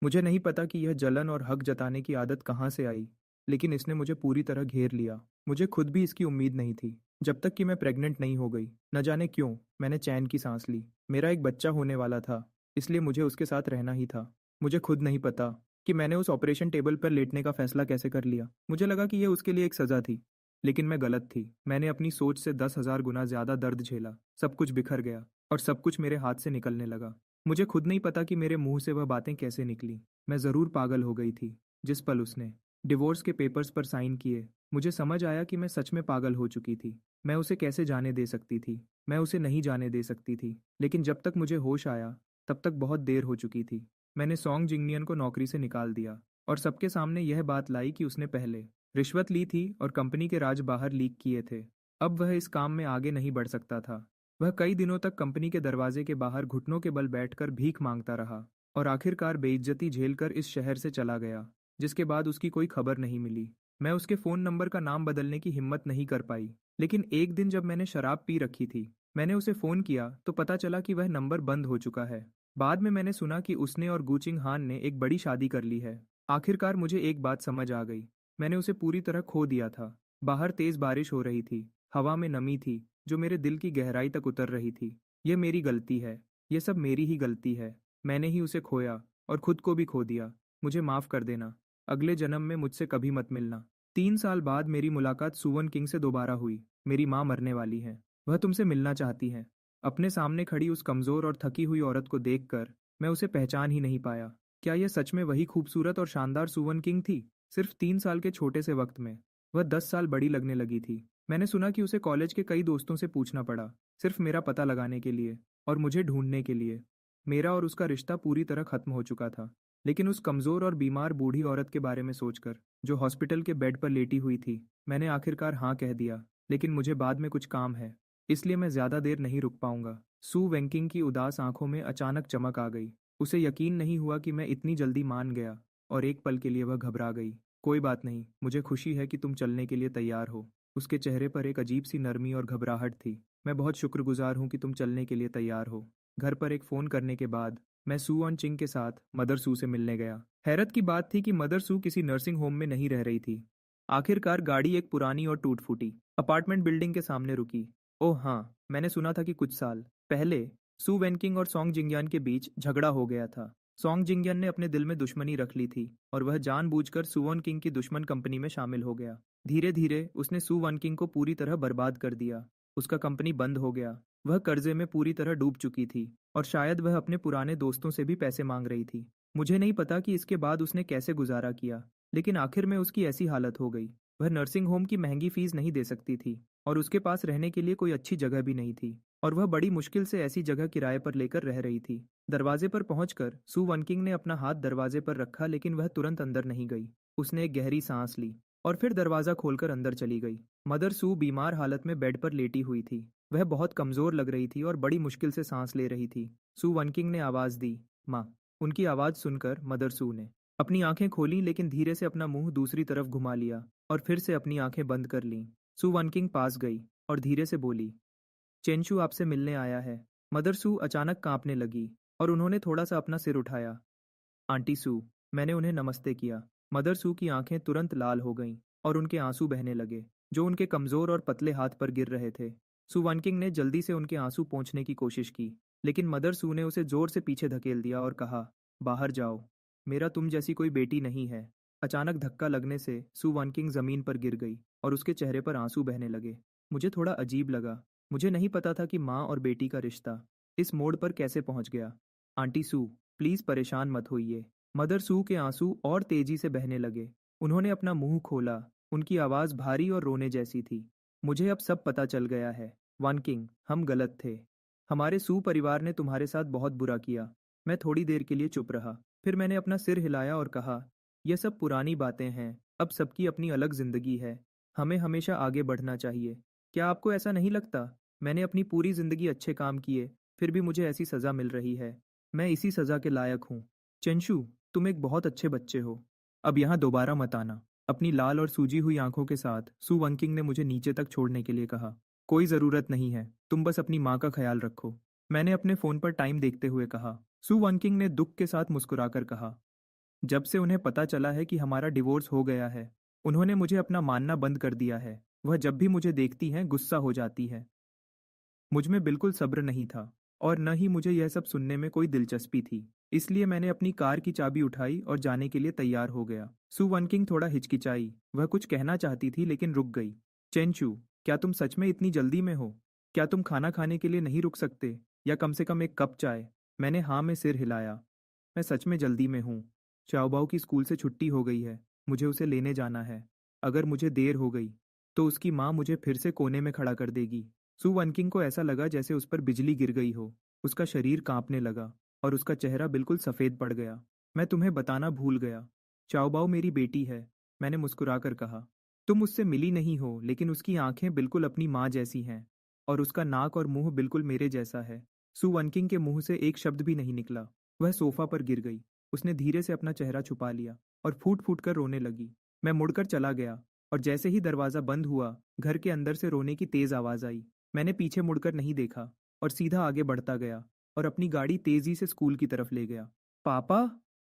मुझे नहीं पता कि यह जलन और हक जताने की आदत कहाँ से आई, लेकिन इसने मुझे पूरी तरह घेर लिया। मुझे खुद भी इसकी उम्मीद नहीं थी, जब तक कि मैं प्रेग्नेंट नहीं हो गई। न जाने क्यों मैंने चैन की सांस ली। मेरा एक बच्चा होने वाला था, इसलिए मुझे उसके साथ रहना ही था। मुझे खुद नहीं पता कि मैंने उस ऑपरेशन टेबल पर लेटने का फैसला कैसे कर लिया। मुझे लगा कि यह उसके लिए एक सज़ा थी, लेकिन मैं गलत थी। मैंने अपनी सोच से 10,000 गुना ज़्यादा दर्द झेला। सब कुछ बिखर गया और सब कुछ मेरे हाथ से निकलने लगा। मुझे खुद नहीं पता कि मेरे मुंह से वह बातें कैसे निकली। मैं ज़रूर पागल हो गई थी। जिस पल उसने डिवोर्स के पेपर्स पर साइन किए, मुझे समझ आया कि मैं सच में पागल हो चुकी थी। मैं उसे कैसे जाने दे सकती थी? मैं उसे नहीं जाने दे सकती थी। लेकिन जब तक मुझे होश आया, तब तक बहुत देर हो चुकी थी। मैंने सॉन्ग जिंगनियन को नौकरी से निकाल दिया और सबके सामने यह बात लाई कि उसने पहले रिश्वत ली थी और कंपनी के राज बाहर लीक किए थे। अब वह इस काम में आगे नहीं बढ़ सकता था। वह कई दिनों तक कंपनी के दरवाजे के बाहर घुटनों के बल बैठकर भीख मांगता रहा और आखिरकार बेइज्जती झेलकर इस शहर से चला गया, जिसके बाद उसकी कोई खबर नहीं मिली। मैं उसके फ़ोन नंबर का नाम बदलने की हिम्मत नहीं कर पाई। लेकिन एक दिन जब मैंने शराब पी रखी थी, मैंने उसे फ़ोन किया तो पता चला कि वह नंबर बंद हो चुका है। बाद में मैंने सुना कि उसने और गूचिंग हान ने एक बड़ी शादी कर ली है। आखिरकार मुझे एक बात समझ आ गई, मैंने उसे पूरी तरह खो दिया था। बाहर तेज़ बारिश हो रही थी, हवा में नमी थी जो मेरे दिल की गहराई तक उतर रही थी। यह मेरी गलती है, यह सब मेरी ही गलती है। मैंने ही उसे खोया और खुद को भी खो दिया। मुझे माफ़ कर देना। अगले जन्म में मुझसे कभी मत मिलना। 3 साल बाद मेरी मुलाकात सुवन किंग से दोबारा हुई। मेरी माँ मरने वाली है, वह तुमसे मिलना चाहती हैं। अपने सामने खड़ी उस कमज़ोर और थकी हुई औरत को देखकर मैं उसे पहचान ही नहीं पाया। क्या यह सच में वही खूबसूरत और शानदार सुवन किंग थी? सिर्फ 3 साल के छोटे से वक्त में वह 10 साल बड़ी लगने लगी थी। मैंने सुना कि उसे कॉलेज के कई दोस्तों से पूछना पड़ा, सिर्फ मेरा पता लगाने के लिए और मुझे ढूंढने के लिए। मेरा और उसका रिश्ता पूरी तरह खत्म हो चुका था। लेकिन उस कमज़ोर और बीमार बूढ़ी औरत के बारे में सोचकर, जो हॉस्पिटल के बेड पर लेटी हुई थी, मैंने आखिरकार हाँ कह दिया। लेकिन मुझे बाद में कुछ काम है, इसलिए मैं ज़्यादा देर नहीं रुक पाऊंगा। सू वेंकिंग की उदास आंखों में अचानक चमक आ गई। उसे यकीन नहीं हुआ कि मैं इतनी जल्दी मान गया और एक पल के लिए वह घबरा गई। कोई बात नहीं, मुझे खुशी है कि तुम चलने के लिए तैयार हो। उसके चेहरे पर एक अजीब सी नरमी और घबराहट थी। मैं बहुत शुक्रगुजार हूँ कि तुम चलने के लिए तैयार हो। घर पर एक फ़ोन करने के बाद मैं सू ऑन चिंग के साथ मदर सू से मिलने गया। हैरत की बात थी कि मदर सू किसी नर्सिंग होम में नहीं रह रही थी। आखिरकार गाड़ी एक पुरानी और टूट फूटी अपार्टमेंट बिल्डिंग के सामने रुकी। ओह हाँ, मैंने सुना था कि कुछ साल पहले सू वेनकिंग और सॉन्ग जिंगयान के बीच झगड़ा हो गया था। सॉन्ग जिंगयान ने अपने दिल में दुश्मनी रख ली थी और वह जानबूझकर सुवन किंग की दुश्मन कंपनी में शामिल हो गया। धीरे धीरे उसने सू वन किंग को पूरी तरह बर्बाद कर दिया। उसका कंपनी बंद हो गया। वह कर्जे में पूरी तरह डूब चुकी थी और शायद वह अपने पुराने दोस्तों से भी पैसे मांग रही थी। मुझे नहीं पता कि इसके बाद उसने कैसे गुजारा किया, लेकिन आखिर में उसकी ऐसी हालत हो गई। वह नर्सिंग होम की महंगी फीस नहीं दे सकती थी और उसके पास रहने के लिए कोई अच्छी जगह भी नहीं थी और वह बड़ी मुश्किल से ऐसी जगह किराए पर लेकर रह रही थी। दरवाजे पर पहुंचकर सू वनकिंग ने अपना हाथ दरवाजे पर रखा, लेकिन वह तुरंत अंदर नहीं गई। उसने एक गहरी सांस ली और फिर दरवाजा खोलकर अंदर चली गई। मदर सू बीमार हालत में बेड पर लेटी हुई थी। वह बहुत कमजोर लग रही थी और बड़ी मुश्किल से सांस ले रही थी। सू वनकिंग ने आवाज दी, माँ। उनकी आवाज़ सुनकर मदर सू ने अपनी आंखें खोली, लेकिन धीरे से अपना मुंह दूसरी तरफ घुमा लिया और फिर से अपनी आंखें बंद कर लीं। सू वनकिंग पास गई और धीरे से बोली, चेंशू आपसे मिलने आया है। मदर सू अचानक कांपने लगी और उन्होंने थोड़ा सा अपना सिर उठाया। आंटी सू, मैंने उन्हें नमस्ते किया। मदर सू की आंखें तुरंत लाल हो गईं और उनके आंसू बहने लगे, जो उनके कमजोर और पतले हाथ पर गिर रहे थे। सू वनकिंग ने जल्दी से उनके आंसू पोंछने की कोशिश की, लेकिन मदर सू ने उसे जोर से पीछे धकेल दिया और कहा, बाहर जाओ, मेरा तुम जैसी कोई बेटी नहीं है। अचानक धक्का लगने से सू वनकिंग जमीन पर गिर गई और उसके चेहरे पर आंसू बहने लगे। मुझे थोड़ा अजीब लगा। मुझे नहीं पता था कि माँ और बेटी का रिश्ता इस मोड़ पर कैसे पहुंच गया। आंटी सू, प्लीज परेशान मत होइए। मदर सू के आंसू और तेजी से बहने लगे। उन्होंने अपना मुंह खोला। उनकी आवाज भारी और रोने जैसी थी। मुझे अब सब पता चल गया है। वन किंग, हम गलत थे। हमारे सू परिवार ने तुम्हारे साथ बहुत बुरा किया। मैं थोड़ी देर के लिए चुप रहा। फिर मैंने अपना सिर हिलाया और कहा, यह सब पुरानी बातें हैं। अब सबकी अपनी अलग जिंदगी है। हमें हमेशा आगे बढ़ना चाहिए। क्या आपको ऐसा नहीं लगता? मैंने अपनी पूरी जिंदगी अच्छे काम किए, फिर भी मुझे ऐसी सजा मिल रही है। मैं इसी सजा के लायक हूँ। चेंशू, तुम एक बहुत अच्छे बच्चे हो। अब यहाँ दोबारा मत आना। अपनी लाल और सूजी हुई आंखों के साथ सू वंकिंग ने मुझे नीचे तक छोड़ने के लिए कहा। कोई ज़रूरत नहीं है, तुम बस अपनी माँ का ख्याल रखो। मैंने अपने फ़ोन पर टाइम देखते हुए कहा। सू वंकिंग ने दुख के साथ मुस्कुराकर कहा, जब से उन्हें पता चला है कि हमारा डिवोर्स हो गया है, उन्होंने मुझे अपना मानना बंद कर दिया है। वह जब भी मुझे देखती हैं गुस्सा हो जाती है। मुझ में बिल्कुल सब्र नहीं था और न ही मुझे यह सब सुनने में कोई दिलचस्पी थी। इसलिए मैंने अपनी कार की चाबी उठाई और जाने के लिए तैयार हो गया। सू वनकिंग थोड़ा हिचकिचाई। वह कुछ कहना चाहती थी लेकिन रुक गई। चेंचू, क्या तुम सच में इतनी जल्दी में हो? क्या तुम खाना खाने के लिए नहीं रुक सकते, या कम से कम एक कप चाय? मैंने हाँ में सिर हिलाया। मैं सच में जल्दी में हूँ। चाओबाओ की स्कूल से छुट्टी हो गई है। मुझे उसे लेने जाना है। अगर मुझे देर हो गई तो उसकी माँ मुझे फिर से कोने में खड़ा कर देगी। सू वनकिंग को ऐसा लगा जैसे उस पर बिजली गिर गई हो। उसका शरीर कांपने लगा और उसका चेहरा बिल्कुल सफ़ेद पड़ गया। मैं तुम्हें बताना भूल गया। चाओबाओ मेरी बेटी है, मैंने मुस्कुराकर कहा। तुम उससे मिली नहीं हो, लेकिन उसकी आंखें बिल्कुल अपनी माँ जैसी हैं और उसका नाक और मुंह बिल्कुल मेरे जैसा है। सू वनकिंग के मुंह से एक शब्द भी नहीं निकला। वह सोफा पर गिर गई। उसने धीरे से अपना चेहरा छुपा लिया और फूट फूट कर रोने लगी। मैं मुड़कर चला गया और जैसे ही दरवाज़ा बंद हुआ, घर के अंदर से रोने की तेज़ आवाज़ आई। मैंने पीछे मुड़कर नहीं देखा और सीधा आगे बढ़ता गया और अपनी गाड़ी तेजी से स्कूल की तरफ ले गया। पापा!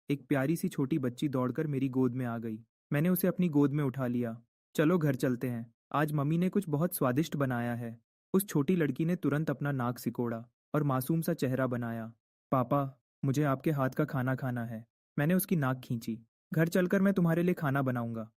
एक प्यारी सी छोटी बच्ची दौड़कर मेरी गोद में आ गई। मैंने उसे अपनी गोद में उठा लिया। चलो घर चलते हैं, आज मम्मी ने कुछ बहुत स्वादिष्ट बनाया है। उस छोटी लड़की ने तुरंत अपना नाक सिकोड़ा और मासूम सा चेहरा बनाया। पापा, मुझे आपके हाथ का खाना खाना है। मैंने उसकी नाक खींची। घर चलकर मैं तुम्हारे लिए खाना बनाऊंगा।